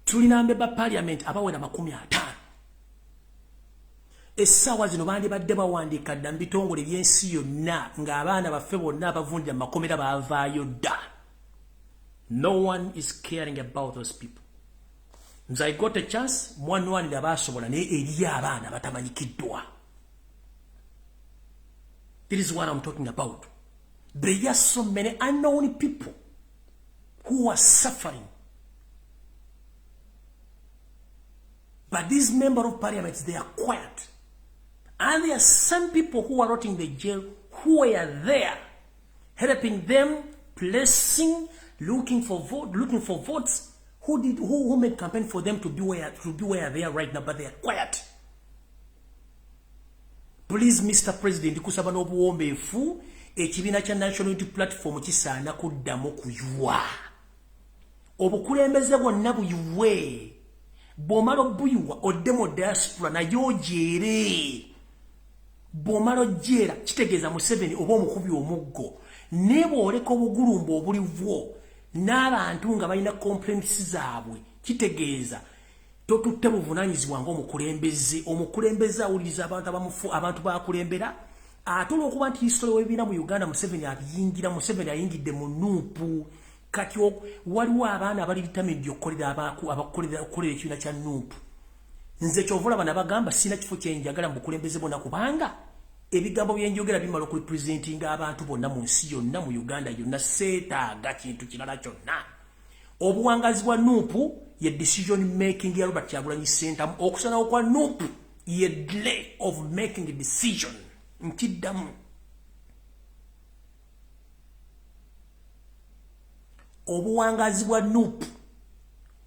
Tulina mbeba parliament abawera 50. Essaawa zino bandibadde bawandiika dda mu bitongole by'ensi yonna ng'abaana baffe bonna abavundira makomera baavaayo dda. No one is caring about those people. Nze I got a chance, mwanwanira baasobola naye eri abaana batamanyikiddwa. This is what I'm talking about. There are so many unknown people who are suffering. But these members of parliament, they are quiet. And there are some people who are rotting in the jail who were there, helping them, blessing, looking for votes, who made campaign for them to be where they are right now, but they are quiet. Please, Mr. President, kusaba n'obuwombeefu ekibiina kya National Unity Platform kisaana kuddamu kuyuwa. Obukulembeze bwonna buyuwe. Bw'omala obuyuwa odde mu diaspora nayo ojeere. Bw'omala ojjeera kitegeeza Museveni oba omukubi omuggo. Ne bw'oleka obugulumba obuliwo n'abantu nga balina complaints zaabwe kitegeeza totutte buvunaanyizibwa ng'omukulembeze awuliriza abantu b'akulembera ate olw'okuba nti history w'ebibiina mu Uganda Museveni ayingidde mu nuupu kati waliwo abaana abali determined okukolera ekibiina kya nuupu. Nze kyovula bana bagamba sina kifo kyenjagala mu bukulembeze bonna kubanga ebigambo byenjogera bimala okurepresentinga abantu bonna mu nsi yonna mu Uganda yonna seetaaga kintu kirala kyonna. Obuwangazi bwa nuupu ye decision making ya Robert Kyagulanyi Ssentamu. Okusalawo kwa nuupu ye delay of making a decision. Nkiddamu. Obuwangazi bwa nuupu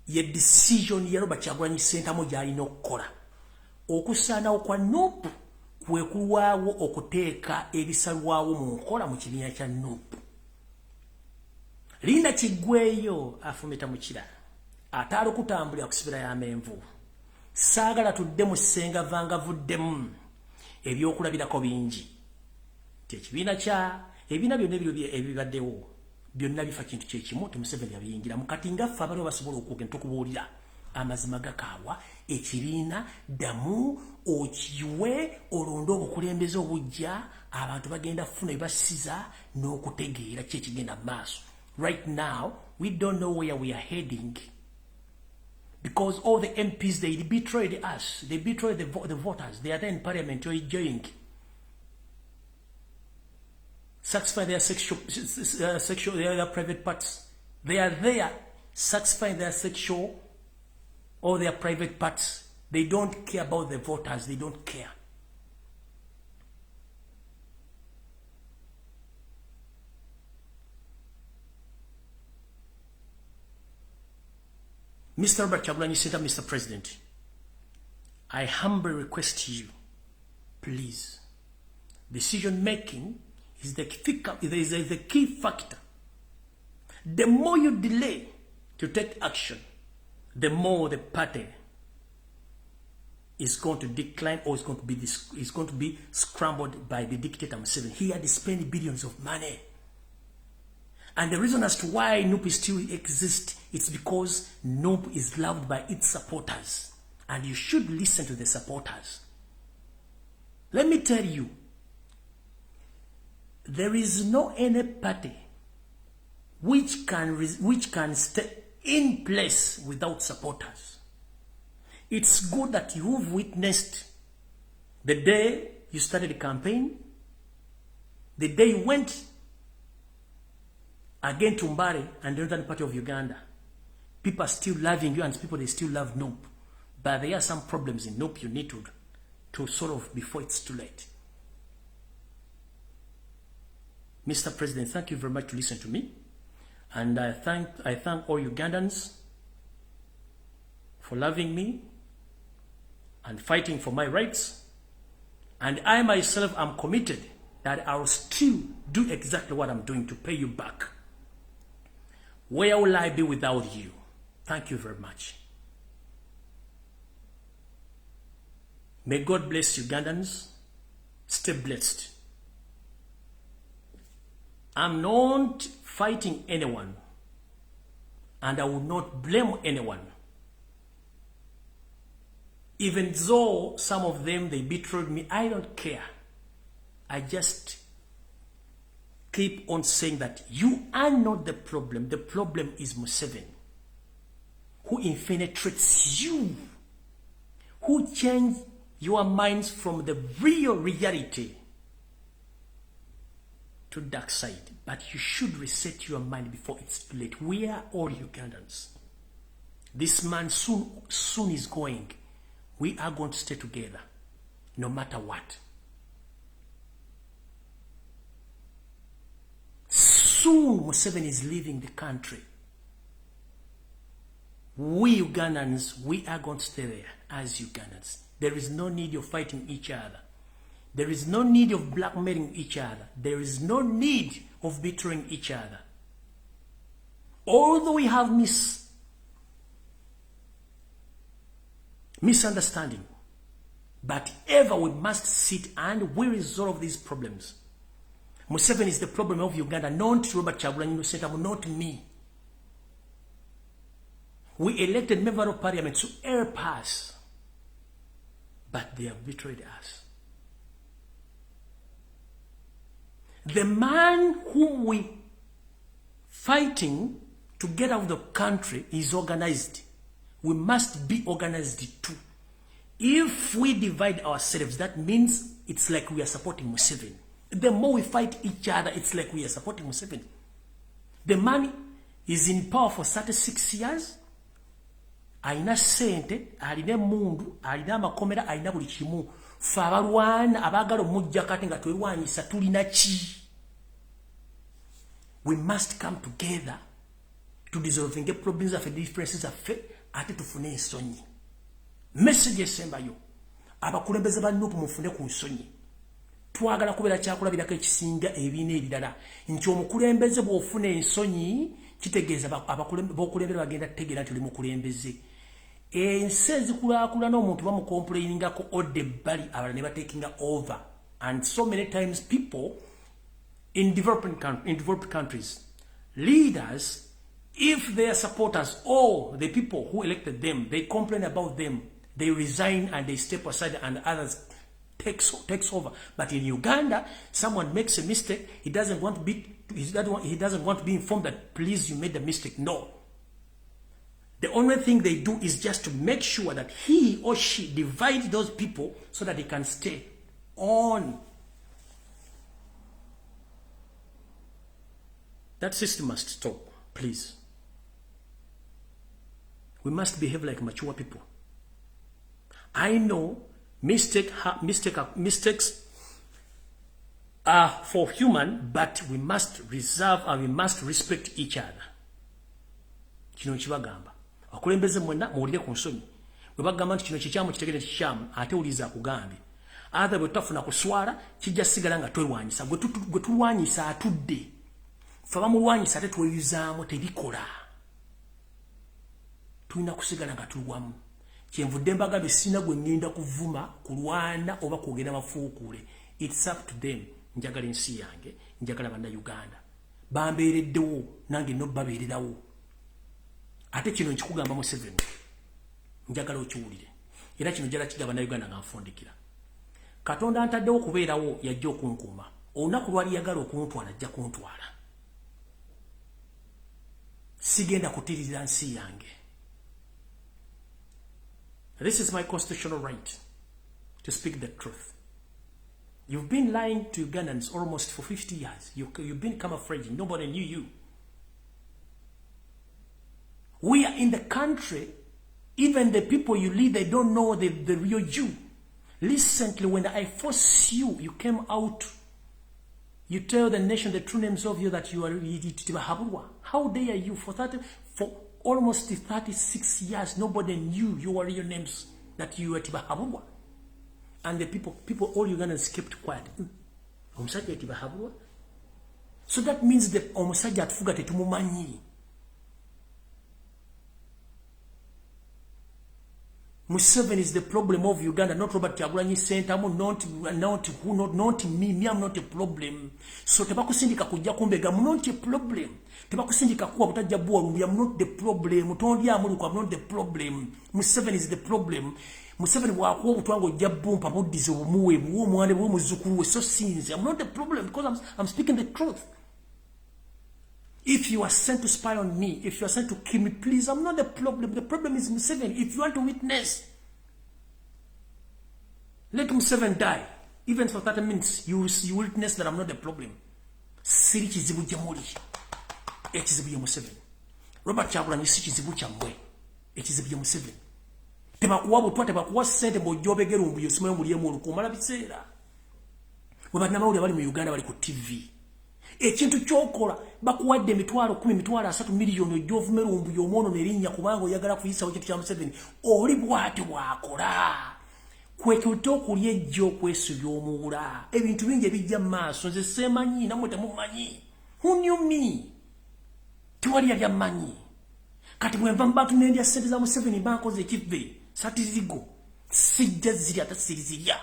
ye decision ya Robert Kyagulanyi Ssentamu gy'alina okukola. Okusaanawo kwa nuupu kwe kulwawo okuteeka ebisalwawo mu nkola mu kibiina kya nuupu. Linda Kigweyo afumita mukira ataalo kutambulira kusibira y'amenvu. Saagala tudde mu ssenga vanga vuddemu ebyokulabirako bingi. Ekibiina byonna ebibaddewo byonna bifa kintu kyekimu ti Museveni yabiyingira mukati ngaffe abaliwo basobola okugenda tukubuulira amazima gakaawa ekibiina ddamu okiwe olonde obukulembeze obujja abantu bagenda kufuna ebibasiza n'okutegeera ki ekigenda maaso. Right now, we don't know where we are heading because all the MPs, they betrayed us. They betrayed the voters. They are there in parliament enjoying. Satisfy their their private parts. They are there satisfying their sexual or their private parts. They don't care about the voters. They don't care. Mr. Robert Kyagulanyi Ssentamu, Mr. President, I humbly request you, please, decision making is the key factor. The more you delay to take action, the more the party is going to decline or is going to be scrambled by the dictator Museveni. He had spent billions of money. And the reason as to why NUP still exists, it's because NUP is loved by its supporters. And you should listen to the supporters. Let me tell you, there is no any party which can stay in place without supporters. It's good that you've witnessed the day you started the campaign, the day you went again to Mbare and the northern part of Uganda. People are still loving you and people, they still love NUP. But there are some problems in NUP you need to solve before it's too late. Mr. President, thank you very much to listen to me. And I thank all Ugandans for loving me and fighting for my rights. And I myself am committed that I will still do exactly what I'm doing to pay you back. Where will I be without you? Thank you very much. May God bless Ugandans. Stay blessed. I'm not fighting anyone, and I will not blame anyone. Even though some of them, they betrayed me, I don't care. I just keep on saying that you are not the problem. The problem is Museveni, who infiltrates you, who changed your minds from the real reality to dark side. But you should reset your mind before it's too late. We are all Ugandans. This man soon is going. We are going to stay together. no matter what. Soon Museveni is leaving the country. We Ugandans, we are going to stay there as Ugandans. There is no need of fighting each other. There is no need of blackmailing each other. There is no need of betraying each other. Although we have misunderstanding, but ever we must sit and we resolve these problems. Museveni is the problem of Uganda, not Robert Kyagulanyi Ssentamu, not me. We elected member of parliament to help us, but they have betrayed us. The man whom we fighting to get out of the country is organized. We must be organized too. If we divide ourselves, that means it's like we are supporting Museveni. The more we fight each other, it's like we are supporting Museveni. The man is in power for 36 years. Aina sente, alina mundu, alina makomera, alina buli kimu. Fabalwana abagala omujja kati nga twerwanyisa tulina ki. We must come together to dissolve the problems of the differences of faith ate tufune ensonyi. Message esembayo abakulembeze bannupu mufune ku nsonyi. Twagala kubeera kyakulabirako ekisinga ebiina ebirala nti omukulembeze bw'ofuna ensonyi kitegeeza b'okulembera bagenda kutegeera nti oli mukulembeze. Ensi ezikulaakulana omuntu bamukomplainingako odde ebbali abalala ne batekinga over. And so many times people in developed countries, leaders, if their supporters or the people who elected them, they complain about them, they resign and they step aside and others takes over. But in Uganda, someone makes a mistake, he doesn't want to be informed that please you made a mistake. No. The only thing they do is just to make sure that he or she divides those people so that they can stay on. That system must stop, please. We must behave like mature people. I know mistakes are for human, but we must reserve and we must respect each other. Kino kibagamba. Akulembeze mwenna muwulire ku nsonyi. Bwe bagamba nti kino kikyamu kitegere kikyamu ate uliza akugambye. Atha bwe tutafuna kuswala kijja sigala nga twerwanyisa. Gwe tulwanyisa atudde. Ffe bamulwanyisa ate tweyuzaamu tebikola. Tulina kusigala nga tulwamu. Kyenvudde mbagambye sina gwe ngenda kuvuma kulwana oba kwogera mafuukule. It's up to them. Njagala ensi yange, njagala bannayuganda. Bambeereddewo nange no babeererawo. Ate kino nkikugamba Museveni. Njagala okiwulire. Era kino njagala kigaba bannayuganda nga nfundikira. Katonda antaddewo okubeerawo yajja okunkuuma. Olunaku lwali yagala okuntwala ajja kuntwala. Sigenda kutirira nsi yange. This is my constitutional right to speak the truth. You've been lying to Ugandans almost for 50 years. You've been camouflaging. Nobody knew you. We are in the country. Even the people you lead, they don't know the real you. Recently, when I forced you, you came out. You tell the nation the true names of you that you are Tibahabulwa. How dare you? For almost 36 years, nobody knew your real names, that you were Tibahabulwa. And the people, all Ugandans kept quiet. So that means the omusajja atufuga tetumumanyi. Museveni is the problem of Uganda, not Robert Kyagulanyi Ssentamu, not me. Me, I'm not a problem. So tebakusindika kujja kumbega, I'm not a problem. Tebakusindika kuwa butajja buwa, I'm not the problem. Mutondi amuli kwa, I'm not the problem. Museveni is the problem. Museveni wakuwa butwango jabumpa mudize umuwe, mwane muzukuru, so sinze. I'm not the problem because I'm speaking the truth. If you are sent to spy on me, if you are sent to kill me, please, I'm not the problem. The problem is Museveni. If you want to witness, let Museveni die. Even for 30 minutes, you witness that I'm not the problem. Siri kizibu jamuli. Ekizibu ya Museveni. Robert Kyagulanyi si kizibu kyamwe. Ekizibu ya Museveni. tebakuwa butwa tebakuwa sente bojobegera ombuyo simayo muliemu olukumala biseera wabana mawuli abali mu Uganda bali ku TV ekintu kyokola bakuwadde emitwalo 10 emitwalo 3 miliyoni ojovumera ombuyo omwono nerinnya kubanga oyagala kuyisawo kintu kya Museveni oli bwate bwakola kwekuto okulya ejjo kwesubya omuwula ebintu bingi ebijja maaso nze semanyi namwe temumanyi who knew me tiwali yali amanyi kati bwe nva mbatu nendya sente za Museveni bankoze ekive satizigo sijja ziri atasiriziya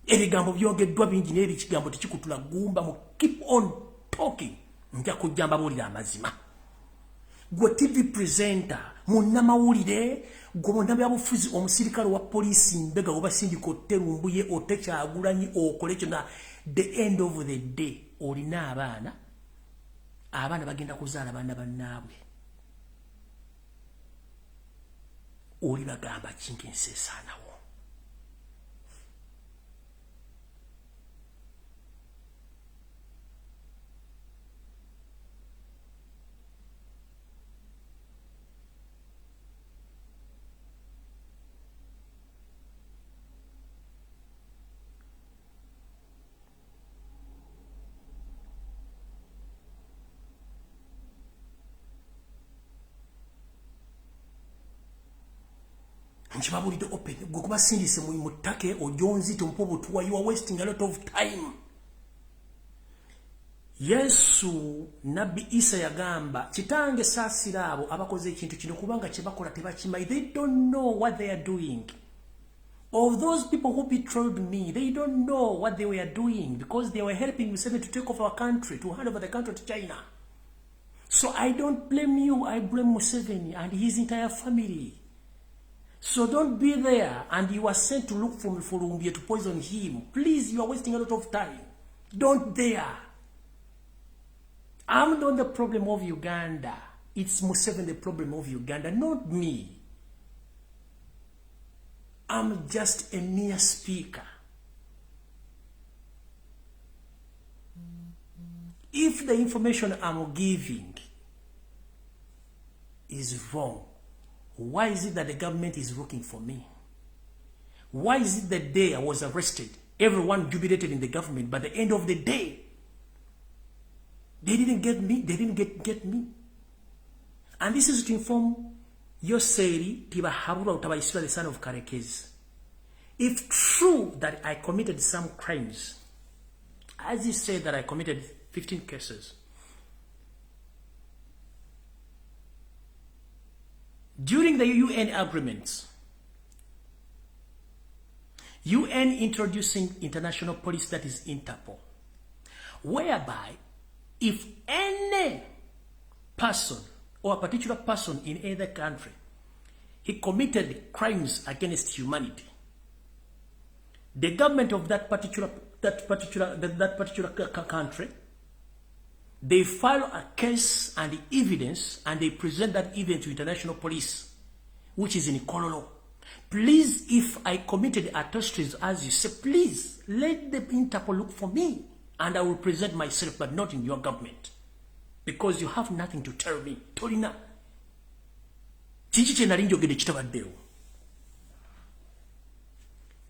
ebigambo byogeddwa bingi n'eri kigambo tekikutula gumba mu keep on talking nja kujjamba bulira amazima gwe TV presenter munnamawulire gwe munnabyabufuzi omusirikale wa poliisi mbega oba sindika otte Lumbuye otte Kyagulanyi okole kyonna the end of the day olina abaana bagenda kuzaala baana bannaabwe oli bagamba kintu enseesaanawo Njibabulide open gwe kuba sindise mu ttake ojonzi tumpo butuwa you are wasting a lot of time. Yesu Nabi Isa yagamba kitange saasira abo abakoze ekintu kino kubanga kye bakola tebakimanyi. They don't know what they are doing. Of those people who betrayed me, they don't know what they were doing because they were helping Museveni to take over our country, to hand over the country to China. So I don't blame you, I blame Museveni and his entire family. So don't be there and you are sent to look for Lumbuye to poison him. Please, you are wasting a lot of time. Don't dare. I'm not the problem of Uganda. It's Museveni the problem of Uganda, not me. I'm just a mere speaker. If the information I'm giving is wrong, why is it that the government is looking for me? Why is it that day I was arrested, everyone jubilated in the government, but at the end of the day, they didn't get me, they didn't get me. And this is to inform Yoseri Tiba Habura Utabaiswa, the son of Karekezi. If true that I committed some crimes, as he said that I committed 15 cases, during the UN agreements, UN introducing international police, that is Interpol, whereby if any person or a particular person in either country, he committed crimes against humanity, the government of that particular country, they file a case and the evidence and they present that evidence to international police, which is in Kololo. Please, if I committed atrocities as you say, please let the Interpol look for me and I will present myself, but not in your government. Because you have nothing to tell me. Torina. Chichiche nalinjogedde kitabaddewo.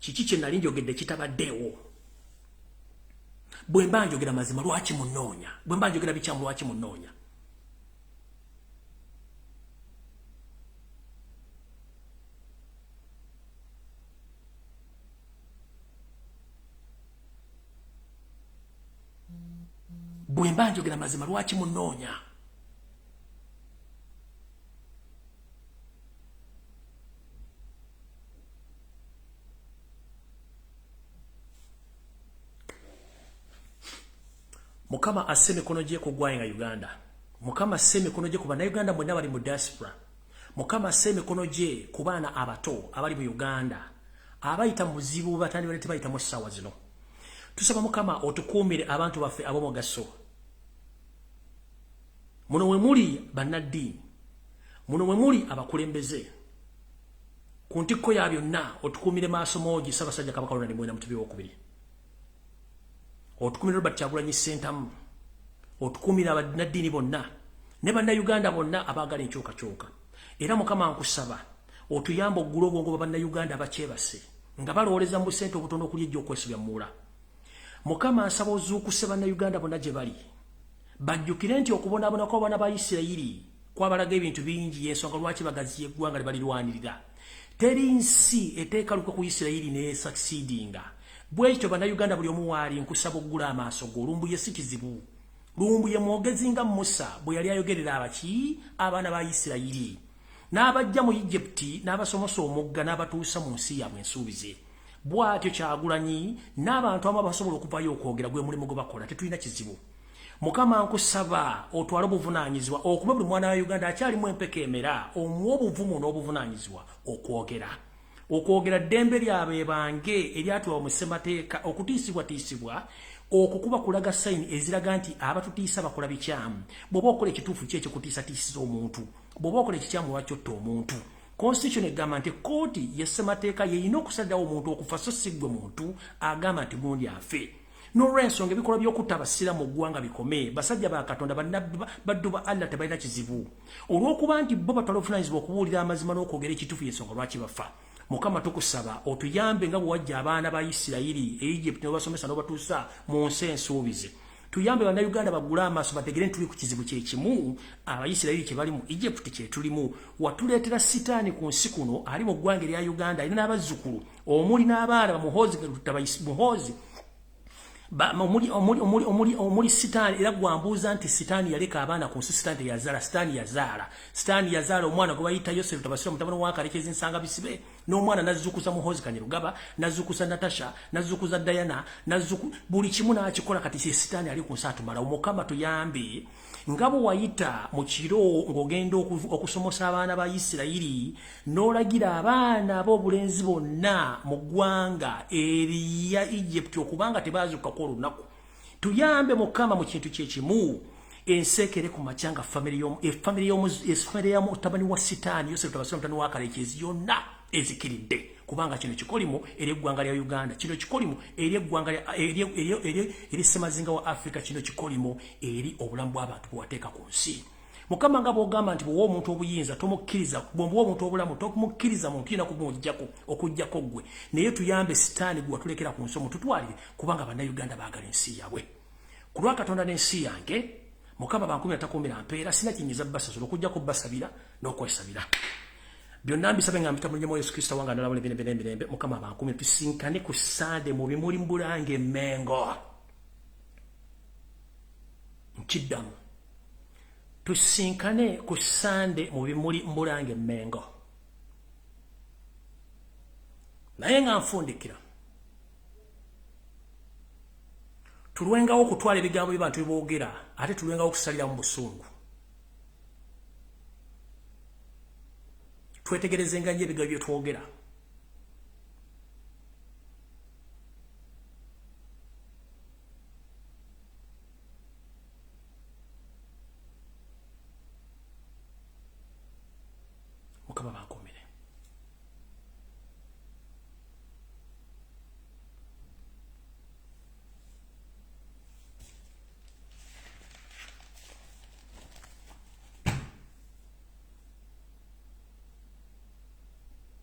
Chichiche nalinjogedde kitabaddewo. Bwe mba njogera mazima lwaki munoonya. Bwe mba njogera bikyamu lwaki munoonya. Bwe mba njogera mazima lwaki munoonya. Mukama aseme kono gye kugwanga Uganda. Mukama aseme kono gye kuba na Uganda mwenna bali mu diaspora. Mukama aseme kono gye kubaana abato abali mu Uganda. Abayita muzibu batandi balete bayita mu sawa zino. Tusaba Mukama otukuumire abantu baffe abomugaso. Muno we muli bannaddiini. Muno we muli abakulembeze. Ku ntikko ya byonna otukuumire maaso moogi Ssaabasajja Kabaka Ronald Muwenda Mutebi w'okubiri. Otukumira Robert Kyagulanyi Ssentamu, otukumira abannaddiini bonna ne bannayuganda bonna abaagala enkyukakyuka. Era Mukama nkusaba otuyamba oggula obwongo bannayuganda abakyebase nga balowoleza mu busente obutono okuli ejja okwesubya muula. Mukama asaba ozuukuse bannayuganda bonna gye bali bajjukire nti okubonaabonako abaana ba Isirayiri kwabalaga ebintu bingi y'ensonga lwaki bagaziya eggwanga lye balirwanirira. Teri nsi eteekaluka ku Isirayiri ne succeedinga. Bwekityo bannayuganda buli omu waali nkusaba oggula amaaso go. Lumbuye si kizibu. Lumbuye mwogezi nga Musa bwe yali ayogerera abaki abaana ba Isirayiri n'abajja mu Egypti n'abasomosa omugga n'abatuusa mu nsi yaabwe ensuubize. Bw'atyo Kyagulanyi n'abantu abamu basobola okuvayo okwogera gwe mulimu gwe bakola. Tetulina kizibu. Mukama nkusaba otwala obuvunaanyizibwa okuba buli mwana wa Uganda akyalimu empeka emera omuwa obuvumu n'obuvunaanyizibwa okwogera ddembe lyabwe bange eryatulwa mu ssemateeka okutiisibwatiisibwa okukuba kulaga sayini eziraga nti abatutiisa bakola bikyamu. Bw'oba okola ekituufu ki ekikutiisatiisiza omuntu, bw'oba okola ekikyamu lwakyotta omuntu. Constitution egamba nti kooti y'essemateeka yeyina okusalirawo omuntu okufa so si ggwe muntu agamba nti gundi afe. N'olw'ensonga ebikolwa by'okutta abasiraamu mu ggwanga bikome. Basajja ba Katonda baddu ba Allah tebalina kizibu olw'okuba nti bo batwala obuvunaanyizibwa okubuulira amazima n'okwogera ekituufu y'ensonga lwaki bafa. Mukama tukusaba otuyambe nga bwe wajja abaana ba Isirayiri e Egypt n'obasomesa n'obatuusa mu nsi ensuubize. Tuyambe bannayuganda baggule amaaso bategere nti tuli ku kizibu kye kimu. Abayisirayiri kye bali mu Egypt kye tulimu. Watuleetera sitaani ku nsi kuno ali mu ggwanga erya Uganda alina n'abazzukulu omuli n'abaana bamuhoozi muhoozi omuli sitaani era gwambuuza nti sitaani yaleka abaana ku nsi sitaani yazaala omwana gwe bayita Yosefu Tabasira mutabani wa Kalekezi Nsanga Bisibe n'omwana nazzukuza Muhoozi Kanyerugaba nazzukuza Natasha nazzukuza Diana buli kimu n'akikola kati sitaani ali ku nsi atumala. Omukama tuyambe nga bwe wayita mu kiro ng'ogenda okusomosa abaana ba Isirayiri n'olagira abaana b'obulenzi bonna mu ggwanga erya Egypt okubanga tebaazukako olunaku. Tuyambe Mukama mu kintu kye kimu ensekere ku makyanga family ya mutabani wa sitaani Yosefu Tabasira mutabani wa Kalekezi yonna ezikiridde kubanga kino kikolimo eri eggwanga lya Uganda, kino kikolimo eri eggwanga eri Ssemazinga wa Africa, kino kikolimo eri obulamu bw'abantu bwewateeka ku nsi. Mukama nga bw'ogamba nti bw'owa omuntu obuyinza tomukkiriza, bw'owa omuntu obulamu tomukkiriza muntu yina okuggyako ggwe. Naye tuyambe sitaani gwe watulekera ku nsi omututwalire kubanga bannayuganda baagala ensi yaabwe. Ku lwa Katonda n'ensi yange Mukama bankumi atakuumira mpeera sina kinyiza basasula okuggyako basabira n'okwesabira. Byonna mbisabe nga mpita mu Yesu Kristo wange ndalabula emirembe. Mukama bankumi tusinkane ku Sande mu bimuli Mbulange Mengo. Nkiddamu tusinkane ku Sande mu bimuli Mbulange Mengo. Naye nga nfundikira tulwengawo okutwala ebigambo by'abantu byeboogera ate tulwengawo okusalira mu busungu. Twetegerezenga nnyo ebigambo bye twogera.